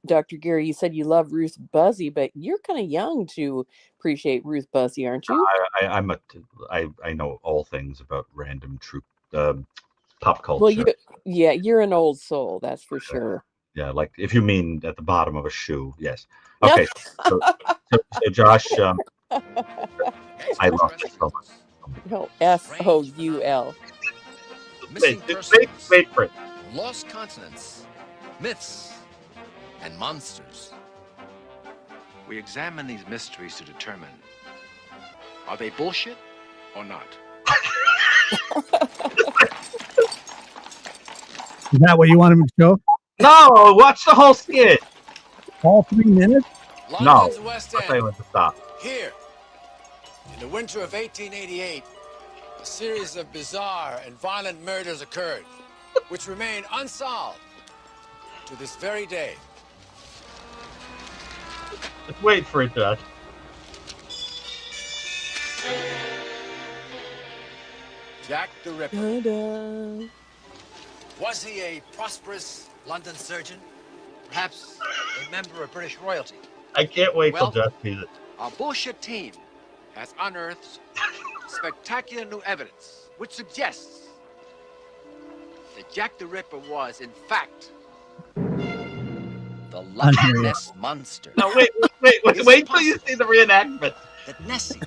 Dr. Gary, you said you love Ruth Buzzy, but you're kind of young to appreciate Ruth Buzzy, aren't you? I know all things about random pop culture. Well, you're an old soul, that's for sure. Yeah, like if you mean at the bottom of a shoe, yes. Okay, so Josh, I love this so much. No, Foul. Wait for it. Lost continents, myths, and monsters. We examine these mysteries to determine, are they bullshit or not? Is that what you want him to show? No, watch the whole skit. All 3 minutes? London's West I'll tell you when to stop. Here, in the winter of 1888, a series of bizarre and violent murders occurred, which remain unsolved to this very day. Just wait for it, Josh. Jack the Ripper. Ta-da. Was he a prosperous London surgeon? Perhaps a member of British royalty? I can't wait till Josh sees it. Our bullshit team has unearthed spectacular new evidence which suggests that Jack the Ripper was, in fact, the Loch Ness Monster. No, wait till you see the reenactment. That Nessie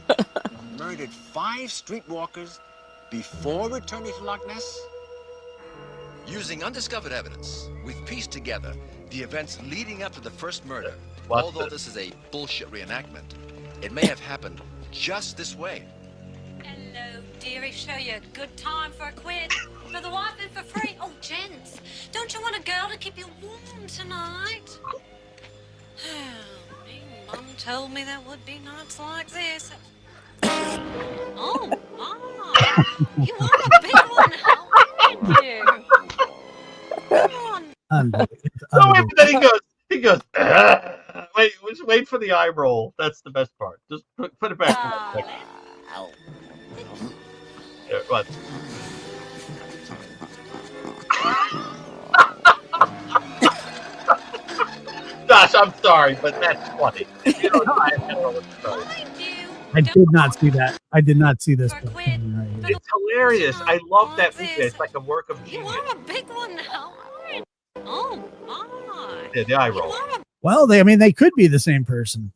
murdered 5 streetwalkers before returning to Loch Ness? Using undiscovered evidence, we've pieced together the events leading up to the first murder. Although this is a bullshit reenactment, it may have happened just this way. Hello, dearie. Show you a good time for a quid. For the wife and for free. Oh, gents, don't you want a girl to keep you warm tonight? Mum told me there would be nights like this. Oh, you want a big one? How you? Come on. No, wait, but then he goes, wait for the eye roll. That's the best part. Just put it back. Here, what? I'm sorry, but that's funny. You know, I don't know what to tell you. Mind you, I don't did not see that. I did not see this for a one quid coming right for here. the It's hilarious. I love that movie. office. It's like a work of You genius. are a big one now. Oh my. Yeah, the eye You roll. are a Well, they could be the same person.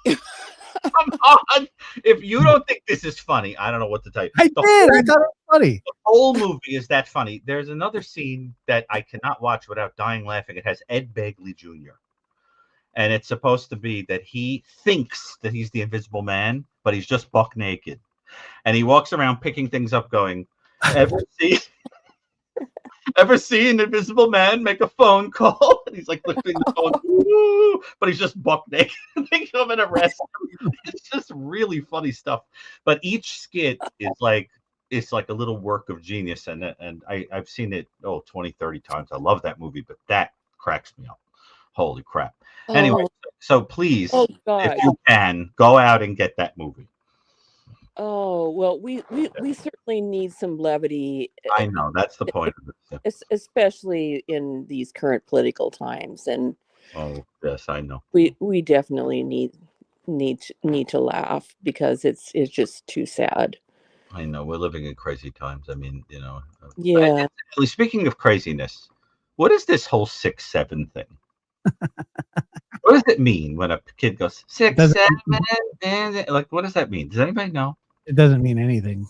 Come on. If you don't think this is funny, I don't know what to tell you. I The did. I whole- thought it was funny. The whole movie is that funny. There's another scene that I cannot watch without dying laughing. It has Ed Begley Jr. And it's supposed to be that he thinks that he's the Invisible Man, but he's just buck naked. And he walks around picking things up going, ever see an Invisible Man make a phone call? And he's like lifting the phone, "Woo," but he's just buck naked. They come and arrest him. It's just really funny stuff. But each skit is like, it's like a little work of genius. And I've seen it 20, 30 times. I love that movie, but that cracks me up. Holy crap. Anyway, so please, Oh if God. you can, go out and get that movie. Oh well, we certainly need some levity, I know, that's the point of it. especially in these current political times, and Oh, yes, I know. we definitely need to laugh because it's just too sad. I know, we're living in crazy times. I mean, you know. Yeah. Speaking of craziness, what is this whole 6'7" thing? What does it mean when a kid goes 6'7"? Like, what does that mean? Does anybody know? It doesn't mean anything.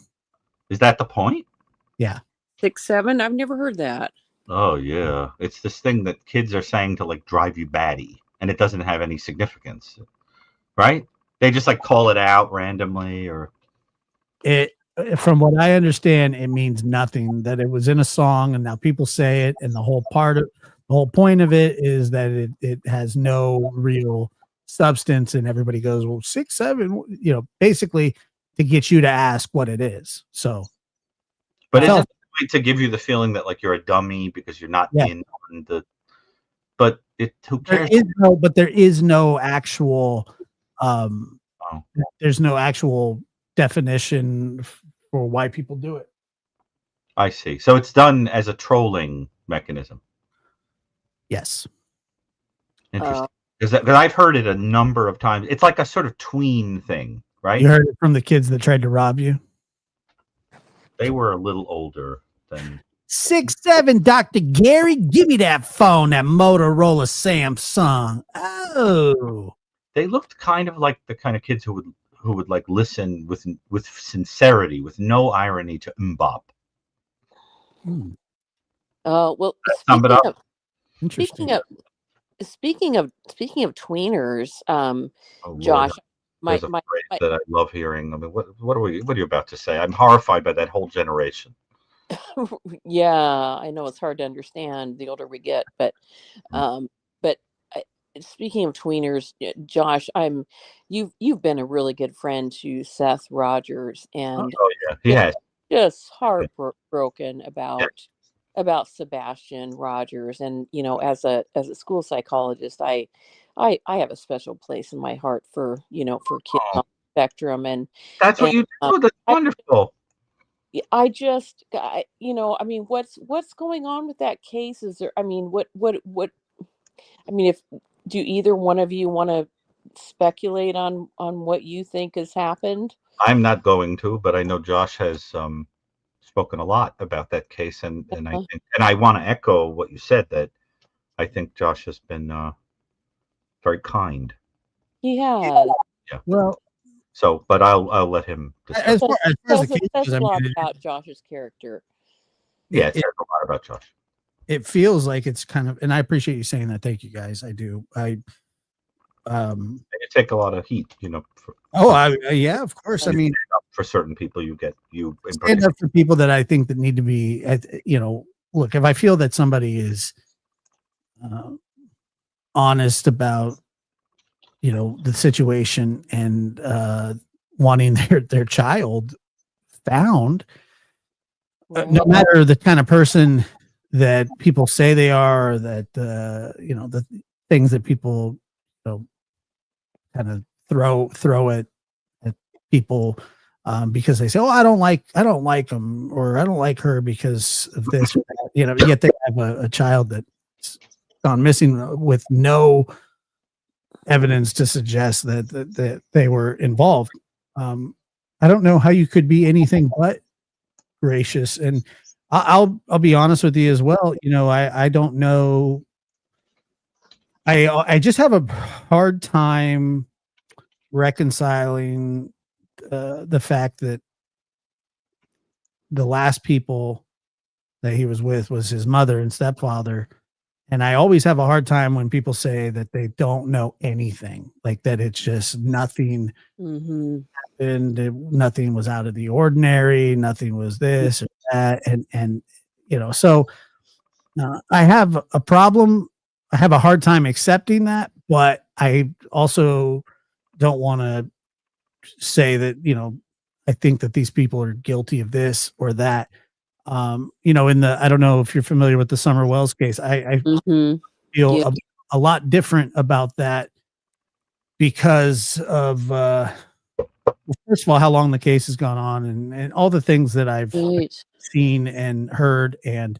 Is that the point? Yeah. 6'7"? I've never heard that. Oh yeah, it's this thing that kids are saying to like drive you batty, and it doesn't have any significance, right? They just like call it out randomly, or It, from what I understand, it means nothing. That it was in a song, and now people say it, and the whole point of it is that it has no real substance, and everybody goes, well, 6'7", basically to get you to ask what it is. So, but Well- isn't it to give you the feeling that like you're a dummy because you're not Yeah. in on the. But who cares? there is no actual, Oh. there's no actual definition for why people do it. I see. So it's done as a trolling mechanism. Yes. Interesting. Because I've heard it a number of times. It's like a sort of tween thing, right? You heard it from the kids that tried to rob you. They were a little older than. 6'7", Dr. Gary, give me that phone, that Motorola Samsung. Oh, They looked kind of like the kind of kids who would like listen with sincerity, with no irony to mbop. Well, Sum it up. interesting. speaking of tweeners, Oh, Lord. Josh, There's a phrase that I love hearing. I mean, what are you about to say? I'm horrified by that whole generation. yeah, I know it's hard to understand the older we get, but speaking of tweeners, Josh, you've been a really good friend to Seth Rogers, and Oh yeah, he has. just heartbroken about Sebastian Rogers. And as a school psychologist, I have a special place in my heart for kids on the spectrum, and That's what you do. That's wonderful. I mean, what's going on with that case? Is there, I mean, do either one of you want to speculate on what you think has happened? I'm not going to, but I know Josh has spoken a lot about that case, and I want to echo what you said, that I think Josh has been very kind. He has. Yeah. Well, so, but I'll let him discuss. as far as the case That's goes, a lot about Josh's character. Yeah, it says a lot about Josh. It feels like it's kind of, and I appreciate you saying that. Thank you, guys. I do. You take a lot of heat, Yeah, of course. I mean, for certain people, you stand up for people that I think that need to be, look, if I feel that somebody is honest about, the situation and wanting their child found, no matter the kind of person that people say they are, or that, the things that people, kind of throw at people because they say, "Oh, I don't like them," or "I don't like her because of this," or that. Yet they have a child that's gone missing with no evidence to suggest that they were involved. I don't know how you could be anything but gracious. And I'll be honest with you as well. You know, I don't know. I just have a hard time reconciling the fact that the last people that he was with was his mother and stepfather. And I always have a hard time when people say that they don't know anything, like that it's just nothing Mm-hmm. happened, nothing was out of the ordinary, nothing was this or that, and you know, so I have a problem. I have a hard time accepting that, but I also don't want to say that, you know, I think that these people are guilty of this or that. You know, I don't know if you're familiar with the Summer Wells case. I Mm-hmm. feel Yeah. a lot different about that because of, first of all, how long the case has gone on and all the things that I've Right. seen and heard. And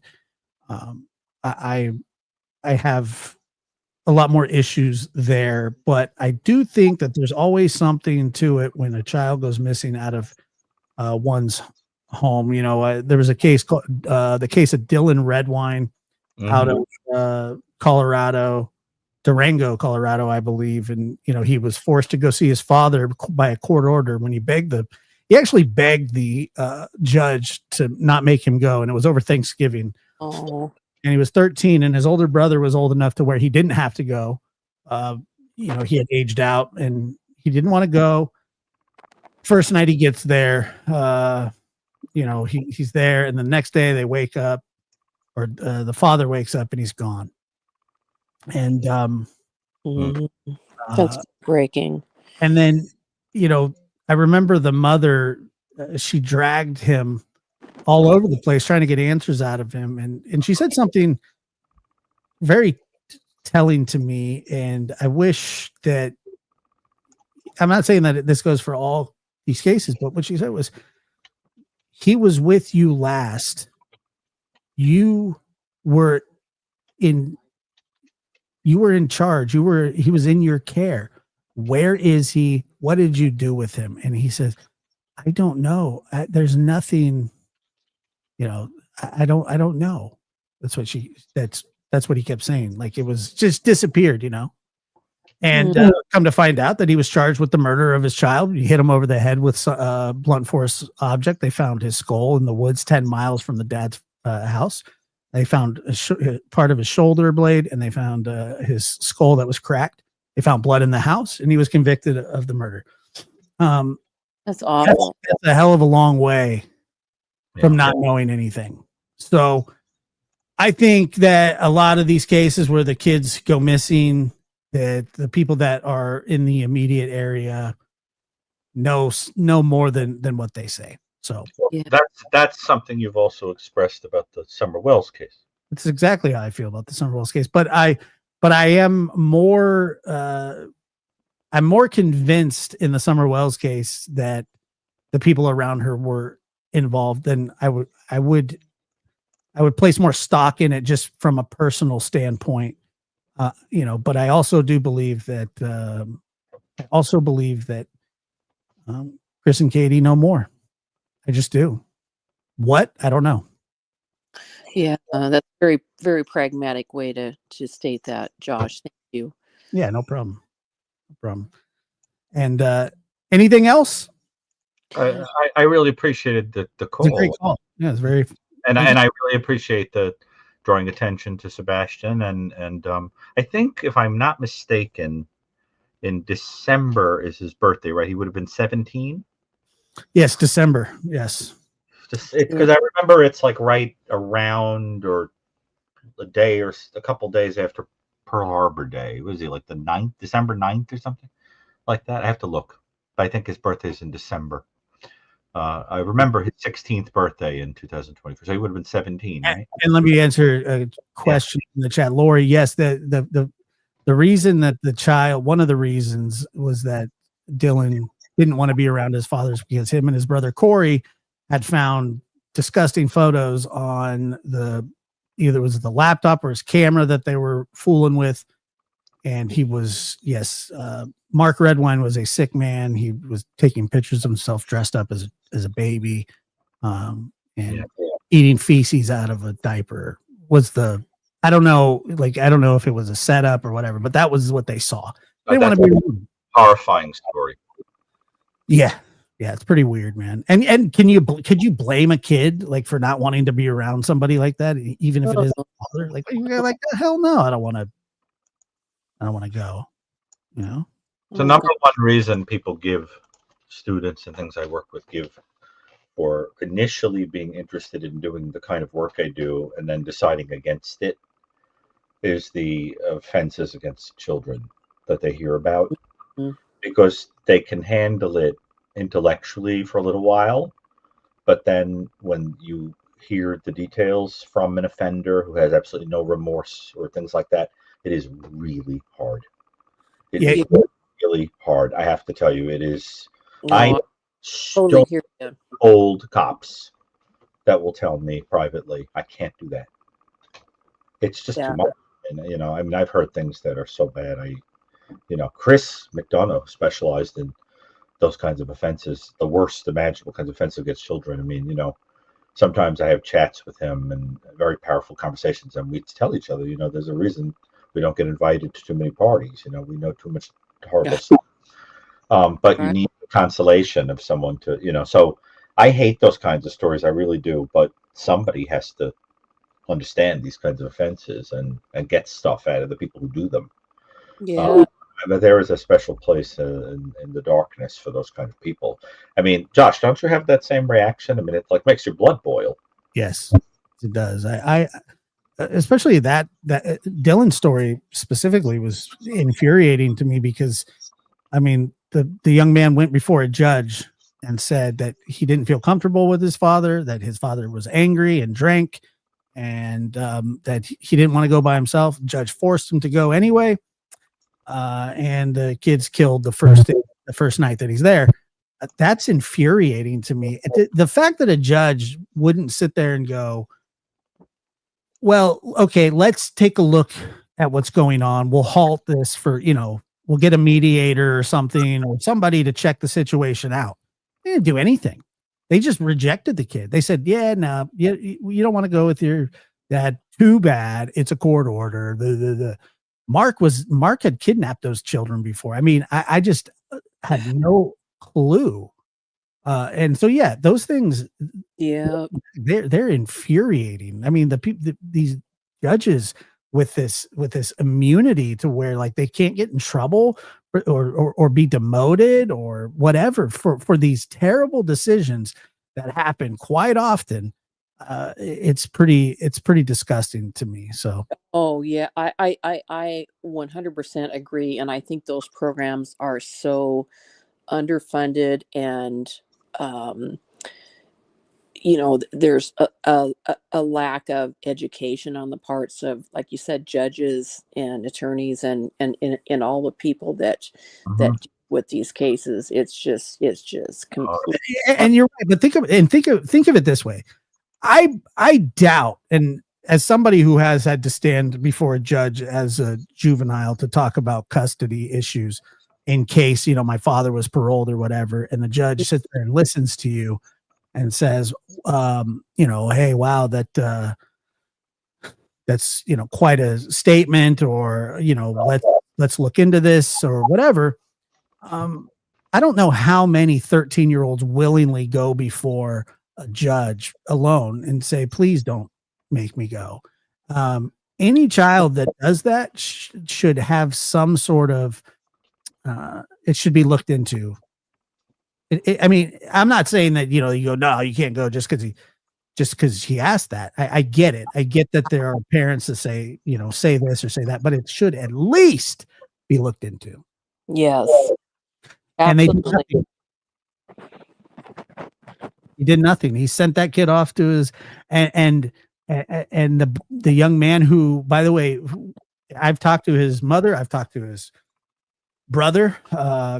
um, I have a lot more issues there, but I do think that there's always something to it when a child goes missing out of one's home. You know, there was a case called the case of Dylan Redwine out of Colorado, Durango, Colorado, I believe. And, you know, he was forced to go see his father by a court order when he actually begged the judge to not make him go. And it was over Thanksgiving. Oh. And he was 13 and his older brother was old enough to where he didn't have to go. You know, he had aged out and he didn't want to go. First night he gets there, you know, he's there. And the next day they wake up or the father wakes up and he's gone. And, Mhm. That's breaking. and then, you know, I remember the mother, she dragged him all over the place trying to get answers out of him. And she said something very telling to me. And I wish that, I'm not saying that this goes for all these cases, but what she said was, he was with you last. You were in charge. He was in your care. Where is he? What did you do with him? And he says, I don't know. There's nothing, you know, I don't know. That's what he kept saying. Like it was just disappeared, you know? And come to find out that he was charged with the murder of his child. He hit him over the head with a blunt force object. They found his skull in the woods 10 miles from the dad's house. They found part of his shoulder blade, and they found his skull that was cracked. They found blood in the house, and he was convicted of the murder. That's awful. That's a hell of a long way from not knowing anything. So I think that a lot of these cases where the kids go missing, that the people that are in the immediate area know more than what they say. So Yeah. That's something you've also expressed about the Summer Wells case. That's exactly how I feel about the Summer Wells case. But I am more I'm more convinced in the Summer Wells case that the people around her were involved than I would place more stock in it just from a personal standpoint. You know, but I also do believe that Chris and Katie know more. I just do. What? I don't know. Yeah, that's a very, very pragmatic way to state that, Josh. Thank you. Yeah, no problem. No problem. And anything else? I really appreciated the call. It's a great call. Yeah, it's very. And I really appreciate the drawing attention to Sebastian. And I think, if I'm not mistaken, in December is his birthday, right? He would have been 17. Yes, December. Yes. Because I remember it's like right around or a day or a couple days after Pearl Harbor Day. Was he like the 9th, December 9th or something like that? I have to look. But I think his birthday is in December. I remember his 16th birthday in 2024. So he would have been 17, right? And let me answer a question in the chat. Lori, yes, the reason that one of the reasons was that Dylan didn't want to be around his father's because him and his brother Corey had found disgusting photos on the either it was the laptop or his camera that they were fooling with. And he was, yes, Mark Redwine was a sick man. He was taking pictures of himself dressed up as a baby, and eating feces out of a diaper was the, I don't know if it was a setup or whatever, but that was what they saw. They want to be horrifying story. Yeah, it's pretty weird, man. And could you blame a kid like for not wanting to be around somebody like that, even if it is a father? Like, hell no, I don't want to go. You know. So number one reason people give students and things I work with give for initially being interested in doing the kind of work I do and then deciding against it is the offenses against children that they hear about, because they can handle it intellectually for a little while, but then when you hear the details from an offender who has absolutely no remorse or things like that, it is really hard. It is really hard. I have to tell you, it is. I totally hear you. Old cops that will tell me privately, I can't do that. It's just too much. And I mean, I've heard things that are so bad. Chris McDonough specialized in those kinds of offenses, the worst imaginable kinds of offenses against children. I mean, sometimes I have chats with him and very powerful conversations, and we tell each other, there's a reason we don't get invited to too many parties. We know too much horrible stuff. But you need the consolation of someone to, so I hate those kinds of stories. I really do. But somebody has to understand these kinds of offenses and get stuff out of the people who do them. But there is a special place in the darkness for those kind of people. I mean, Josh, don't you have that same reaction? I mean, it like makes your blood boil. Yes, it does. I especially that Dylan's story specifically was infuriating to me because, I mean, the young man went before a judge and said that he didn't feel comfortable with his father, that his father was angry and drank, and that he didn't want to go by himself. The judge forced him to go anyway. And the kid's killed the first night that he's there. That's infuriating to me. The fact that a judge wouldn't sit there and go, well, okay, let's take a look at what's going on. We'll halt this for, we'll get a mediator or something or somebody to check the situation out. They didn't do anything. They just rejected the kid. They said, yeah, no, you don't want to go with your dad. Too bad. It's a court order. Mark had kidnapped those children before. I mean, I just had no clue. And so, yeah, those things, they're infuriating. I mean, these judges with this immunity to where like they can't get in trouble or be demoted or whatever for these terrible decisions that happen quite often. It's pretty disgusting to me. So I 100% agree, and I think those programs are so underfunded, and there's a lack of education on the parts of, like you said, judges and attorneys and all the people that deal with these cases. It's just complete. And you're right, but think of it this way. I doubt, and as somebody who has had to stand before a judge as a juvenile to talk about custody issues in case, my father was paroled or whatever, and the judge sits there and listens to you and says, hey, wow, that's, quite a statement, or, let's look into this or whatever. I don't know how many 13-year-olds willingly go before a judge alone and say, please don't make me go. Any child that does that should have some sort of, it should be looked into. I mean, I'm not saying that, you go, no, you can't go just because he asked that. I get it. I get that there are parents that say, say this or say that, but it should at least be looked into. Yes. And Absolutely. He did nothing. He sent that kid off to his, and the young man who, by the way, I've talked to his mother, I've talked to his brother,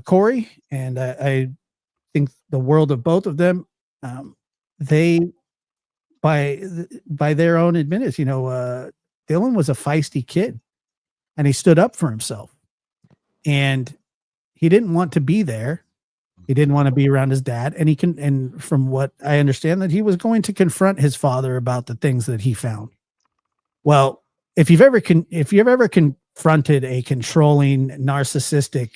Corey, and I think the world of both of them. They by their own admittance, Dylan was a feisty kid, and he stood up for himself, and he didn't want to be there. He didn't want to be around his dad, and from what I understand, that he was going to confront his father about the things that he found. Well, if you've ever confronted a controlling, narcissistic,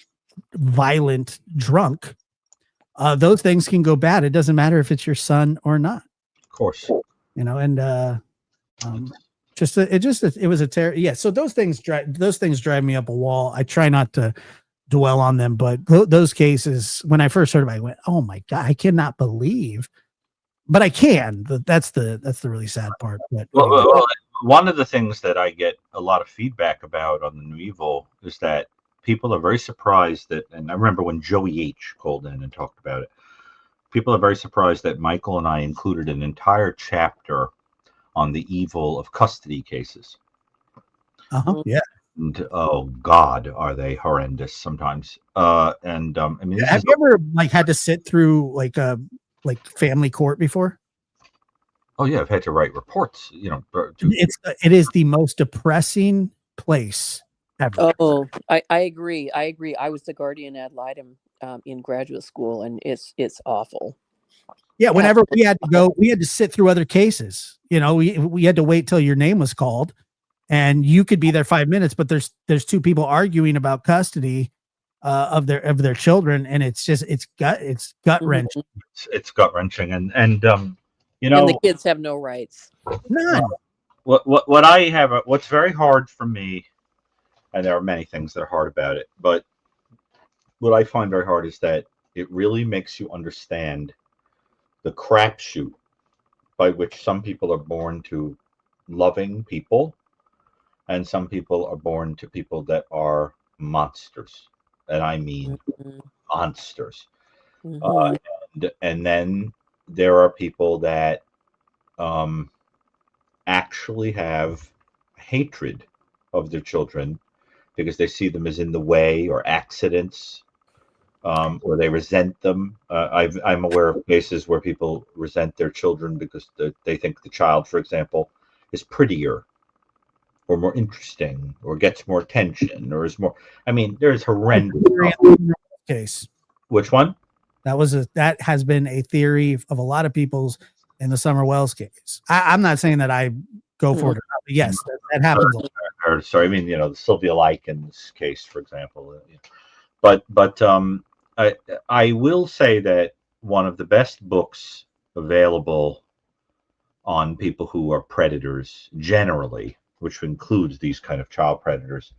violent drunk, those things can go bad. It doesn't matter if it's your son or not. Of course. And it was a terror. Yeah. So those things drive me up a wall. I try not to dwell on them, but those cases, when I first heard about it, I went, oh my God, I cannot believe, but I can. That's the really sad part. But well, one of the things that I get a lot of feedback about on the New Evil is that people are very surprised that, and I remember when Joey H called in and talked about it, people are very surprised that Michael and I included an entire chapter on the evil of custody cases. Yeah. And oh God, are they horrendous sometimes? I mean, have you ever had to sit through like family court before? Oh yeah, I've had to write reports. It is the most depressing place ever. Oh, I agree. I was the guardian ad litem in graduate school, and it's awful. Yeah, whenever we had to go, we had to sit through other cases. We had to wait till your name was called, and you could be there 5 minutes, but there's two people arguing about custody of their children, and it's gut wrenching. It's gut wrenching, and and the kids have no rights. None. What I have, what's very hard for me, and there are many things that are hard about it, but what I find very hard is that it really makes you understand the crapshoot by which some people are born to loving people, and some people are born to people that are monsters, and I mean monsters. And then there are people that actually have hatred of their children because they see them as in the way or accidents, or they resent them. I'm aware of cases where people resent their children because they think the child, for example, is prettier or more interesting or gets more attention or is more. I mean, there's horrendous case. Which one? That has been a theory of a lot of people's in the Summer Wells case. I'm not saying that I go for it, or not, but yes, that happens. Sorry, I mean, the Sylvia Likens case, for example. But I will say that one of the best books available on people who are predators generally, which includes these kind of child predators,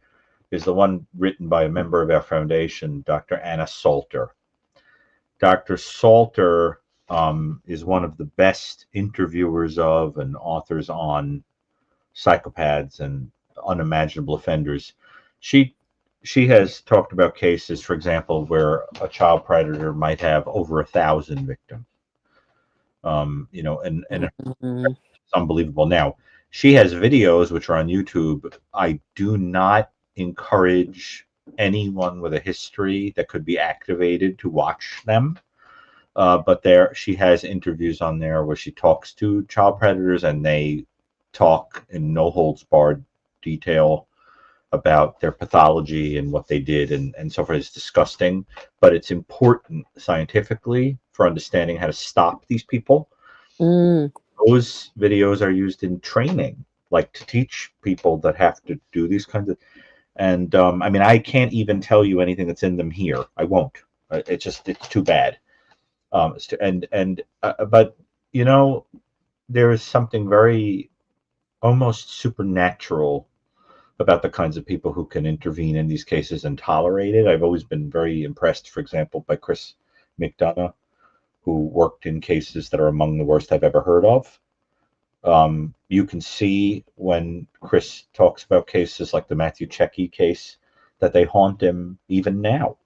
is the one written by a member of our foundation, Dr. Anna Salter. Dr. Salter is one of the best interviewers of and authors on psychopaths and unimaginable offenders. She has talked about cases, for example, where a child predator might have over 1,000 victims. And it's unbelievable. Now, she has videos which are on YouTube. I do not encourage anyone with a history that could be activated to watch them. But she has interviews on there where she talks to child predators, and they talk in no holds barred detail about their pathology and what they did and so forth. It's disgusting, but it's important scientifically for understanding how to stop these people. Those videos are used in training, like to teach people that have to do these kinds of. And I mean, I can't even tell you anything that's in them here. I won't. It's too bad. But there is something very almost supernatural about the kinds of people who can intervene in these cases and tolerate it. I've always been very impressed, for example, by Chris McDonough, who worked in cases that are among the worst I've ever heard of. You can see when Chris talks about cases like the Matthew Checkey case that they haunt him even now.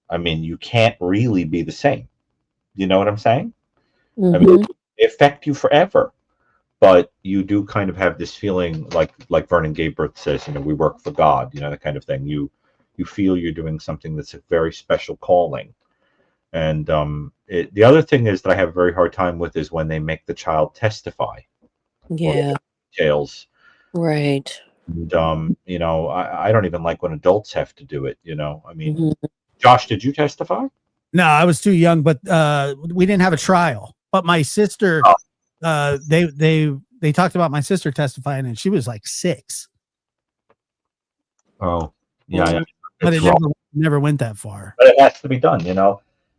I mean, you can't really be the same. You know what I'm saying? I mean, they affect you forever, but you do kind of have this feeling like Vernon Gabriel says, we work for God, that kind of thing. You feel you're doing something that's a very special calling. And the other thing is that I have a very hard time with is when they make the child testify or Yeah. details. Right. And I don't even like when adults have to do it. I mean, Mhm. Josh, did you testify? No, I was too young, but we didn't have a trial. But my sister, they talked about my sister testifying, and she was like 6. Oh, yeah. Mm. But It's it wrong. never went that far. But it has to be done.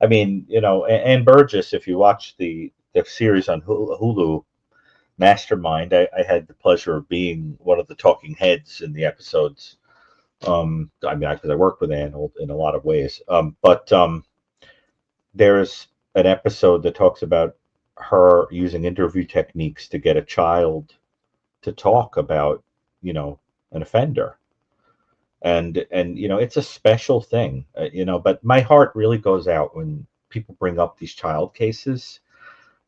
I mean, and Burgess, if you watch the series on Hulu, Mastermind, I had the pleasure of being one of the talking heads in the episodes. I mean, because I work with Anne in a lot of ways. But there's an episode that talks about her using interview techniques to get a child to talk about, an offender. And it's a special thing, but my heart really goes out when people bring up these child cases.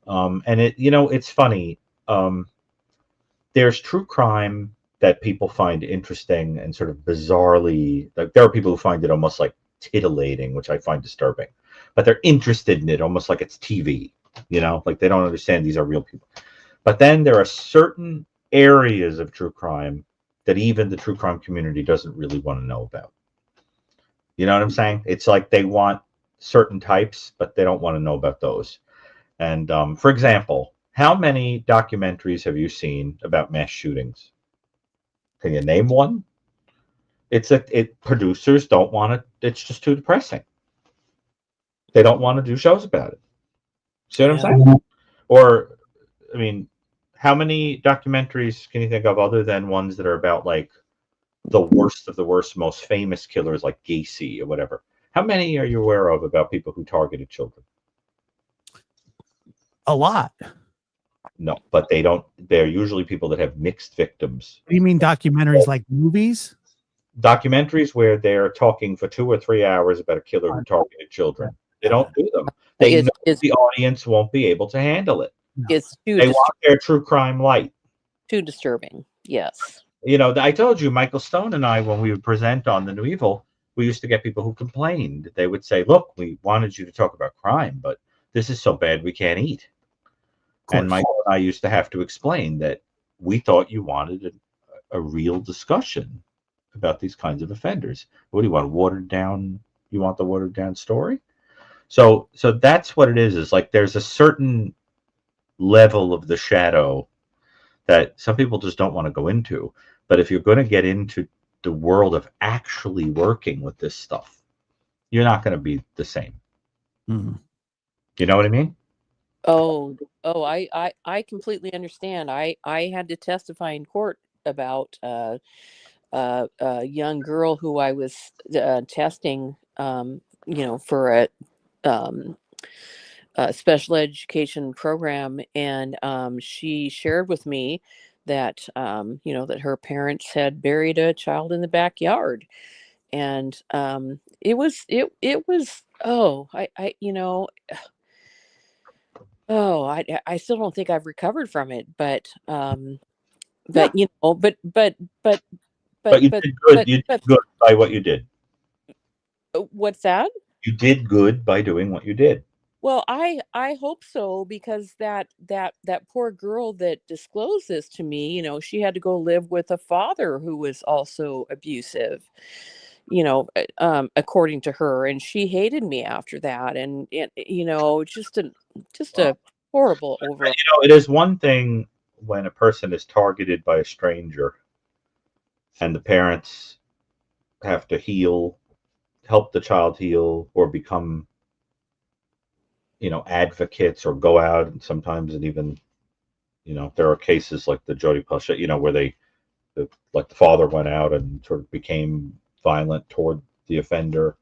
And it's funny. There's true crime that people find interesting and sort of bizarrely, like there are people who find it almost like titillating, which I find disturbing, but they're interested in it almost like it's TV, like they don't understand these are real people. But then there are certain areas of true crime that even the true crime community doesn't really want to know about. You know what I'm saying? It's like they want certain types, but they don't want to know about those. And for example, how many documentaries have you seen about mass shootings? Can you name one? Producers don't want it. It's just too depressing. They don't want to do shows about it. See what I'm saying? Or, I mean, how many documentaries can you think of other than ones that are about like the worst of the worst, most famous killers like Gacy or whatever? How many are you aware of about people who targeted children? A lot. No, but they don't. They're usually people that have mixed victims. What do you mean documentaries like movies? Documentaries where they're talking for 2 or 3 hours about a killer who targeted children. They don't do them. They know the audience won't be able to handle it. It's They want their true crime light. too disturbing. Yes. I told you, Michael Stone and I, when we would present on The New Evil, we used to get people who complained. They would say, look, we wanted you to talk about crime, but this is so bad we can't eat. And Michael and I used to have to explain that we thought you wanted a real discussion about these kinds of offenders. What do you want? Watered down? You want the watered down story? So that's what it is like there's a certain level of the shadow that some people just don't want to go into. But if you're going to get into the world of actually working with this stuff, you're not going to be the same. Mm-hmm. You know what I mean? I completely understand. I had to testify in court about a young girl who I was testing, for a special education program, and she shared with me that that her parents had buried a child in the backyard, and it was I still don't think I've recovered from it, but you did good. You did good by what you did. What's that? You did good by doing what you did. Well, I hope so, because that poor girl that disclosed this to me, she had to go live with a father who was also abusive, according to her, and she hated me after that, and just a horrible overall. It is one thing when a person is targeted by a stranger, and the parents have to help the child heal, or become advocates, or go out, and sometimes, and even there are cases like the Jodi Picoult, where the father went out and sort of became violent toward the offender.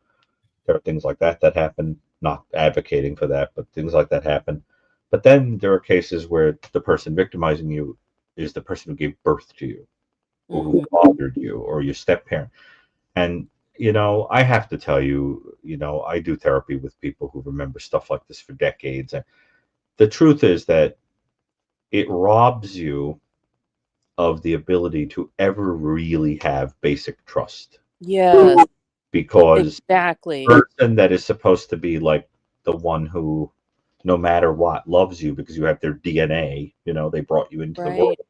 There are things like that happen. Not advocating for that, but things like that happen. But then there are cases where the person victimizing you is the person who gave birth to you, or who fathered you, or your step parent. And I have to tell you, I do therapy with people who remember stuff like this for decades. And the truth is that it robs you of the ability to ever really have basic trust. Yes. Because exactly, the person that is supposed to be like the one who, no matter what, loves you because you have their DNA, they brought you into the world, Right.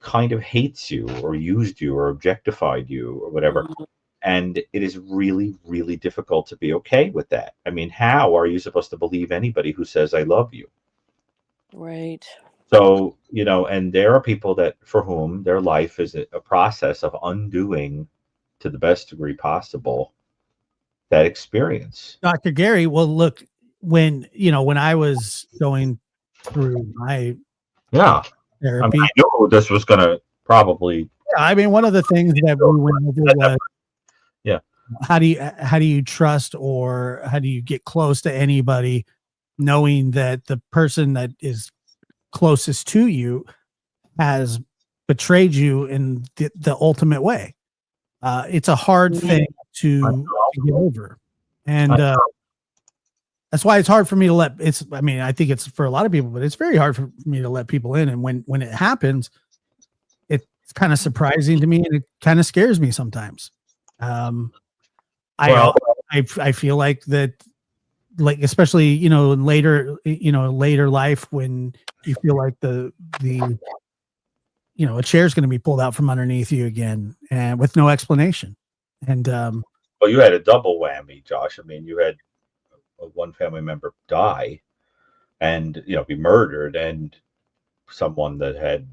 kind of hates you or used you or objectified you or whatever. Mhm. And it is really, really difficult to be okay with that. I mean, how are you supposed to believe anybody who says, I love you? Right. So, and there are people that for whom their life is a process of undoing to the best degree possible that experience. Dr. Gary, well, look, when I was going through my Yeah. I therapy, knew this was going to probably. I mean, one of the things that we went over was, Yeah. how do you trust, or how do you get close to anybody, knowing that the person that is closest to you has betrayed you in the ultimate way. It's a hard thing to get over, and that's why it's hard for me to let. I think it's for a lot of people, but it's very hard for me to let people in. And when it happens, it's kind of surprising to me, and it kind of scares me sometimes. Well- I feel like that, like, especially in later life, when you feel like the a chair's going to be pulled out from underneath you again, and with no explanation. And Well, you had a double whammy, Josh. I mean, you had one family member die and, be murdered, and someone that had,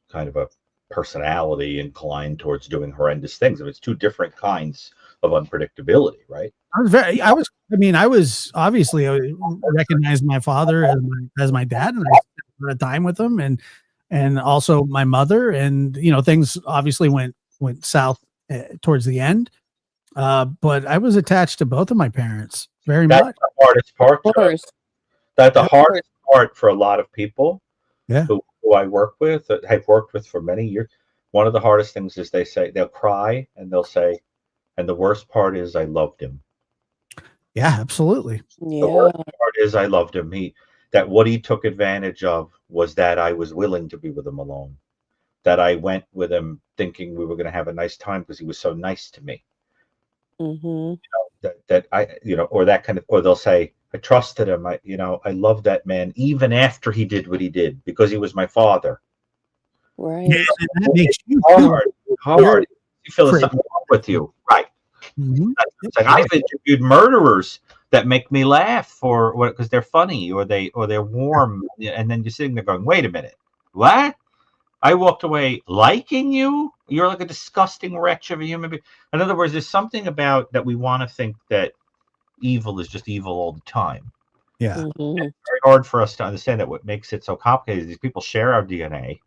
kind of a personality inclined towards doing horrendous things. I mean, it's two different kinds of unpredictability, right? I was obviously, I recognized my father as my dad, and I spent a time with him, and also my mother, and things obviously went south towards the end. But I was attached to both of my parents very That's much. the hardest part. Of course. That's the hardest part for a lot of people. Yeah. Who I work with, that I've worked with for many years. One of the hardest things is they'll cry and they'll say, and the worst part is I loved him. Yeah, absolutely. The Yeah. worst part is I loved him. That what he took advantage of was that I was willing to be with him alone. That I went with him thinking we were going to have a nice time because he was so nice to me. Mm-hmm. That I, or that kind of, or they'll say, I trusted him. I loved that man even after he did what he did because he was my father. Right. Yeah, and that makes you hard. You feel there's Crazy. something wrong with you, right? Mhm. It's like I've interviewed murderers that make me laugh, or because they're funny, or they're warm, and then you're sitting there going, "Wait a minute, what?" I walked away liking you. You're like a disgusting wretch of a human being. In other words, there's something about that we want to think that evil is just evil all the time. Yeah. Mm-hmm. It's very hard for us to understand that what makes it so complicated is these people share our DNA,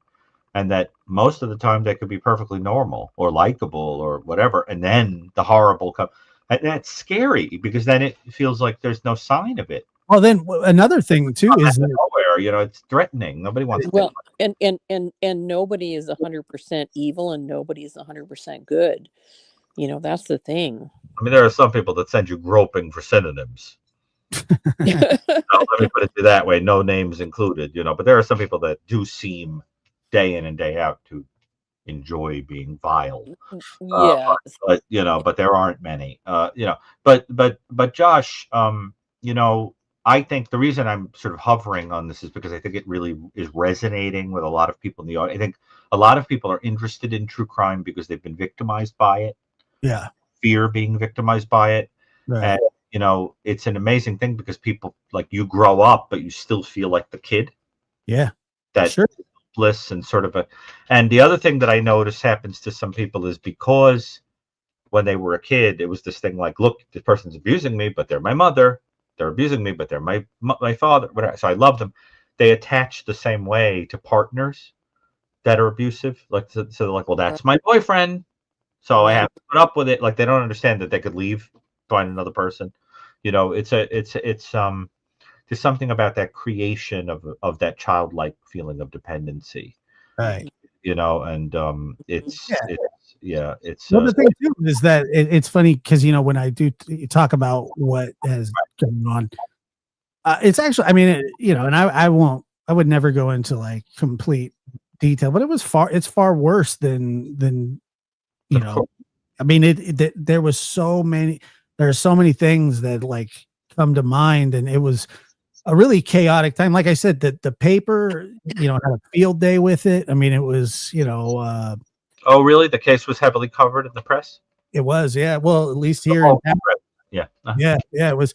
and that most of the time they could be perfectly normal or likable or whatever, and then the horrible comes. And that's scary because then it feels like there's no sign of it. Well, then another thing too is that, Nowhere, it's threatening. Nobody wants Well, to. and nobody is 100% evil, and nobody is 100% good. That's the thing. I mean, there are some people that send you groping for synonyms. Let me put it that way, no names included, but there are some people that do seem day in and day out to enjoy being vile. Yeah. But there aren't many. But Josh, I think the reason I'm sort of hovering on this is because I think it really is resonating with a lot of people in the audience. I think a lot of people are interested in true crime because they've been victimized by it. yeah, Fear being victimized by it. right. And it's an amazing thing because people, like, you grow up but you still feel like the kid Yeah, that sure. bliss and sort of and the other thing that I notice happens to some people is because when they were a kid, it was this thing like, look, this person's abusing me, but they're my mother. They're abusing me, but they're my father. Whatever. So I love them. They attach the same way to partners that are abusive. Like, so they're like, well, that's my boyfriend, so I have to put up with it. Like, they don't understand that they could leave, find another person. It's there's something about that creation of that childlike feeling of dependency. Right. And it's Well, the thing too is that it's funny because when I do talk about what has going on, it's actually, I mean, and I would never go into like complete detail, but it's far worse than I mean, there are so many things that like come to mind, and it was a really chaotic time. Like I said, the paper, had a field day with it. I mean, it was, Oh, really? The case was heavily covered in the press? it was, yeah. Well, at least The here in whole town. press. Yeah. Yeah, it was.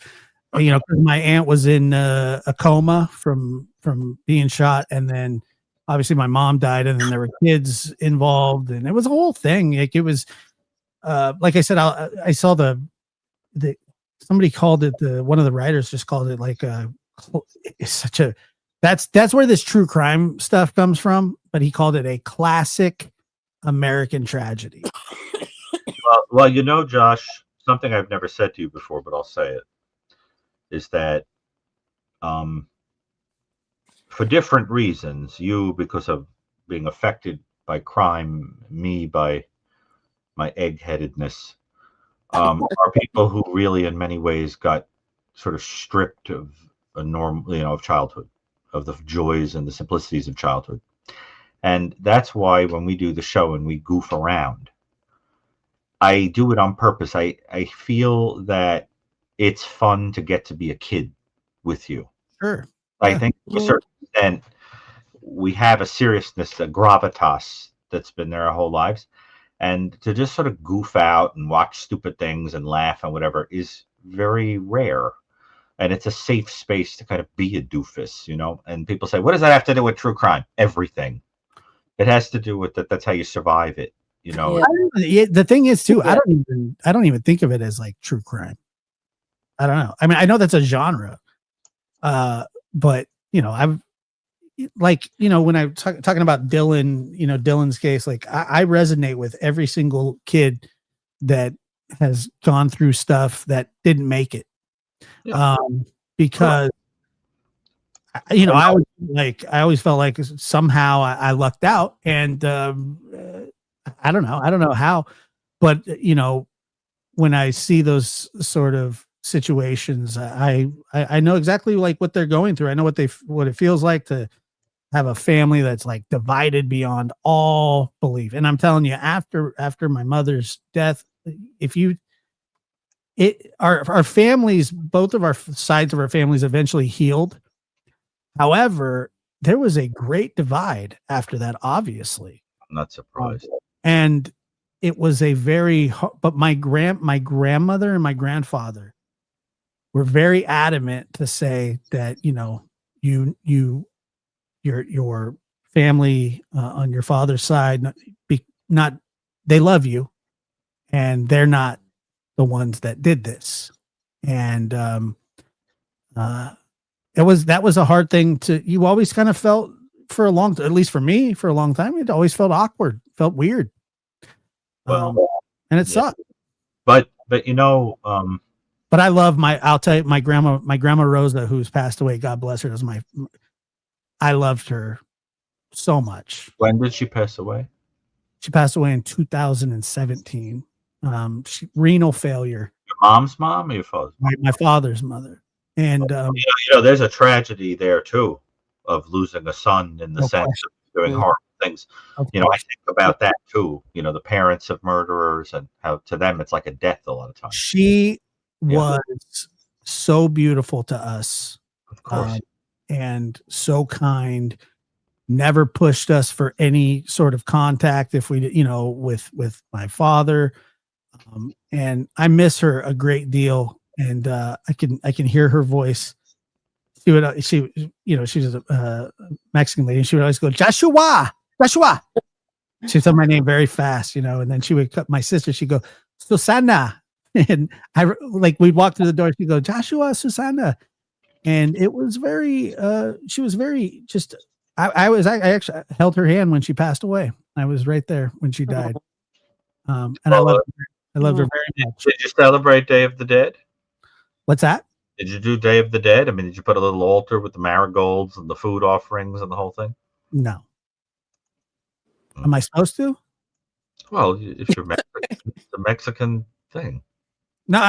'Cause my aunt was in a coma from being shot, and then obviously my mom died, and then there were kids involved, and it was a whole thing. Like it was, like I said, I saw the somebody called it, one of the writers just called it like it's such a that's where this true crime stuff comes from, but he called it a classic American tragedy. Well, Josh, something I've never said to you before, but I'll say it, is that um, for different reasons, you because of being affected by crime, me by my egg-headedness, are people who really, in many ways, got sort of stripped of a normal, of childhood, of the joys and the simplicities of childhood. And that's why when we do the show and we goof around, I do it on purpose. I feel that it's fun to get to be a kid with you. Sure. I think to a certain extent, we have a seriousness, a gravitas that's been there our whole lives. And to just sort of goof out and watch stupid things and laugh and whatever is very rare. And it's a safe space to kind of be a doofus, And people say, what does that have to do with true crime? Everything. It has to do with that. That's how you survive it, Yeah, the thing is too, I don't even think of it as like true crime. I don't know. I mean, I know that's a genre, but I've like when I'm talking about Dylan, Dylan's case, like I resonate with every single kid that has gone through stuff that didn't make it, because I always felt like somehow I lucked out, and I don't know how, but when I see those sort of situations, I know exactly like what they're going through. I know what it feels like to have a family that's like divided beyond all belief. And I'm telling you, after my mother's death, our families, both of our sides of our families eventually healed. However, there was a great divide after that, obviously. I'm not surprised. And it was but my grandmother and my grandfather were very adamant to say that, your family on your father's side, they love you, and they're not the ones that did this. And that was a hard thing you always kind of felt at least for me, for a long time, it always felt awkward, felt weird. And it sucked. But but I love I'll tell you, my grandma Rosa, who's passed away, God bless her, I loved her so much. When did she pass away? She passed away in 2017. Renal failure. Your mom's mom or your father's mom? My father's mother. And there's a tragedy there too, of losing a son in the sense of doing horrible things. I think about that too. The parents of murderers, and how to them it's like a death a lot of times. She was so beautiful to us. Of course. And so kind, never pushed us for any sort of contact if we, with my father. And I miss her a great deal. And I can hear her voice. She was a Mexican lady. She would always go, Joshua. She said my name very fast, and then she would cut my sister. She'd go, Susana. And we'd walk through the door. She'd go, Joshua, Susana. And it was she was very just, I actually held her hand when she passed away. I was right there when she died. And I loved her very much. Did you celebrate Day of the Dead? What's that? Did you do Day of the Dead? I mean, did you put a little altar with the marigolds and the food offerings and the whole thing? No. Am I supposed to? Well, if you're Mexican, it's a Mexican thing. No,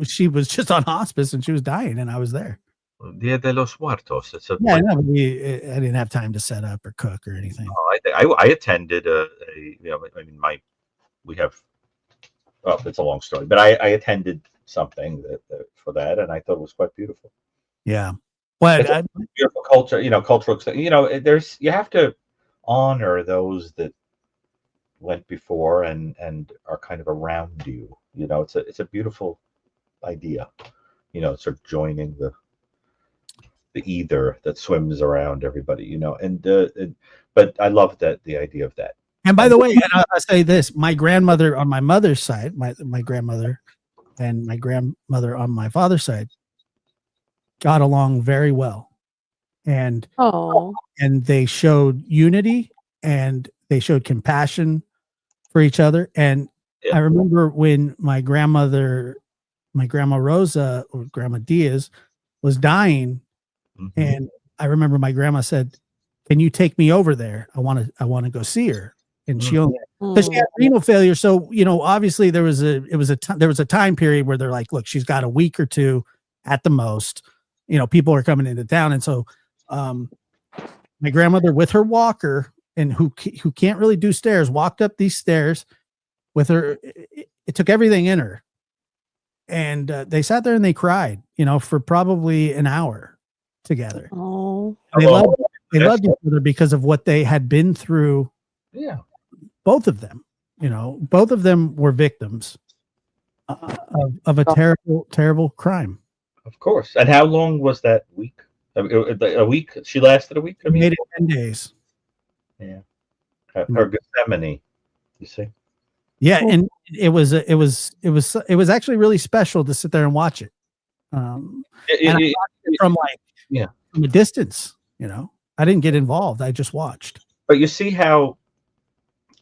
she was just on hospice and she was dying, and I was there. Dia de los Muertos. I didn't have time to set up or cook or anything. I attended we have. Well, it's a long story, but I attended something for that, and I thought it was quite beautiful. Yeah. But It's a beautiful culture, cultural. There's you have to honor those that went before and are kind of around you. It's a beautiful idea. Sort of joining the ether that swims around everybody. But I love the idea of that. and by the way, and I say this: my grandmother on my mother's side, my grandmother, and my grandmother on my father's side got along very well, and Oh, they showed unity and they showed compassion for each other. And Yeah. I remember when my grandma Rosa or Grandma Diaz was dying, Mhm. and I remember my grandma said, "Can you take me over there? I want to go see her." And she only because she had renal failure, so obviously there was a time period where they're like, "Look, she's got a week or two at the most." People are coming into town, and so my grandmother with her walker and who can't really do stairs walked up these stairs with her. It took everything in her, and they sat there and they cried, for probably an hour together. oh, They Hello. loved each other because of what they had been through. Yeah. Both of them, both of them were victims of a terrible crime. Of course. And how long was that week? A week? She lasted a week? I mean, Made it 10 days. yeah. Her Gethsemane, you see? Yeah, and it was actually really special to sit there and watch it. And I watched it from from a distance. I didn't get involved. I just watched. But you see how,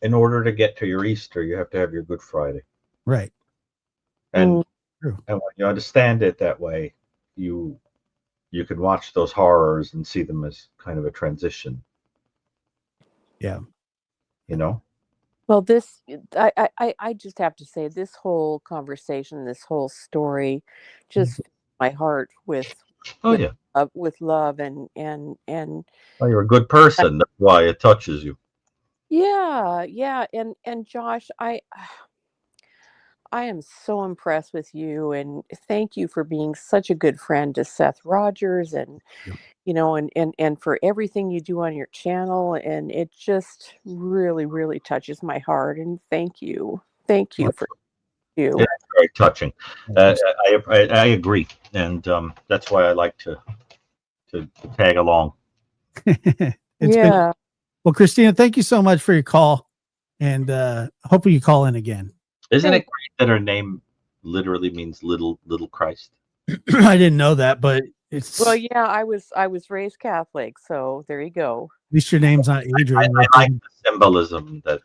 in order to get to your Easter, you have to have your Good Friday, Right. and True. and when you understand it that way, you can watch those horrors and see them as kind of a transition. Yeah. well, this I just have to say, this whole conversation, this whole story, just filled my heart with Oh yeah. with love and Well, you're a good person. That's why it touches you. yeah, and Josh, I am so impressed with you, and thank you for being such a good friend to Seth Rogers, and Yep. and for everything you do on your channel, and it just really, really touches my heart. And thank you for you. Yeah, it's very touching. I agree, and that's why I like to tag along. It's been well, Christina. Thank you so much for your call, and hopefully you call in again. Isn't it great that her name literally means little Christ? I didn't know that, but it's Well, yeah, I was raised Catholic, so there you go. at least your name's not Adrian. I like the symbolism that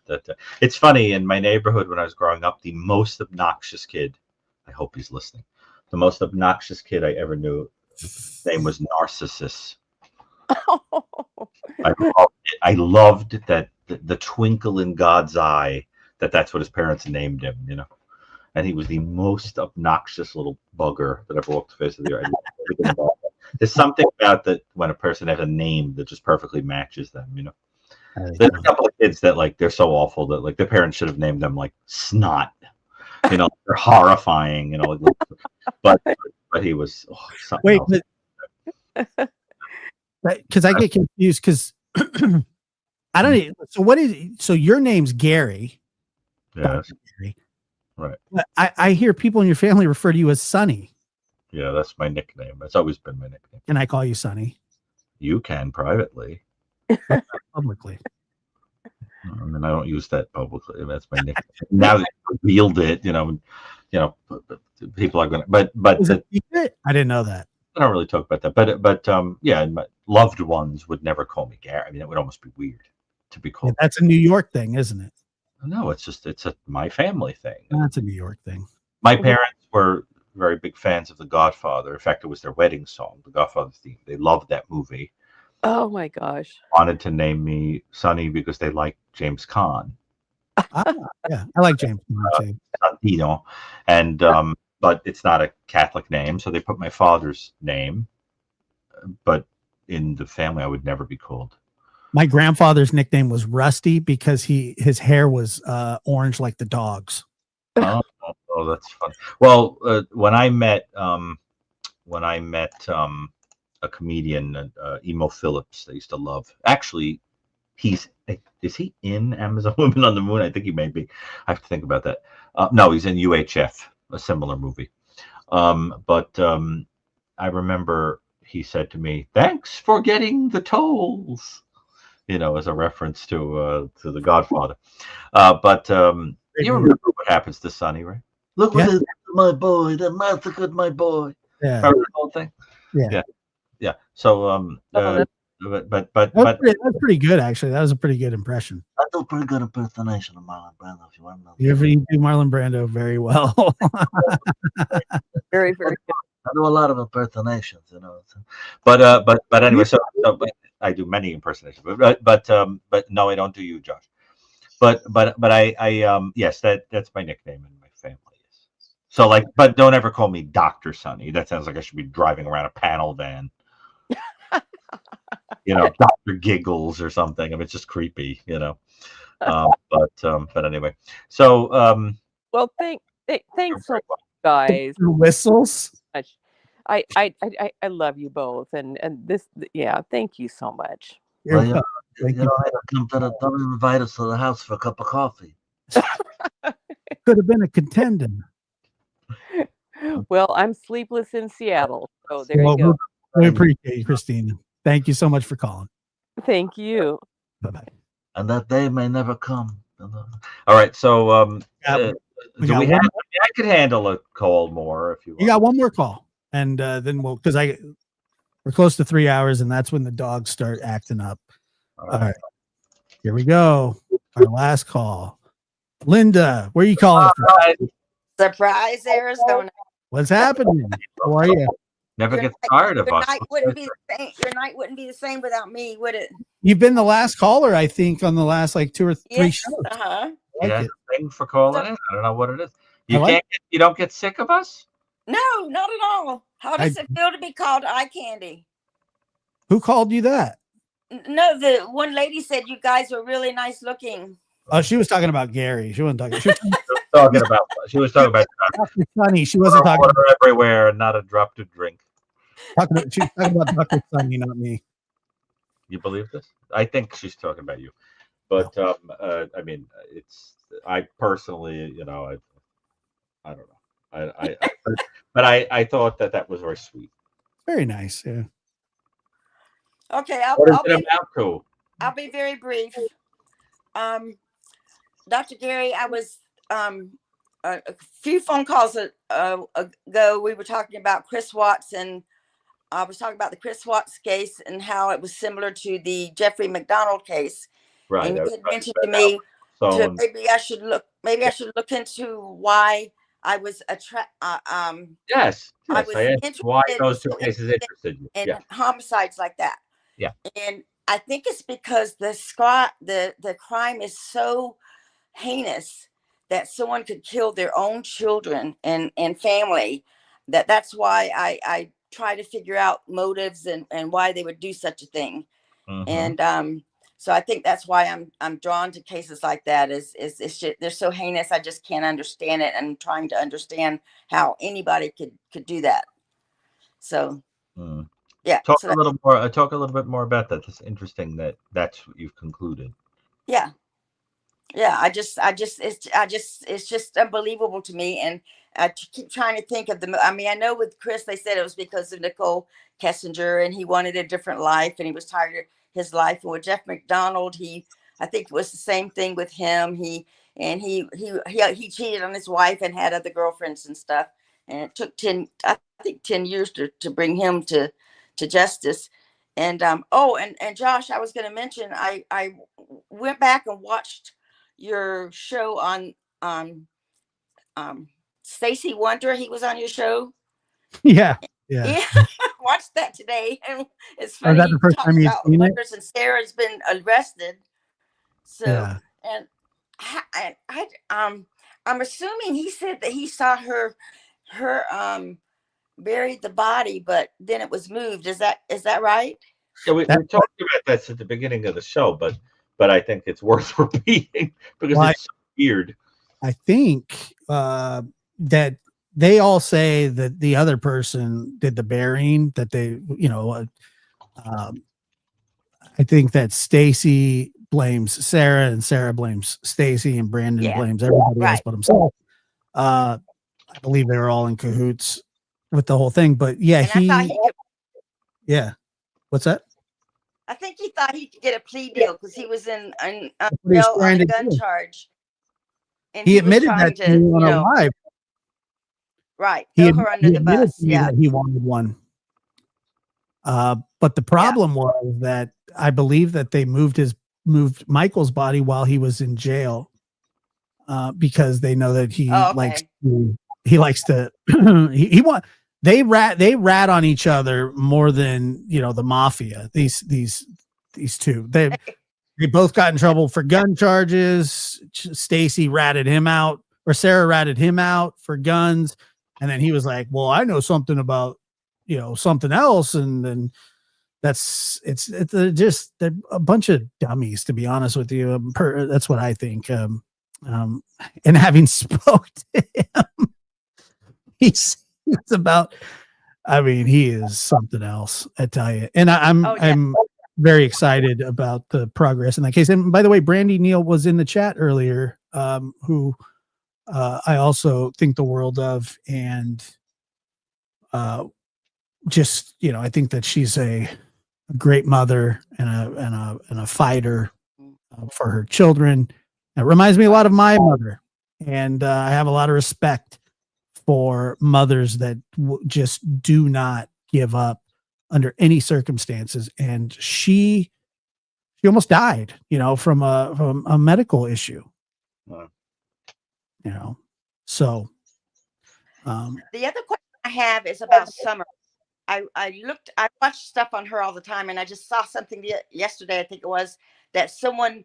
it's funny. In my neighborhood when I was growing up, the most obnoxious kid, I hope he's listening, the most obnoxious kid I ever knew, his name was Narcissus. I loved that the twinkle in God's eye, that's what his parents named him, and he was the most obnoxious little bugger that ever walked the face of the earth. There's something about that when a person has a name that just perfectly matches them, There's a couple of kids that they're so awful that their parents should have named them Snot. They're horrifying, but he was something else. Because I get confused because I don't even, so your name's Gary. Yes. Gary. Right. But I hear people in your family refer to you as Sonny. Yeah, that's my nickname. That's always been my nickname. Can I call you Sonny? You can privately. Publicly. I mean, I don't use that publicly. That's my nickname. Now that you revealed it, people are going to, but I didn't know that. I don't really talk about that, but yeah, my loved ones would never call me Gary. I mean, it would almost be weird to be called. Yeah, that's a New York thing, isn't it? No, it's my family thing. That's a New York thing. My parents were very big fans of The Godfather. In fact, it was their wedding song, The Godfather theme. They loved that movie. Oh my gosh. Wanted to name me Sonny because they liked James Caan. Yeah, I like James Caan too. Santino, and but it's not a Catholic name, so they put my father's name. But in the family, I would never be called. My grandfather's nickname was Rusty because his hair was orange like the dog's. Oh, Oh, that's fun. Well, when I met a comedian, Emo Phillips, I used to love. Actually, is he in Amazon Women on the Moon? I think he may be. I have to think about that. No, he's in UHF, a similar movie. But I remember he said to me, "Thanks for getting the tolls," as a reference to The Godfather. But you remember what happens to Sonny, right? Look what it did to my boy. That massacred my boy. Yeah. Remember the whole thing? Yeah. Yeah. So, that's- That's pretty good, actually. That was a pretty good impression. I do a pretty good impersonation of Marlon Brando, if you want to know. You do Marlon Brando very well. Very, very good. I do a lot of impersonations, But anyway, but I do many impersonations, but no, I don't do you, Josh. But I yes, that's my nickname in my family. So but don't ever call me Dr. Sonny. That sounds like I should be driving around a panel van. Dr. Giggles or something. I mean, it's just creepy, But anyway, so Well, thanks so much, guys. Whistles. I love you both, and this, yeah. Thank you so much. Well, I come to don't invite us to the house for a cup of coffee. Could have been a contender. Well, I'm sleepless in Seattle, so there you go. We appreciate you, Christina. Thank you so much for calling. Thank you. Bye-bye. And that day may never come. All right, so I could handle a call more if you want. You got one more call, and then because we're close to 3 hours, and that's when the dogs start acting up. All right. Here we go. Our last call. Linda, where are you calling from? Surprise, Arizona. What's happening? How are you? Never get tired of Your us. night wouldn't be the same. Your night wouldn't be the same without me, would it? You've been the last caller, I think, on the last 2 or 3 Yes. shows. Uh-huh. I like Yeah, it. thing for calling in. I don't know what it is. I You don't get sick of us? No, not at all. How does it feel to be called eye candy? Who called you that? No, the one lady said you guys were really nice looking. Oh, she was talking about Gary. She wasn't talking. She was talking about Dr. Sunny. She wasn't talking. Water everywhere and not a drop to drink. She was talking about Dr. Sunny, not me. You believe this? I think she's talking about you. But I mean, I personally, I don't know. But I thought that was very sweet. Very nice. Yeah. Okay, I'll be very brief. Dr. Gary, I was a few phone calls ago. We were talking about Chris Watts, and I was talking about the Chris Watts case and how it was similar to the Jeffrey McDonald case. Right. And you had mentioned to me maybe I should look into why I was Yes. I was asked why those two cases interested you. in homicides like that. Yeah. And I think it's because the crime is so heinous that someone could kill their own children and family. That's why I try to figure out motives and why they would do such a thing. Mm-hmm. And so I think that's why I'm drawn to cases like that. Is it's just, they're so heinous. I just can't understand it, and trying to understand how anybody could do that. So yeah, talk a little bit more about that. It's interesting that's what you've concluded. Yeah. It's just unbelievable to me. And I keep trying to think of I know with Chris, they said it was because of Nicole Kessinger and he wanted a different life and he was tired of his life. And with Jeff McDonald, I think it was the same thing with him. He cheated on his wife and had other girlfriends and stuff. And it took 10 years to bring him to justice. And and Josh, I was going to mention, I went back and watched your show on Stacey Wonder. He was on your show. Yeah. Watched that today, and it's Was funny. that the first time you've seen it? And Sarah's been arrested. So Yeah. and I'm assuming he said that he saw her buried the body, but then it was moved. Is that right? Yeah, we talked about that at the beginning of the show, but I think it's worth repeating because it's so weird. I think that they all say that the other person did the burying, that they, I think that Stacy blames Sarah and Sarah blames Stacy and Brandon blames everybody else but himself. I believe they were all in cahoots with the whole thing, but yeah, And I thought he could, yeah. What's that? I think he thought he could get a plea deal because he was in That's what he was jail on trying a to gun do. charge. And He was admitted trying that to, you on a know, live. right, He throw her under the admitted bus. to me Yeah. that he wanted one. But the problem was that I believe that they moved Michael's body while he was in jail, because they know that he likes to they rat on each other more than the mafia. These two, they both got in trouble for gun charges. Stacy ratted him out, or Sarah ratted him out for guns, and then he was like, well, I know something about something else, and then it's just they're a bunch of dummies, to be honest with you. That's what I think. And having spoke to him, he's about, I mean, he is something else, I tell you. And I'm very excited about the progress in that case. And by the way, Brandy Neal was in the chat earlier, who I also think the world of, and just I think that she's a great mother and a fighter for her children. It reminds me a lot of my mother, and I have a lot of respect for mothers that just do not give up under any circumstances. And she almost died, from a medical issue. Wow. So The other question I have is about Summer. I watched stuff on her all the time, and I just saw something yesterday, I think it was, that someone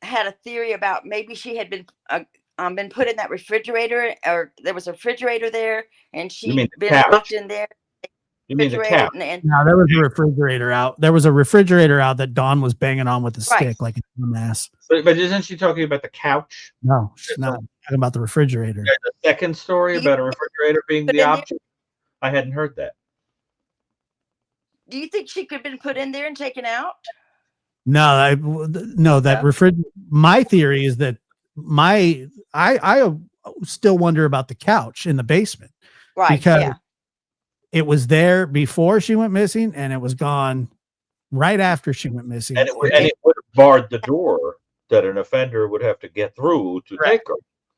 had a theory about maybe she had been put in that refrigerator, or there was a refrigerator there, and she'd been locked in there. You mean the couch? No, there was a refrigerator out. There was a refrigerator out that Dawn was banging on with a stick like a dumbass. But isn't she talking about the couch? No, she's not talking about the refrigerator. The second story about a refrigerator being the object? I hadn't heard that. Do you think she could have been put in there and taken out? No, my theory is that I still wonder about the couch in the basement. Right. Because it was there before she went missing, and it was gone right after she went missing. And it would have barred the door that an offender would have to get through to take her.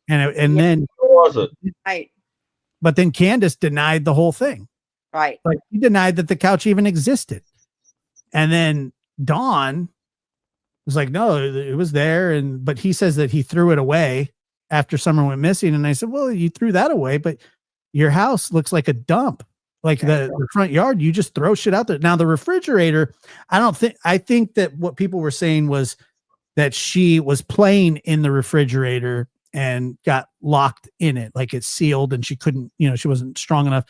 And then was it? Right. But then Candace denied the whole thing. Right. Like, he denied that the couch even existed. And then Dawn was like, no, it was there. But he says that he threw it away after Summer went missing. And I said, well, you threw that away, but your house looks like a dump. Like the front yard, you just throw shit out there. Now the refrigerator, I think that what people were saying was that she was playing in the refrigerator and got locked in it. Like, it's sealed and she couldn't, she wasn't strong enough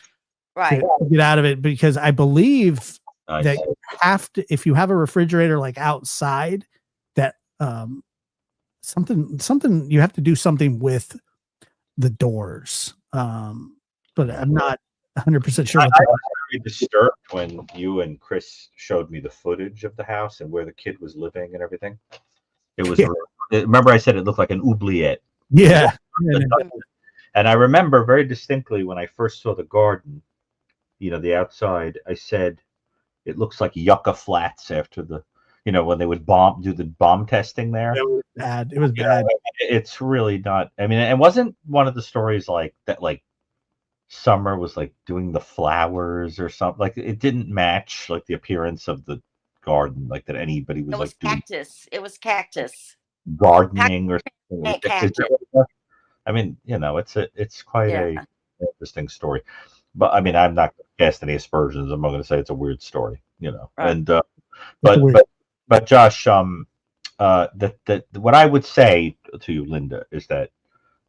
to get out of it, because I believe that you have to, if you have a refrigerator like outside, that something you have to do something with the doors. But I'm not 100% sure. I was very disturbed when you and Chris showed me the footage of the house and where the kid was living and everything. It was, remember I said it looked like an oubliette. Yeah. And I remember very distinctly when I first saw the garden, the outside, I said, it looks like Yucca Flats after the, when they would do the bomb testing there. It was bad. It was bad. It's really not, I mean, it wasn't one of the stories like that, like Summer was like doing the flowers or something. Like, it didn't match like the appearance of the garden, like that anybody was like doing cactus. It was cactus gardening or something. Cactus. I mean, it's quite a interesting story. But I mean, I'm not going to cast any aspersions. I'm not going to say it's a weird story, Right. And but Josh, that what I would say to you, Linda, is that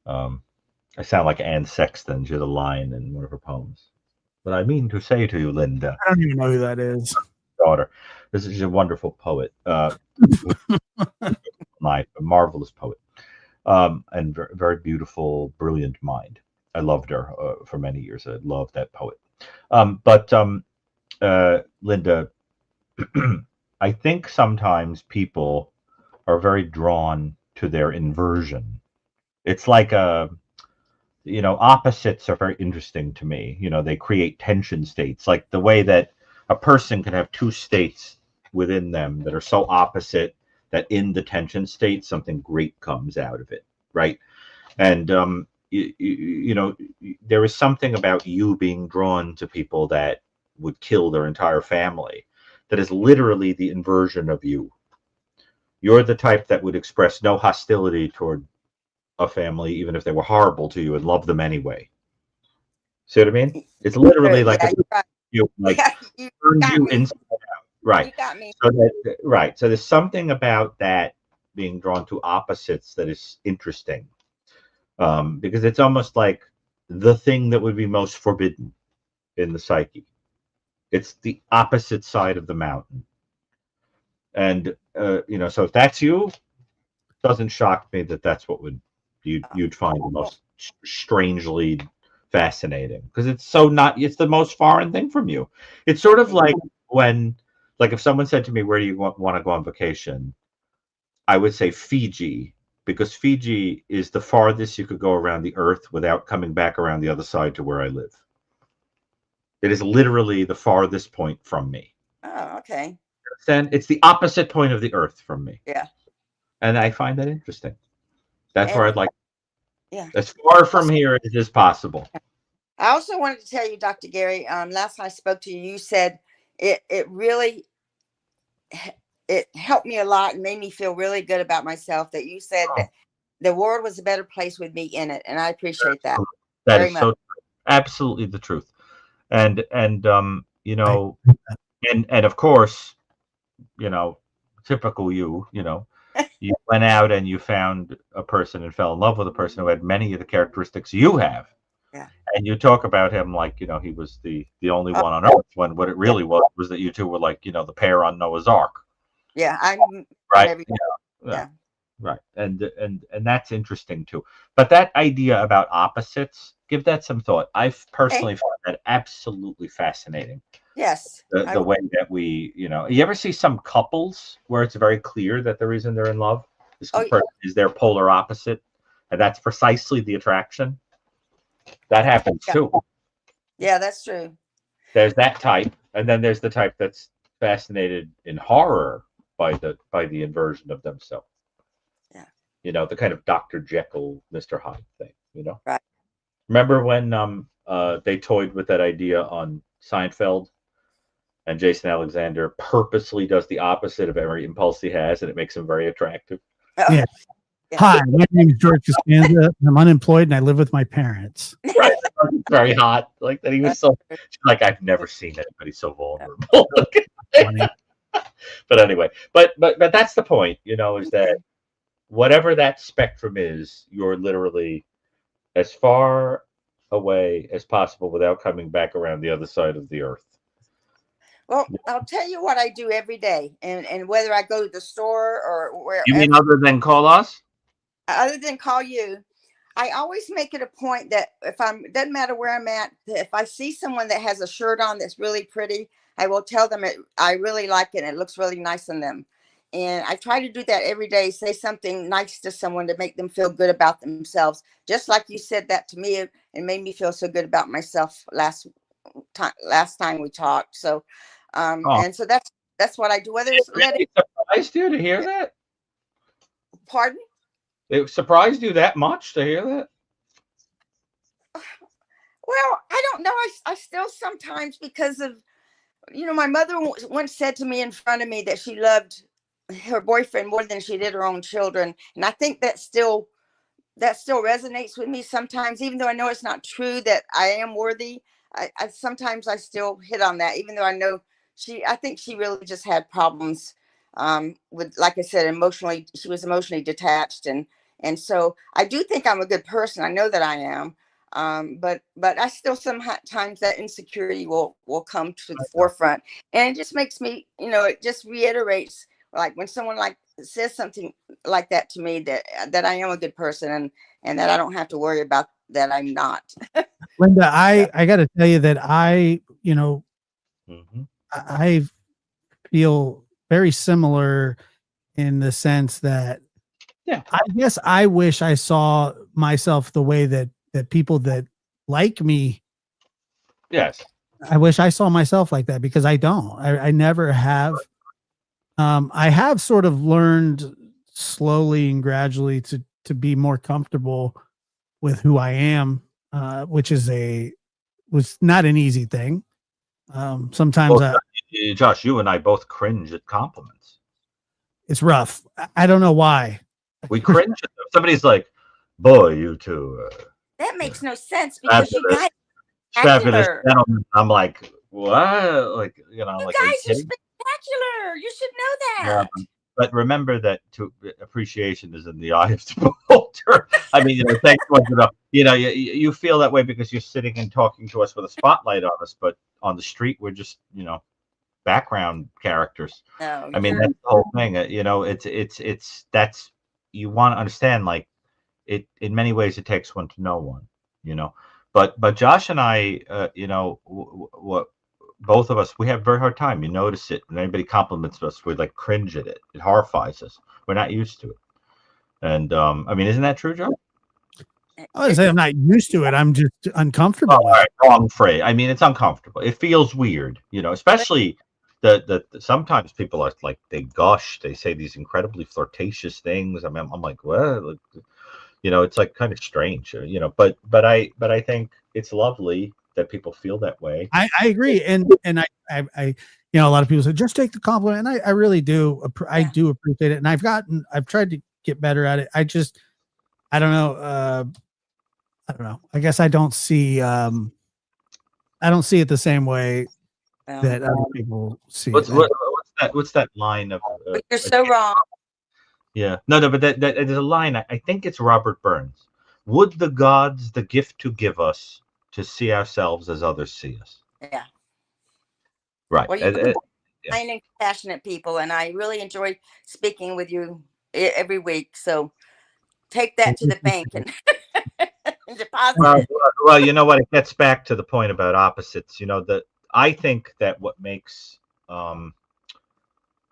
I sound like Anne Sexton. She had a line in one of her poems. What I mean to say to you, Linda. I don't even know who that is. Daughter. This is a wonderful poet. A marvelous poet. And very, very beautiful, brilliant mind. I loved her for many years. I loved that poet. But Linda, I think sometimes people are very drawn to their inversion. It's like opposites are very interesting to me. They create tension states, like the way that a person can have two states within them that are so opposite that in the tension state, something great comes out of it, right? And there is something about you being drawn to people that would kill their entire family that is literally the inversion of you. You're the type that would express no hostility toward a family, even if they were horrible to you, and love them anyway. See what I mean? It's literally like Yeah, you're right. you like Yeah, you turns got you me. inside out. Right. You got me. So there's something about that being drawn to opposites that is interesting. Because it's almost like the thing that would be most forbidden in the psyche. It's the opposite side of the mountain. And so if that's you, it doesn't shock me that that's what you'd find the most strangely fascinating, because it's it's the most foreign thing from you. It's sort of like if someone said to me, where do you want to go on vacation? I would say Fiji, because Fiji is the farthest you could go around the earth without coming back around the other side to where I live. It is literally the farthest point from me. Oh, okay. Then it's the opposite point of the earth from me. Yeah. And I find that interesting. That's where I'd like. Yeah. As far from here as is possible. I also wanted to tell you, Dr. Gary, last time I spoke to you, you said it really it helped me a lot and made me feel really good about myself, that you said that the world was a better place with me in it. And I appreciate that. That very is much. so absolutely the truth. And and of course, typical you went out and you found a person and fell in love with a person who had many of the characteristics you have. Yeah. And you talk about him like, he was the only one on earth, when what it really was that you two were like, the pair on Noah's Ark. Yeah, I'm right. Yeah. Right. And that's interesting too. But that idea about opposites, give that some thought. I've personally found that absolutely fascinating. Yes. The way that you ever see some couples where it's very clear that the reason they're in love is their polar opposite, and that's precisely the attraction. That happens too. Yeah, that's true. There's that type, and then there's the type that's fascinated in horror by the inversion of themselves. Yeah. The kind of Dr. Jekyll, Mr. Hyde thing. Right. Remember when they toyed with that idea on Seinfeld, and Jason Alexander purposely does the opposite of every impulse he has, and it makes him very attractive. Yeah. Hi, my name is George Costanza. I'm unemployed and I live with my parents. Right. Very hot. Like that he was so like, I've never seen anybody so vulnerable. But anyway, but that's the point, is that whatever that spectrum is, you're literally as far away as possible without coming back around the other side of the earth. Well, I'll tell you what I do every day, and whether I go to the store or where. You mean other than call us? Other than call you, I always make it a point that doesn't matter where I'm at, if I see someone that has a shirt on that's really pretty, I will tell them I really like it and it looks really nice on them. And I try to do that every day, say something nice to someone to make them feel good about themselves. Just like you said that to me, it made me feel so good about myself last time we talked. So, and so that's what I do. Whether it's it surprised you to hear that? Pardon? It surprised you that much to hear that? Well, I don't know. I still sometimes, because of, my mother once said to me in front of me that she loved her boyfriend more than she did her own children. And I think that still resonates with me sometimes, even though I know it's not true that I am worthy. I sometimes I still hit on that, even though I know I think she really just had problems with, like I said, she was emotionally detached. And so I do think I'm a good person. I know that I am. But I still sometimes that insecurity will come to the forefront, and it just makes me, it just reiterates, like when someone says something like that to me, that I am a good person, and that I don't have to worry about that I'm not. Linda, I got to tell you that I I feel very similar in the sense that I guess I wish I saw myself the way that people that like me. Yes. I wish I saw myself like that because I don't. I never have. I have sort of learned slowly and gradually to be more comfortable with who I am, which was not an easy thing. Sometimes Well, Josh, you and I both cringe at compliments. it's rough. I don't know why. We cringe at them. Somebody's like, "Boy, you two, That makes no sense because you fabulous, guys are fabulous spectacular. gentlemen." I'm like, "What?" Like, You like, are you guys are kidding? spectacular. You should know Yeah, that. but remember that appreciation is in the eye of the beholder. I mean, thanks once enough. You feel that way because you're sitting and talking to us with a spotlight on us, but on the street, we're just, background characters. No, I mean, you're that's the whole thing. It's that's you want to understand. Like it, in many ways, it takes one to know one. You know, but Josh and I, what both of us, we have a very hard time. You notice it. When anybody compliments us, we like cringe at it. It horrifies us. We're not used to it. And I mean, isn't that true, Joe? I would say I'm not used to it. I'm just Oh, uncomfortable all with right, wrong phrase. I mean, it's uncomfortable. It feels weird, especially the sometimes people are like they gush, they say these incredibly flirtatious things. I mean, I'm like, what? Like, it's like kind of strange, but I think it's lovely that people feel that way. I agree, and I a lot of people say just take the compliment, and I really do. I do appreciate it, and I've tried to get better at it. I don't know. I don't know. I guess I don't see it the same way that other people see What's it. what's that line of? But you're so wrong. Yeah, no, but that there's a line. I think it's Robert Burns. Would the gods the gift to give us to see ourselves as others see us? Yeah. Right. Well, you're kind and compassionate people, and I really enjoy speaking with you every week. So take that to the bank and, and deposit it. Well, you know what? It gets back to the point about opposites. That I think that what makes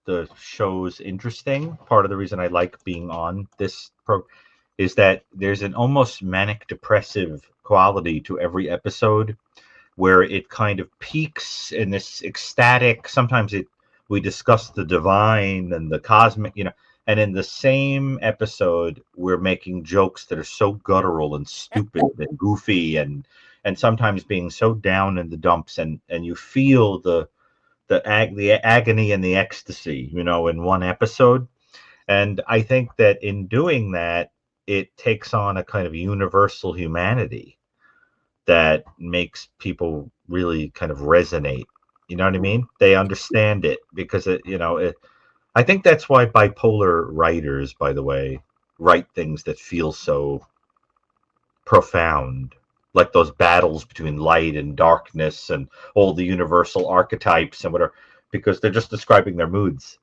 the shows interesting, part of the reason I like being on this program, is that there's an almost manic depressive quality to every episode where it kind of peaks in this ecstatic. Sometimes we discuss the divine and the cosmic, and in the same episode we're making jokes that are so guttural and stupid and goofy and sometimes being so down in the dumps, and you feel the agony and the ecstasy, in one episode. And I think that in doing that, it takes on a kind of universal humanity that makes people really kind of resonate. You know what I mean? They understand it because I think that's why bipolar writers, by the way, write things that feel so profound, like those battles between light and darkness and all the universal archetypes and whatever, because they're just describing their moods,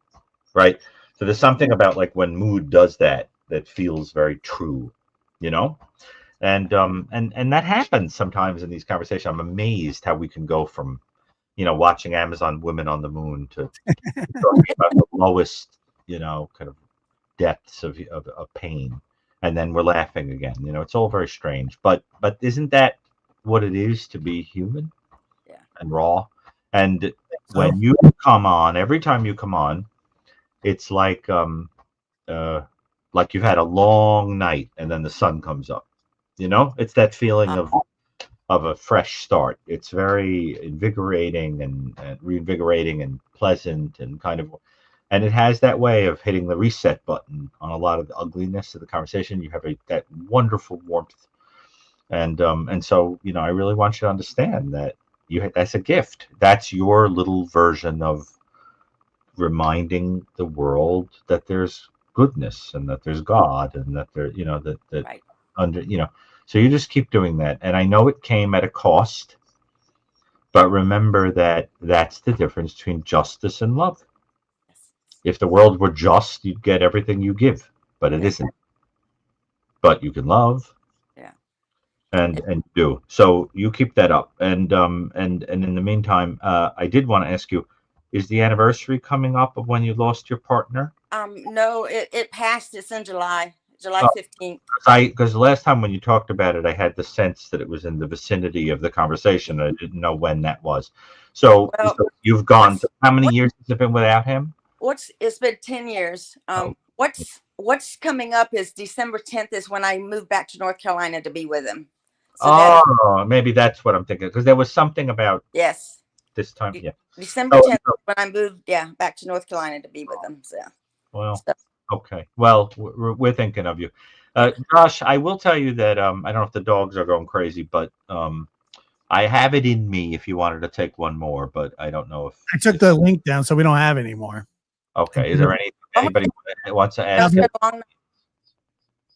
right? So there's something about like when mood does that feels very true, and that happens sometimes in these conversations. I'm amazed how we can go from watching Amazon Women on the Moon to talking about the lowest kind of depths of pain, and then we're laughing again. It's all very strange, but isn't that what it is to be human and raw? And when you come on, every time you come on, it's like you've had a long night and then the sun comes up. It's that feeling of a fresh start. It's very invigorating and reinvigorating and pleasant and kind of, and it has that way of hitting the reset button on a lot of the ugliness of the conversation. You have that wonderful warmth, and so I really want you to understand that that's a gift. That's your little version of reminding the world that there's goodness and that there's God and that there, that right. under, so you just keep doing that. And I know it came at a cost, but remember that that's the difference between justice and love. If the world were just, you'd get everything you give, but it isn't. But you can love. Yeah. and do. So you keep that up. And in the meantime, I did want to ask you, is the anniversary coming up of when you lost your partner? No, it passed. It's in July Oh, 15th. because the last time when you talked about it, I had the sense that it was in the vicinity of the conversation. I didn't know when that was. So, Well, so you've gone. what's How many what years has it been without him? it's been 10 years. Oh, What's coming up is December 10th is when I moved back to North Carolina to be with him. So that is, oh, maybe that's what I'm thinking. Because there was something about yes, this time. Yeah. December Oh, 10th when I moved, back to North Carolina to be with him. well, So okay. Well, we're thinking of you, yeah. Josh. I will tell you that I don't know if the dogs are going crazy, but I have it in me if you wanted to take one more, but I don't know I took the link down, so we don't have any more. Okay. Is there anybody wants to ask? It's been a long,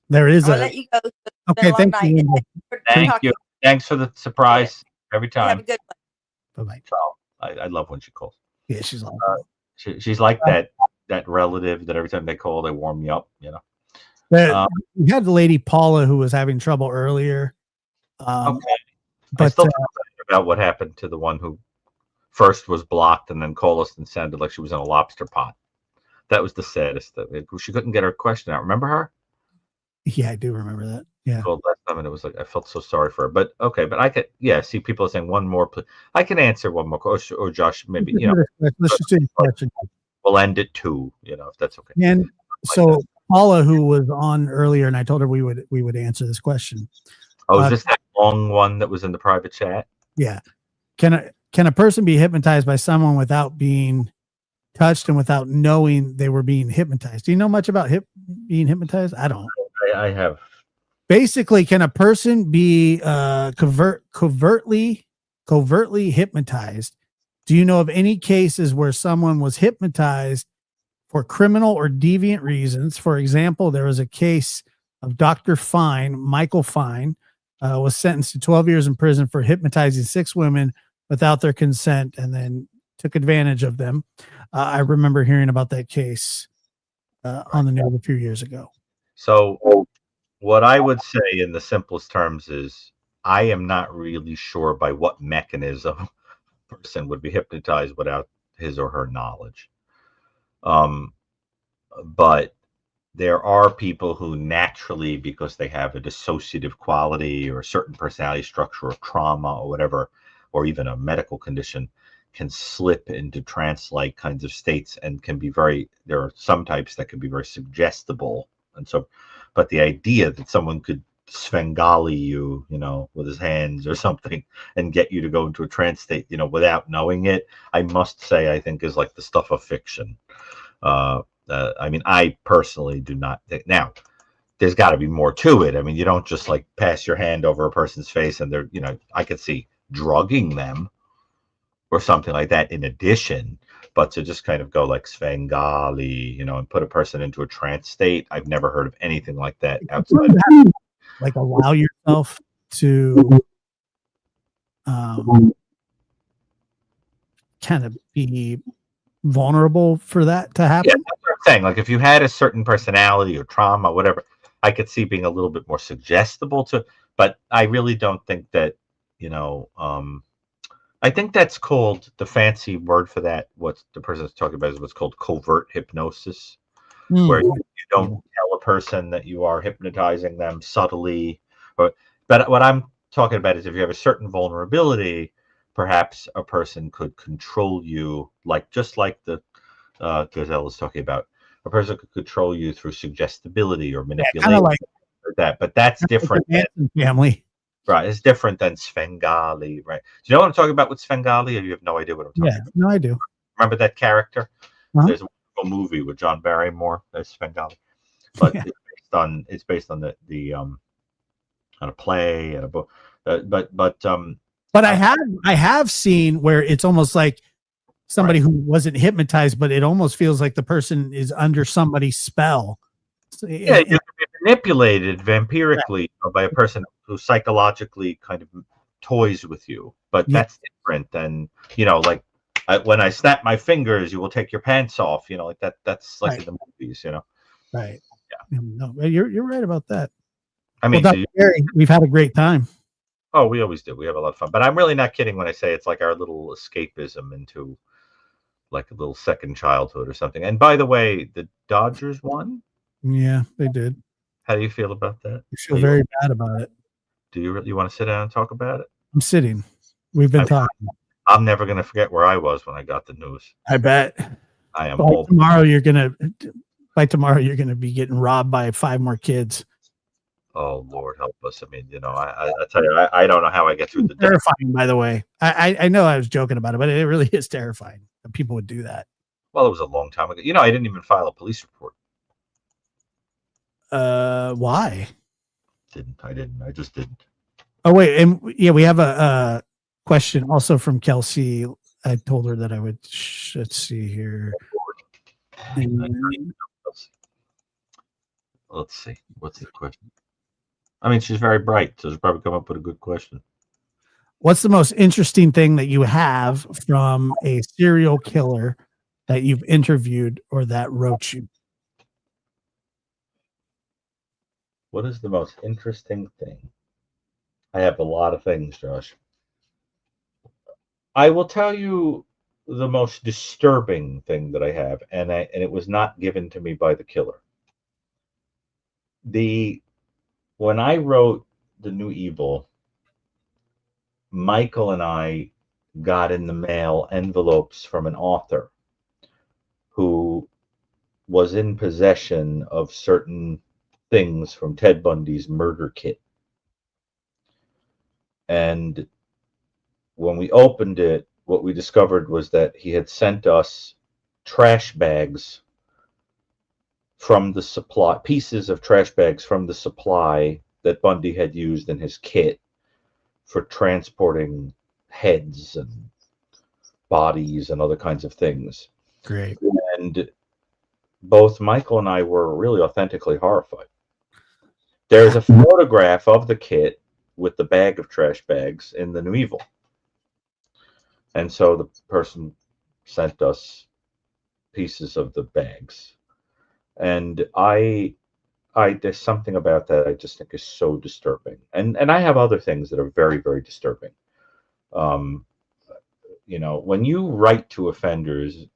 There is I'll a. let you go. It's been Okay, a long thank night. you, Linda. For Thank talking. you. Thanks for the surprise every You have time. a good Bye bye. So I love when she calls. Yeah, she's awesome. She's like that relative that every time they call, they warm me up. You know. We had the lady Paula who was having trouble earlier. Okay. But I still feel bad about what happened to the one who first was blocked and then called us and sounded like she was in a lobster pot. That was the saddest thing. She couldn't get her question out. Remember her? Yeah, I do remember that. Yeah. Called last time, and it was like I felt so sorry for her. But okay, but I could, see people are saying one more. I can answer one more, or Josh, maybe Let's just do the question. We'll end it too. If that's okay. And so Paula, who was on earlier, and I told her we would answer this question. Oh, is this that long one that was in the private chat? Yeah. Can a person be hypnotized by someone without being touched and without knowing they were being hypnotized? Do you know much about being hypnotized? I don't. I have. Basically, can a person be covertly hypnotized? Do you know of any cases where someone was hypnotized for criminal or deviant reasons? For example, there was a case of Dr. Fine, Michael Fine, was sentenced to 12 years in prison for hypnotizing 6 women without their consent and then took advantage of them. I remember hearing about that case on the news a few years ago. So what I would say in the simplest terms is I am not really sure by what mechanism a person would be hypnotized without his or her knowledge. But there are people who naturally, because they have a dissociative quality or a certain personality structure or trauma or whatever, or even a medical condition, can slip into trance-like kinds of states and can be there are some types that can be very suggestible. And so, but the idea that someone could Svengali you, with his hands or something and get you to go into a trance state, without knowing it, I must say, I think is like the stuff of fiction. I mean, I personally do not think. Now, there's got to be more to it. I mean, you don't just like pass your hand over a person's face and they're, I could see drugging them or something like that in addition, but to just kind of go like Svengali, and put a person into a trance state, I've never heard of anything like that outside. Like allow yourself to kind of be vulnerable for that to happen. Yeah, that's what I'm saying. Like if you had a certain personality or trauma, whatever, I could see being a little bit more suggestible but I really don't think that, I think that's called, the fancy word for that, what the person's talking about is what's called covert hypnosis, where you don't tell a person that you are hypnotizing them subtly. But what I'm talking about is if you have a certain vulnerability, perhaps a person could control you, just like the Gazelle is talking about. A person could control you through suggestibility or manipulation, kind of like that. But that's different. Family. Right, it's different than Svengali, right? Do you know what I'm talking about with Svengali, or you have no idea what I'm talking about? No, I do. Remember that character? Uh-huh. There's a wonderful movie with John Barrymore as Svengali, but it's based on the on a play and a book. But I have seen where it's almost like somebody who wasn't hypnotized, but it almost feels like the person is under somebody's spell. So, you can be manipulated vampirically by a person who psychologically kind of toys with you, but that's different than like when I snap my fingers, you will take your pants off. Like that. That's like in the movies. Right. Yeah. No, you're right about that. I mean, Dr. Gary, we've had a great time. Oh, we always do. We have a lot of fun. But I'm really not kidding when I say it's like our little escapism into like a little second childhood or something. And by the way, the Dodgers won. Yeah, they did. How do you feel about that? I feel very bad about it. Do you really want to sit down and talk about it? I'm sitting. We've been talking. I'm never going to forget where I was when I got the news. I bet. I am by old. tomorrow you're gonna be getting robbed by 5 more kids. Oh Lord, help us! I mean, I tell you, I don't know how I get through the day. Terrifying, by the way. I know I was joking about it, but it really is terrifying that people would do that. Well, it was a long time ago. I didn't even file a police report. Why? I didn't. I just didn't. Oh wait, and yeah, we have a question also from Kelsey. I told her that I would. Let's see here. Let's see. What's the question? I mean, she's very bright, so she'll probably come up with a good question. What's the most interesting thing that you have from a serial killer that you've interviewed or that wrote you? What is the most interesting thing? I have a lot of things, Josh. I will tell you the most disturbing thing that I have, and it was not given to me by the killer. When I wrote The New Evil, Michael and I got in the mail envelopes from an author who was in possession of certain things from Ted Bundy's murder kit. And when we opened it, what we discovered was that he had sent us trash bags from the supply, pieces of trash bags from the supply that Bundy had used in his kit for transporting heads and bodies and other kinds of things. Great. And both Michael and I were really authentically horrified. There's a photograph of the kit with the bag of trash bags in The New Evil. And so the person sent us pieces of the bags. And there's something about that I just think is so disturbing. And I have other things that are very, very disturbing. When you write to offenders,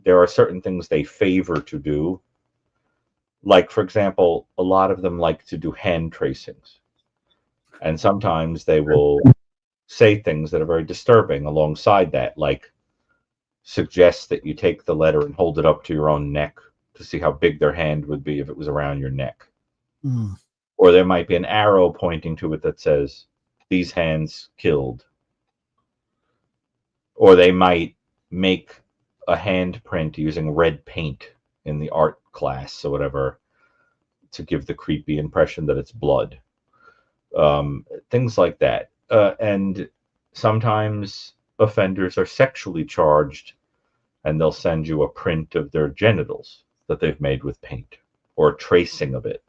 there are certain things they favor to do. Like, for example, a lot of them like to do hand tracings. And sometimes they will say things that are very disturbing alongside that, like suggest that you take the letter and hold it up to your own neck to see how big their hand would be if it was around your neck. Mm. Or there might be an arrow pointing to it that says, "These hands killed." Or they might make a handprint using red paint in the art class or whatever to give the creepy impression that it's blood. Things like that. And sometimes offenders are sexually charged and they'll send you a print of their genitals that they've made with paint or a tracing of it,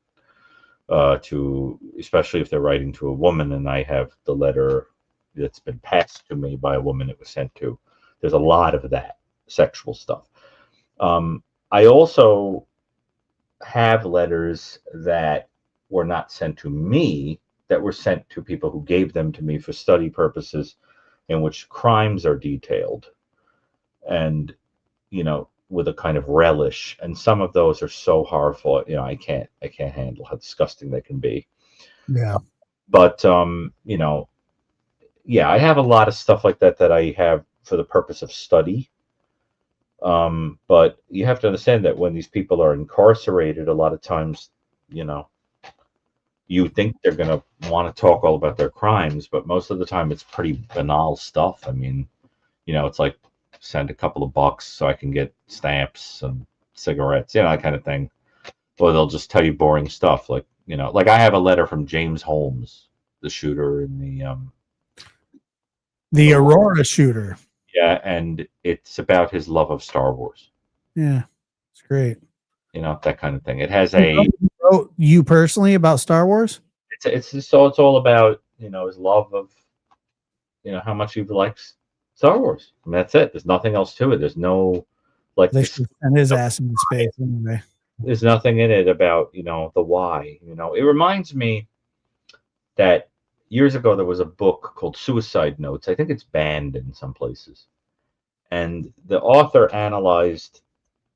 especially if they're writing to a woman and I have the letter that's been passed to me by a woman it was sent to. There's a lot of that sexual stuff. I also have letters that were not sent to me, that were sent to people who gave them to me for study purposes, in which crimes are detailed and with a kind of relish, and some of those are so horrible, I can't handle how disgusting they can be. Yeah. But yeah, I have a lot of stuff like that I have for the purpose of study. But you have to understand that when these people are incarcerated, a lot of times, you think they're going to want to talk all about their crimes, but most of the time it's pretty banal stuff. I mean, it's like, send a couple of bucks so I can get stamps and cigarettes, that kind of thing. Or they'll just tell you boring stuff, like I have a letter from James Holmes, the shooter in the Aurora shooter. Yeah, and it's about his love of Star Wars. Yeah, it's great. That kind of thing. It has wrote you personally about Star Wars? It's all about his love of how much he likes Star Wars. I mean, that's it. There's nothing else to it. There's no they should send his ass into space anyway. There's nothing in it about the why. It reminds me that years ago, there was a book called Suicide Notes. I think it's banned in some places. And the author analyzed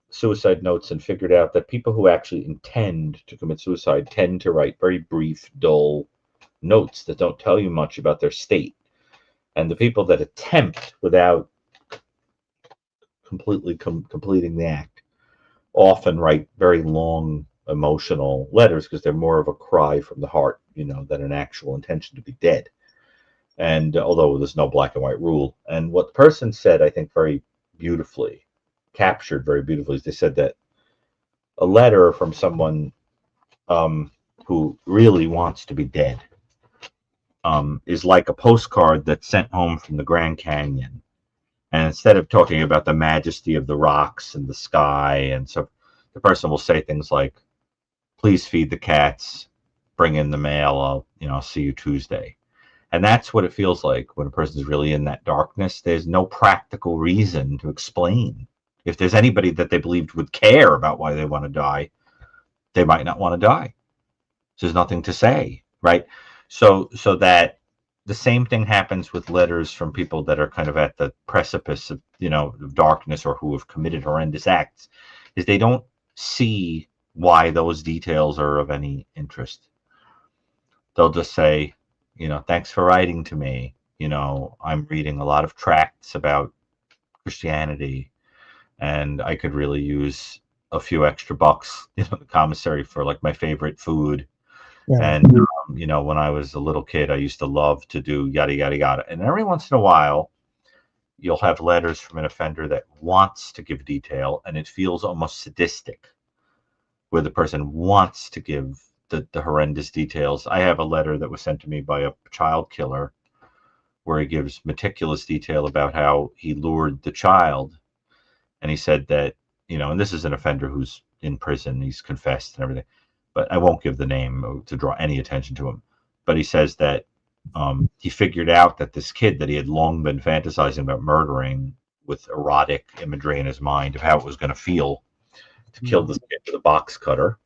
suicide notes and figured out that people who actually intend to commit suicide tend to write very brief, dull notes that don't tell you much about their state. And the people that attempt without completely completing the act often write very long emotional letters because they're more of a cry from the heart, than an actual intention to be dead. And although there's no black and white rule, and what the person said, I think very beautifully, captured very beautifully, is they said that a letter from someone who really wants to be dead is like a postcard that's sent home from the Grand Canyon. And instead of talking about the majesty of the rocks and the sky, and so the person will say things like, please feed the cats, bring in the mail, I'll see you Tuesday. And that's what it feels like when a person's really in that darkness. There's no practical reason to explain. If there's anybody that they believed would care about why they want to die, they might not want to die. So there's nothing to say, right? So that the same thing happens with letters from people that are kind of at the precipice of, of darkness, or who have committed horrendous acts, is they don't see why those details are of any interest. They'll just say, thanks for writing to me. I'm reading a lot of tracts about Christianity, and I could really use a few extra bucks, the commissary for like my favorite food. Yeah. And, when I was a little kid, I used to love to do yada, yada, yada. And every once in a while, you'll have letters from an offender that wants to give detail, and it feels almost sadistic, where the person wants to give the horrendous details. I have a letter that was sent to me by a child killer where he gives meticulous detail about how he lured the child. And he said that, and this is an offender who's in prison, he's confessed and everything, but I won't give the name to draw any attention to him. But he says that he figured out that this kid that he had long been fantasizing about murdering, with erotic imagery in his mind of how it was going to feel to kill this kid with a box cutter.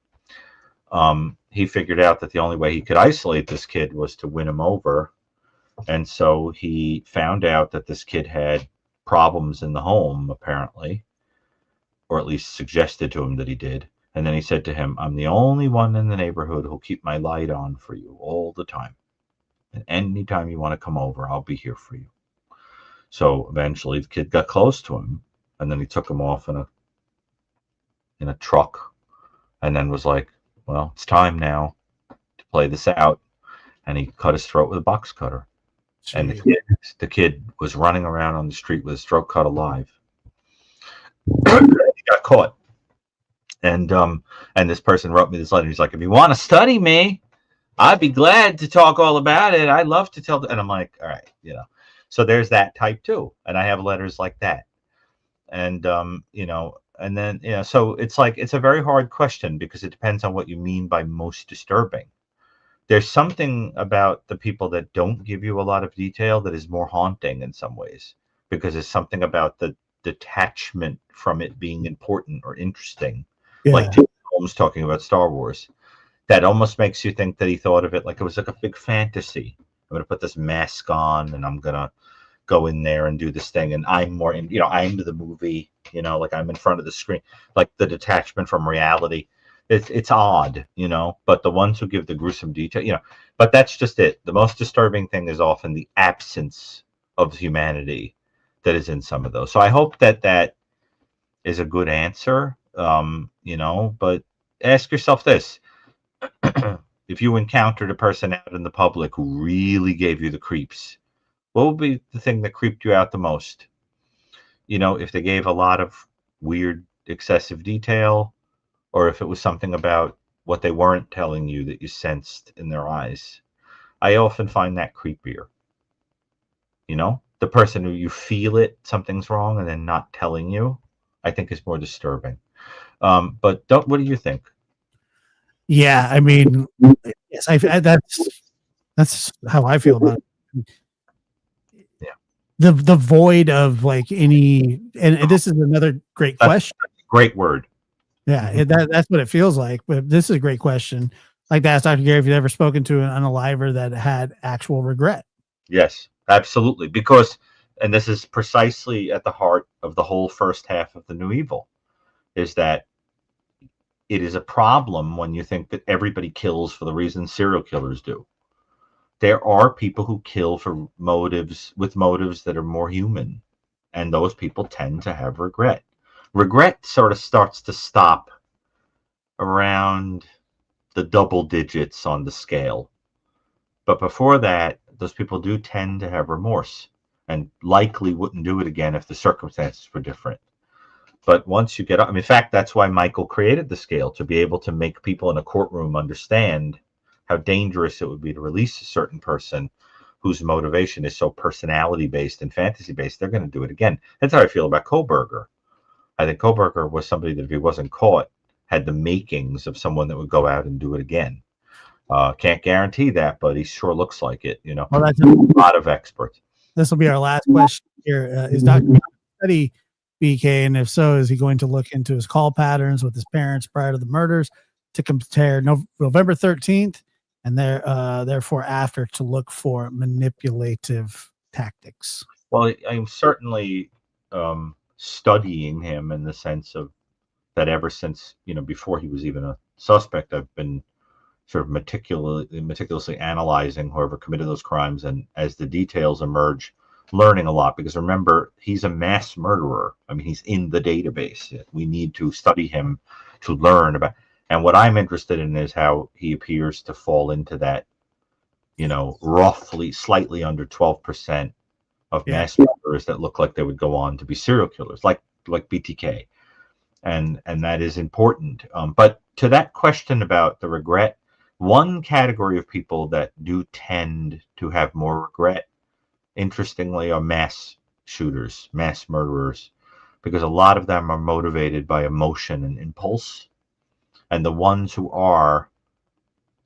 He figured out that the only way he could isolate this kid was to win him over. And so he found out that this kid had problems in the home, apparently, or at least suggested to him that he did. And then he said to him, I'm the only one in the neighborhood who'll keep my light on for you all the time. And anytime you want to come over, I'll be here for you. So eventually the kid got close to him, and then he took him off in a truck, and then was like, well, it's time now to play this out. And he cut his throat with a box cutter. Sweet. And the kid was running around on the street with his throat cut alive. He got caught. And this person wrote me this letter. He's like, if you want to study me, I'd be glad to talk all about it. I'd love to tell. And I'm like, all right, So there's that type too. And I have letters like that. And, and then, so it's like, it's a very hard question because it depends on what you mean by most disturbing. There's something about the people that don't give you a lot of detail that is more haunting in some ways, because there's something about the detachment from it being important or interesting. Yeah. Like Tim Holmes talking about Star Wars, that almost makes you think that he thought of it like it was like a big fantasy. I'm going to put this mask on and I'm going to go in there and do this thing. And I'm more in, I'm the movie, like I'm in front of the screen, like the detachment from reality. It's odd, but the ones who give the gruesome detail, but that's just it. The most disturbing thing is often the absence of humanity that is in some of those. So I hope that is a good answer, but ask yourself this. If you encountered a person out in the public who really gave you the creeps, what would be the thing that creeped you out the most? If they gave a lot of weird, excessive detail, or if it was something about what they weren't telling you that you sensed in their eyes. I often find that creepier. The person who you feel something's wrong, and then not telling you, I think is more disturbing. But what do you think? Yeah, I mean, yes, that's how I feel about it. Yeah. The void of like any, and this is another great question. Great word. Yeah, that's what it feels like. But this is a great question. like to ask Dr. Gary if you've ever spoken to an unaliver that had actual regret. Yes, absolutely. Because, and this is precisely at the heart of the whole first half of The New Evil, is that it is a problem when you think that everybody kills for the reasons serial killers do. There are people who kill for motives that are more human, and those people tend to have regret. Regret sort of starts to stop around the double digits on the scale. But before that, those people do tend to have remorse and likely wouldn't do it again if the circumstances were different. But once you get up, I mean, in fact, that's why Michael created the scale, to be able to make people in a courtroom understand how dangerous it would be to release a certain person whose motivation is so personality based and fantasy based. They're going to do it again. That's how I feel about Koberger. I think Koberger was somebody that if he wasn't caught had the makings of someone that would go out and do it again. Can't guarantee that, but he sure looks like it. You know, Well, that's a lot of experts. This will be our last question here. Is Dr. study BK, and if so, is he going to look into his call patterns with his parents prior to the murders to compare November 13th and therefore after to look for manipulative tactics? Well, I'm certainly studying him in the sense of that ever since, before he was even a suspect, I've been sort of meticulously analyzing whoever committed those crimes, and as the details emerge, learning a lot. Because remember, he's a mass murderer. I mean, he's in the database. We need to study him to learn about. And what I'm interested in is how he appears to fall into that, roughly slightly under 12% of mass murderers that look like they would go on to be serial killers, like BTK. And that is important. But to that question about the regret, one category of people that do tend to have more regret, interestingly, are mass shooters, mass murderers, because a lot of them are motivated by emotion and impulse. And the ones who are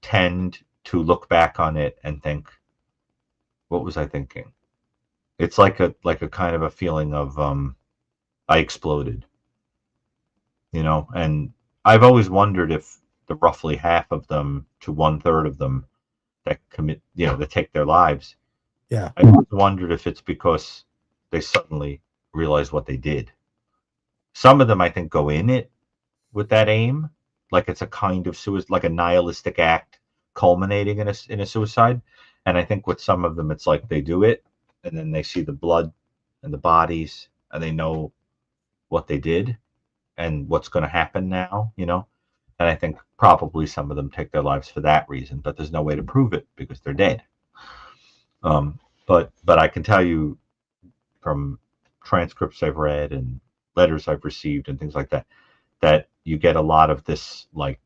tend to look back on it and think, what was I thinking? It's like a kind of a feeling of I exploded. And I've always wondered if the roughly half of them to 1/3 of them that commit, that take their lives. Yeah. I always wondered if it's because they suddenly realize what they did. Some of them, I think, go in it with that aim, like it's a kind of suicide, like a nihilistic act culminating in a suicide. And I think with some of them, it's like they do it, and then they see the blood and the bodies, and they know what they did and what's going to happen now, And I think probably some of them take their lives for that reason, but there's no way to prove it because they're dead. But I can tell you from transcripts I've read and letters I've received and things like that, that you get a lot of this, like,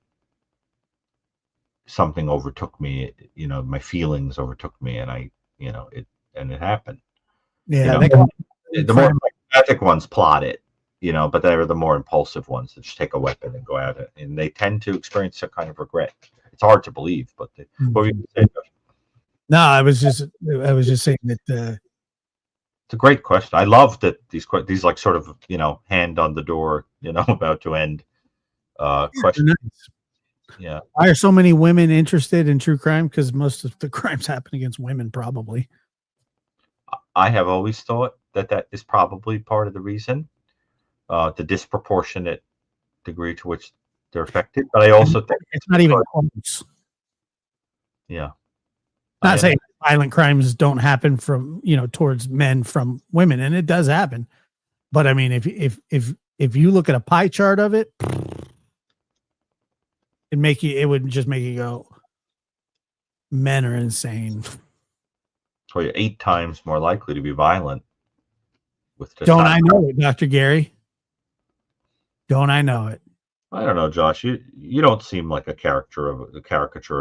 something overtook me, my feelings overtook me, and it happened. Yeah. The more pragmatic ones plot it, but they're the more impulsive ones that just take a weapon and go out, and they tend to experience a kind of regret. It's hard to believe, but what were you saying? No, I was just saying that. It's a great question. I love that these like sort of hand on the door, about to end questions. Nice. Yeah. Why are so many women interested in true crime? Because most of the crimes happen against women, probably. I have always thought that is probably part of the reason, the disproportionate degree to which they're affected. But I also think it's not even close. Yeah. Not saying violent crimes don't happen from, towards men from women, and it does happen. But I mean, if you look at a pie chart of it, it would just make you go, men are insane. So you're 8 times more likely to be violent. Don't I know it, Dr. Gary? Don't I know it? I don't know, Josh. You don't seem like a caricature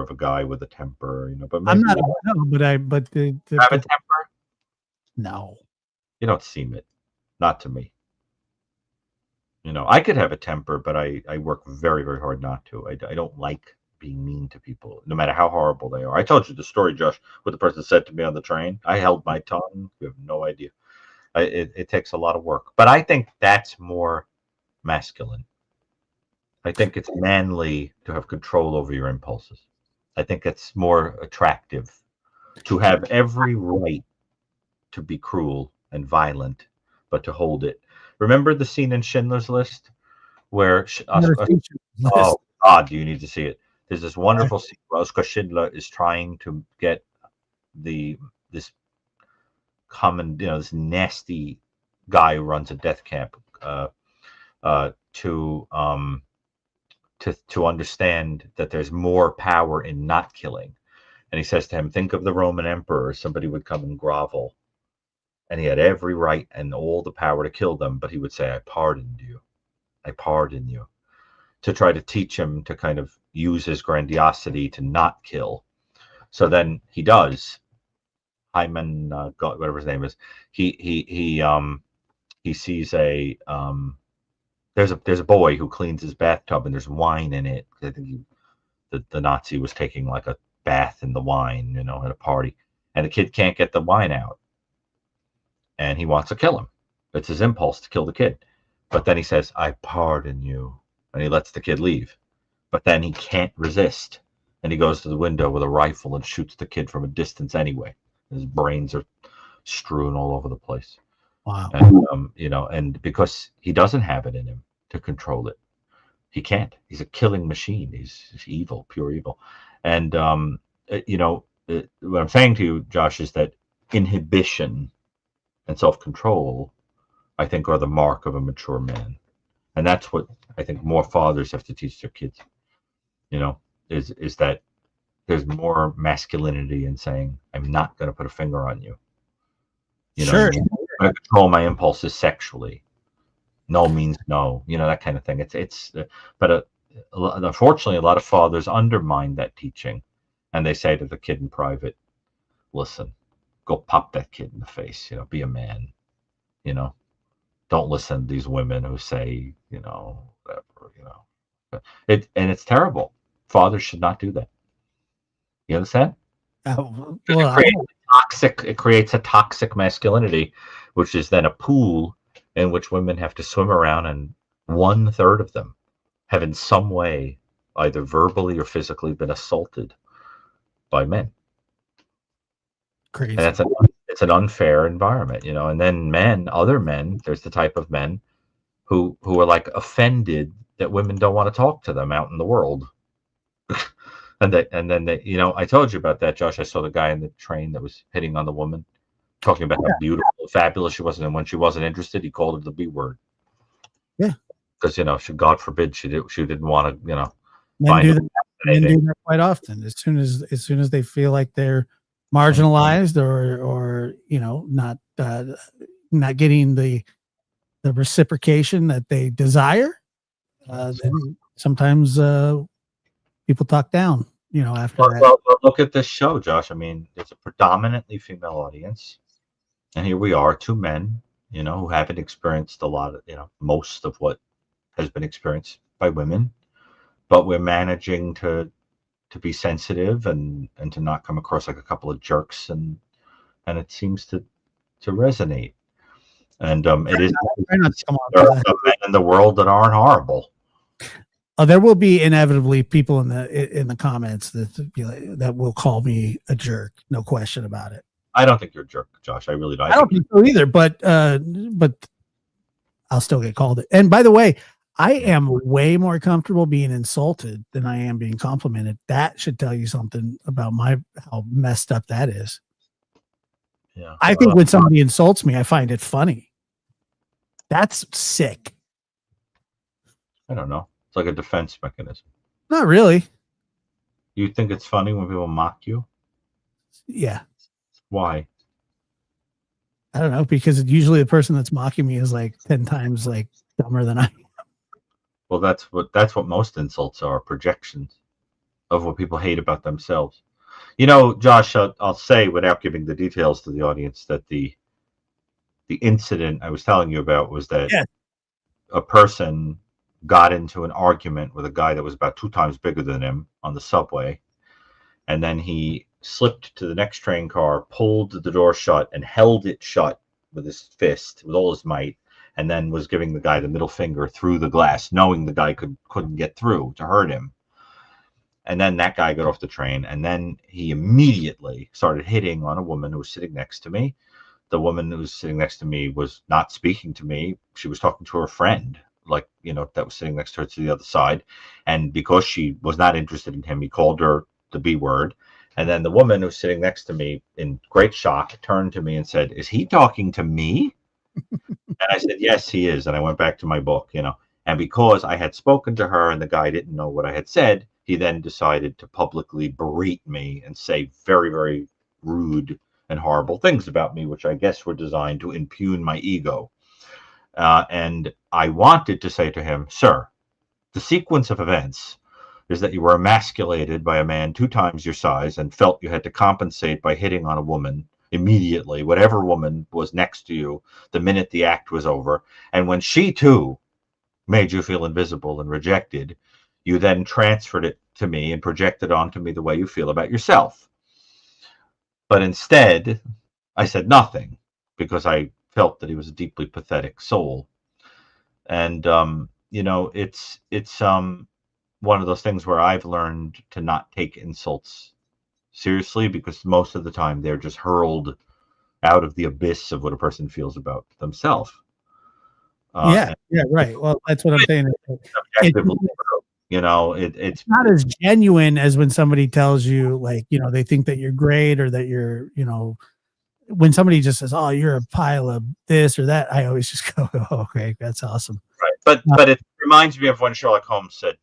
of a guy with a temper, But maybe I'm not. No, but the have a temper. No, you don't seem it. Not to me. I could have a temper, but I work very, very hard not to. I don't like being mean to people, no matter how horrible they are. I told you the story, Josh, what the person said to me on the train. I held my tongue. You have no idea. It takes a lot of work, but I think that's more masculine. I think it's manly to have control over your impulses. I think it's more attractive to have every right to be cruel and violent, but to hold it. Remember the scene in Schindler's List where Never seen Schindler's List. oh God, you need to see it. There's this wonderful scene where Oskar Schindler is trying to get this common, this nasty guy who runs a death camp to understand that there's more power in not killing. And he says to him, think of the Roman emperor. Somebody would come and grovel, and he had every right and all the power to kill them, but he would say, I pardoned you. I pardon you. To try to teach him to kind of use his grandiosity to not kill. So then he does. Hyman, whatever his name is, he sees there's a boy who cleans his bathtub and there's wine in it. I think the Nazi was taking like a bath in the wine, at a party, and the kid can't get the wine out, and he wants to kill him. It's his impulse to kill the kid, but then he says, I pardon you, and he lets the kid leave, but then he can't resist, and he goes to the window with a rifle and shoots the kid from a distance anyway. His brains are strewn all over the place. Wow. And and because he doesn't have it in him to control it, he can't. He's a killing machine. He's evil, pure evil. And what I'm saying to you, Josh, is that inhibition and self-control, I think, are the mark of a mature man, and that's what I think more fathers have to teach their kids. Is that there's more masculinity in saying, I'm not going to put a finger on you. Sure. I'm going to control my impulses sexually. No means no. That kind of thing. But unfortunately, a lot of fathers undermine that teaching, and they say to the kid in private, listen, go pop that kid in the face. Be a man. Don't listen to these women who say, whatever. It's terrible. Fathers should not do that. You understand? It creates a toxic masculinity, which is then a pool in which women have to swim around, and 1/3 of them have in some way, either verbally or physically, been assaulted by men. Crazy. And it's an unfair environment, And then other men, there's the type of men who are like offended that women don't want to talk to them out in the world. And then I told you about that, Josh. I saw the guy in the train that was hitting on the woman, talking about how beautiful, fabulous she was, and when she wasn't interested, he called her the B word. Yeah, because God forbid she didn't want to, Men do that quite often. As soon as they feel like they're marginalized or not getting the reciprocation that they desire, then sometimes people talk down, after that. Well, look at this show, Josh. I mean, it's a predominantly female audience. And here we are, two men, who haven't experienced a lot of, most of what has been experienced by women. But we're managing to be sensitive and to not come across like a couple of jerks. And it seems to resonate. And it is. There are some men in the world that aren't horrible. There will be inevitably people in the comments that will call me a jerk, no question about it. I don't think you're a jerk, Josh. I really don't. I don't think so either, but I'll still get called it. And by the way, I am way more comfortable being insulted than I am being complimented. That should tell you something about how messed up that is. Yeah. I think when somebody insults me, I find it funny. That's sick. I don't know. It's like a defense mechanism. Not really. You think it's funny when people mock you? Yeah. Why? I don't know, because usually the person that's mocking me is like 10 times like dumber than I am. Well, that's what most insults are, projections of what people hate about themselves. Josh, I'll say without giving the details to the audience that the incident I was telling you about was that a person got into an argument with a guy that was about 2 times bigger than him on the subway, and then he slipped to the next train car, pulled the door shut, and held it shut with his fist, with all his might, and then was giving the guy the middle finger through the glass, knowing the guy couldn't get through to hurt him. And then that guy got off the train, and then he immediately started hitting on a woman who was sitting next to me. The woman who was sitting next to me was not speaking to me. She was talking to her friend, like, that was sitting next to her to the other side. And because she was not interested in him, he called her the B word. And then the woman who was sitting next to me, in great shock, turned to me and said, "Is he talking to me?" And I said, "Yes, he is." And I went back to my book, And because I had spoken to her and the guy didn't know what I had said, he then decided to publicly berate me and say very, very rude and horrible things about me, which I guess were designed to impugn my ego. And I wanted to say to him, "Sir, the sequence of events is that you were emasculated by a man 2 times your size and felt you had to compensate by hitting on a woman immediately, whatever woman was next to you, the minute the act was over. And when she too made you feel invisible and rejected, you then transferred it to me and projected onto me the way you feel about yourself." But instead, I said nothing because I felt that he was a deeply pathetic soul. And it's one of those things where I've learned to not take insults seriously, because most of the time they're just hurled out of the abyss of what a person feels about themselves. Yeah, right. Well, that's what I'm saying. Objectively, it's not as genuine as when somebody tells you, like, they think that you're great, or that you're, when somebody just says, "Oh, you're a pile of this or that," I always just go, "Oh, okay, that's awesome." right. But it reminds me of when Sherlock Holmes said,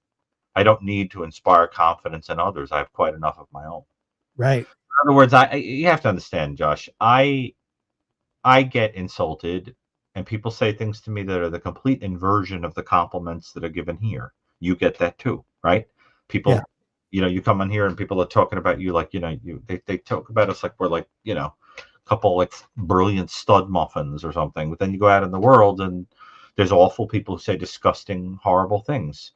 "I don't need to inspire confidence in others. I have quite enough of my own." Right. In other words, you have to understand, Josh. I get insulted, and people say things to me that are the complete inversion of the compliments that are given here. You get that too, right? People, you come on here and people are talking about you like, they talk about us like we're like, a couple like brilliant stud muffins or something. But then you go out in the world and there's awful people who say disgusting, horrible things,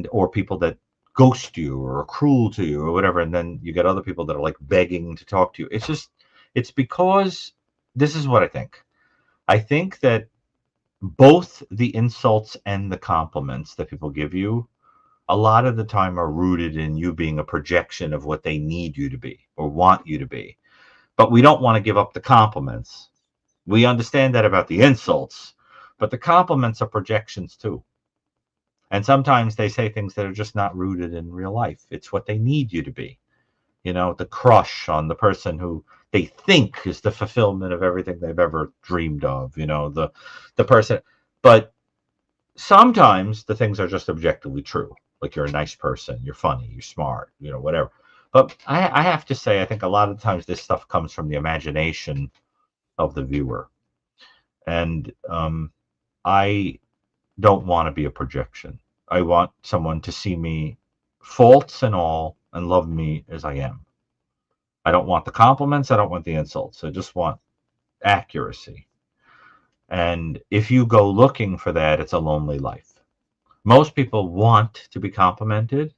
or people that ghost you or are cruel to you or whatever. And then you get other people that are like begging to talk to you. It's because this is what I think. I think that both the insults and the compliments that people give you, a lot of the time, are rooted in you being a projection of what they need you to be or want you to be. But we don't want to give up the compliments. We understand that about the insults, but the compliments are projections too. And sometimes they say things that are just not rooted in real life. It's what they need you to be. The crush on the person who they think is the fulfillment of everything they've ever dreamed of, the person. But sometimes the things are just objectively true. Like, you're a nice person, you're funny, you're smart, whatever. But I have to say, I think a lot of times this stuff comes from the imagination of the viewer. And I don't want to be a projection. I want someone to see me, faults and all, and love me as I am. I don't want the compliments. I don't want the insults. I just want accuracy. And if you go looking for that, it's a lonely life. Most people want to be complimented,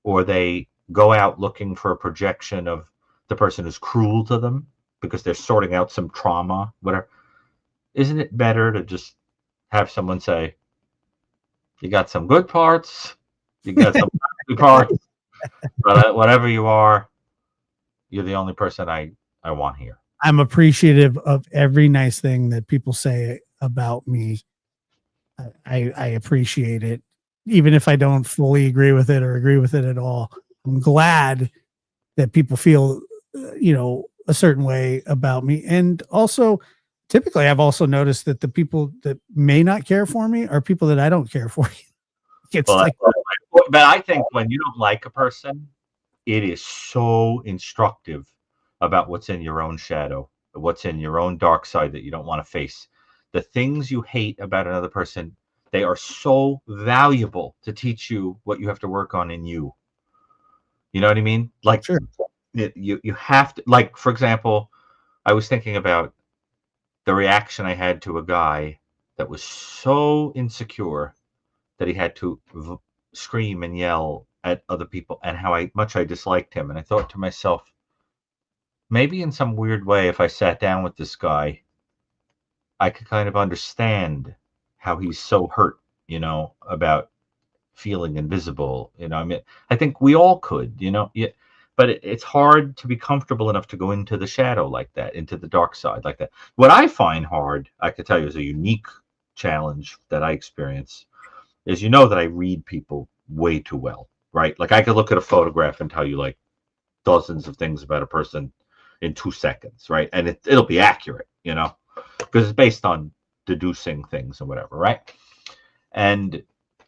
or they go out looking for a projection of the person who's cruel to them because they're sorting out some trauma, whatever. Isn't it better to just have someone say, "You got some good parts, you got some good parts, but whatever you are, you're the only person I want here." I'm appreciative of every nice thing that people say about me. I appreciate it, even if I don't fully agree with it or agree with it at all. I'm glad that people feel, a certain way about me. And also, typically, I've also noticed that the people that may not care for me are people that I don't care for. It's like, but I think when you don't like a person, it is so instructive about what's in your own shadow, what's in your own dark side that you don't want to face. The things you hate about another person, they are so valuable to teach you what you have to work on in you. You know what I mean? Like, sure. You have to, like, for example, I was thinking about the reaction I had to a guy that was so insecure that he had to scream and yell at other people, and how much I disliked him. And I thought to myself, maybe in some weird way, if I sat down with this guy, I could kind of understand how he's so hurt, about feeling invisible. I mean, I think we all could, yeah, but it's hard to be comfortable enough to go into the shadow like that, into the dark side like that. What I find hard, I could tell you, is a unique challenge that I experience is that I read people way too well, right? Like I could look at a photograph and tell you like dozens of things about a person in 2 seconds, right? And it'll be accurate, because it's based on deducing things and whatever, right? And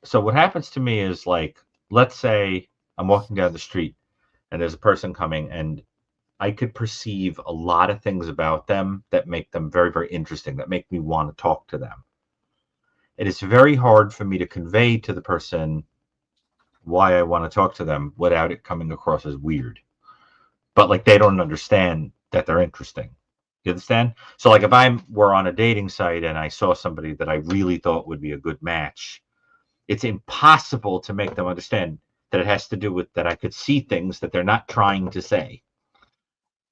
so what happens to me is like, let's say I'm walking down the street and there's a person coming and I could perceive a lot of things about them that make them very, very interesting, that make me want to talk to them. It is very hard for me to convey to the person why I want to talk to them without it coming across as weird. But like they don't understand that they're interesting. You understand? So like if we're on a dating site and I saw somebody that I really thought would be a good match, it's impossible to make them understand that it has to do with that I could see things that they're not trying to say.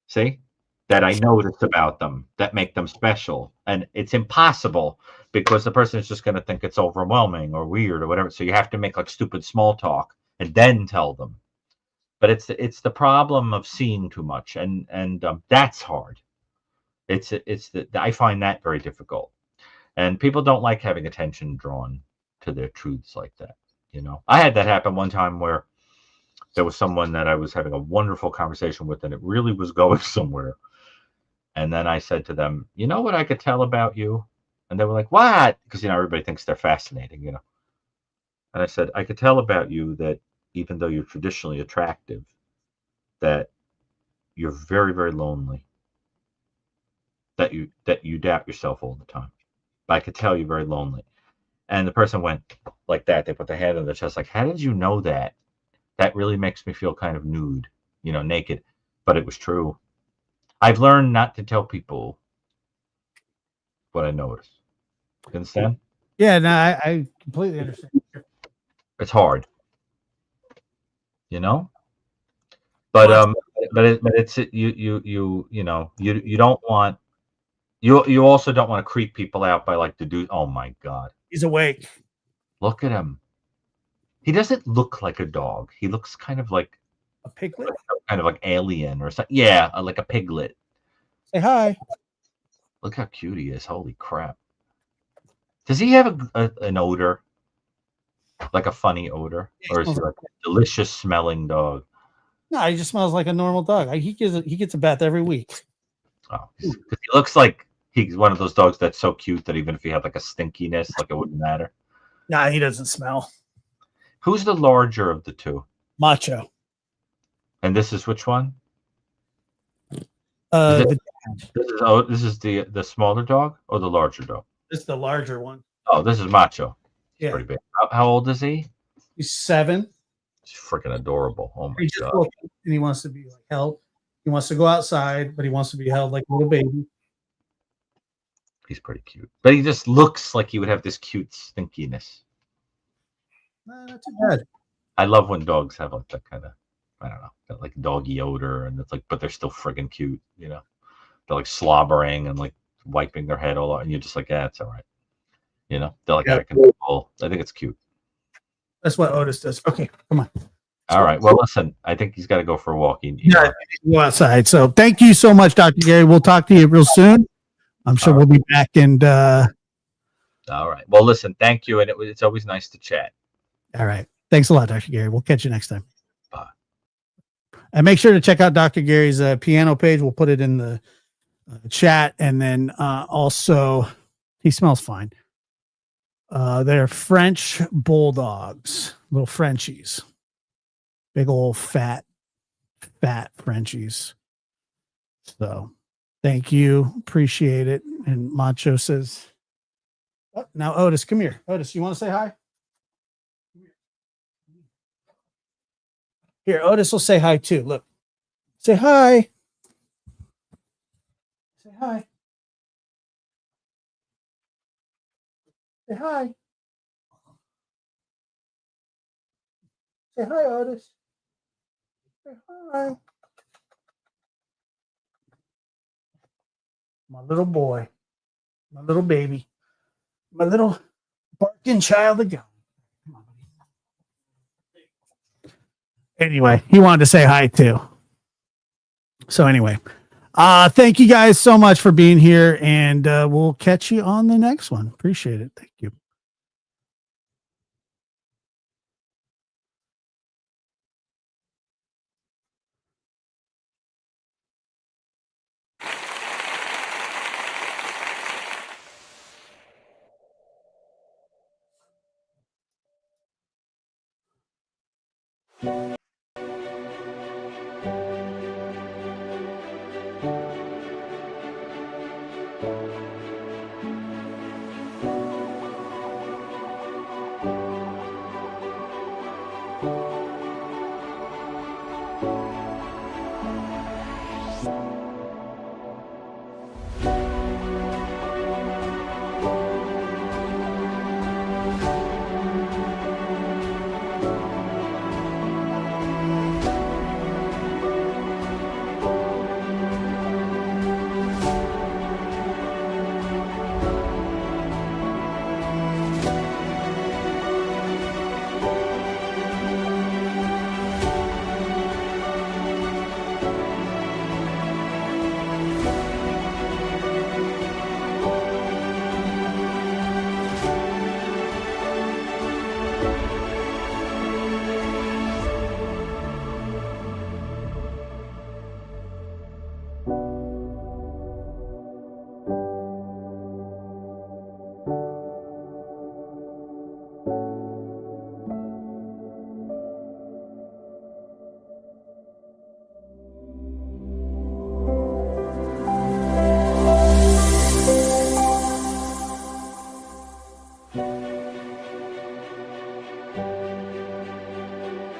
See? That I noticed about them that make them special. And it's impossible because the person is just going to think it's overwhelming or weird or whatever. So you have to make like stupid small talk and then tell them. But it's the problem of seeing too much, and that's hard. I find that very difficult, and people don't like having attention drawn to their truths like that. I had that happen one time where there was someone that I was having a wonderful conversation with, and it really was going somewhere. And then I said to them, "You know what I could tell about you?" And they were like, "What?" Because everybody thinks they're fascinating, And I said, "I could tell about you that even though you're traditionally attractive, that you're very, very lonely, that you doubt yourself all the time. But I could tell you're very lonely." And the person went like that. They put their hand on their chest, like, "How did you know that? That really makes me feel kind of nude, naked." But it was true. I've learned not to tell people what I notice. You understand? Yeah, no, I completely understand. It's hard, But it's you don't want you also don't want to creep people out by like oh my God, He's awake. look at him. He doesn't look like a dog. He looks kind of like A piglet. kind of like alien or something. Yeah, like a piglet. Say hi. Look how cute he is. Holy crap. Does he have an odor? Like a funny odor? Or is he like a delicious smelling dog? No, he just smells like a normal dog. He gets a bath every week. Oh, because he looks like he's one of those dogs that's so cute that even if he had like a stinkiness, like it wouldn't matter. Nah, he doesn't smell. Who's the larger of the two? Macho. And this is which one? The This is the smaller dog or the larger dog? This is the larger one. Oh, this is Macho. He's Yeah. pretty big. How old is he? He's 7. He's freaking adorable. Oh my He just God. woke up and he wants to be like held. He wants to go outside, but he wants to be held like a little baby. He's pretty cute. But he just looks like he would have this cute stinkiness. Not too bad. I love when dogs have like that kind of, I don't know, that like doggy odor, and it's like, but they're still friggin' cute, They're like slobbering and like wiping their head all out, and you're just like, yeah, it's all right. They're like out of control. I think it's cute. That's what Otis does. Okay, come on. All right. Well, listen, I think he's got to go for a walk. Go outside. So thank you so much, Dr. Gary. We'll talk to you real soon. I'm sure we'll be back. And all right. Well, listen, thank you. And it's always nice to chat. All right. Thanks a lot, Dr. Gary. We'll catch you next time. Bye. And make sure to check out Dr. Gary's piano page. We'll put it in the chat. And then also, he smells fine. They're French bulldogs, little Frenchies, big old fat Frenchies. So thank you. Appreciate it. And Macho says, oh, now Otis, come here. Otis, you want to say hi? Here, Otis will say hi too. Look, say hi. Say hi. Say hi. Say hi, Otis. Say hi. My little boy. My little baby. My little barking child of God. Come on, buddy. anyway, he wanted to say hi too. So anyway, thank you guys so much for being here, and we'll catch you on the next one. Appreciate it. Thank you.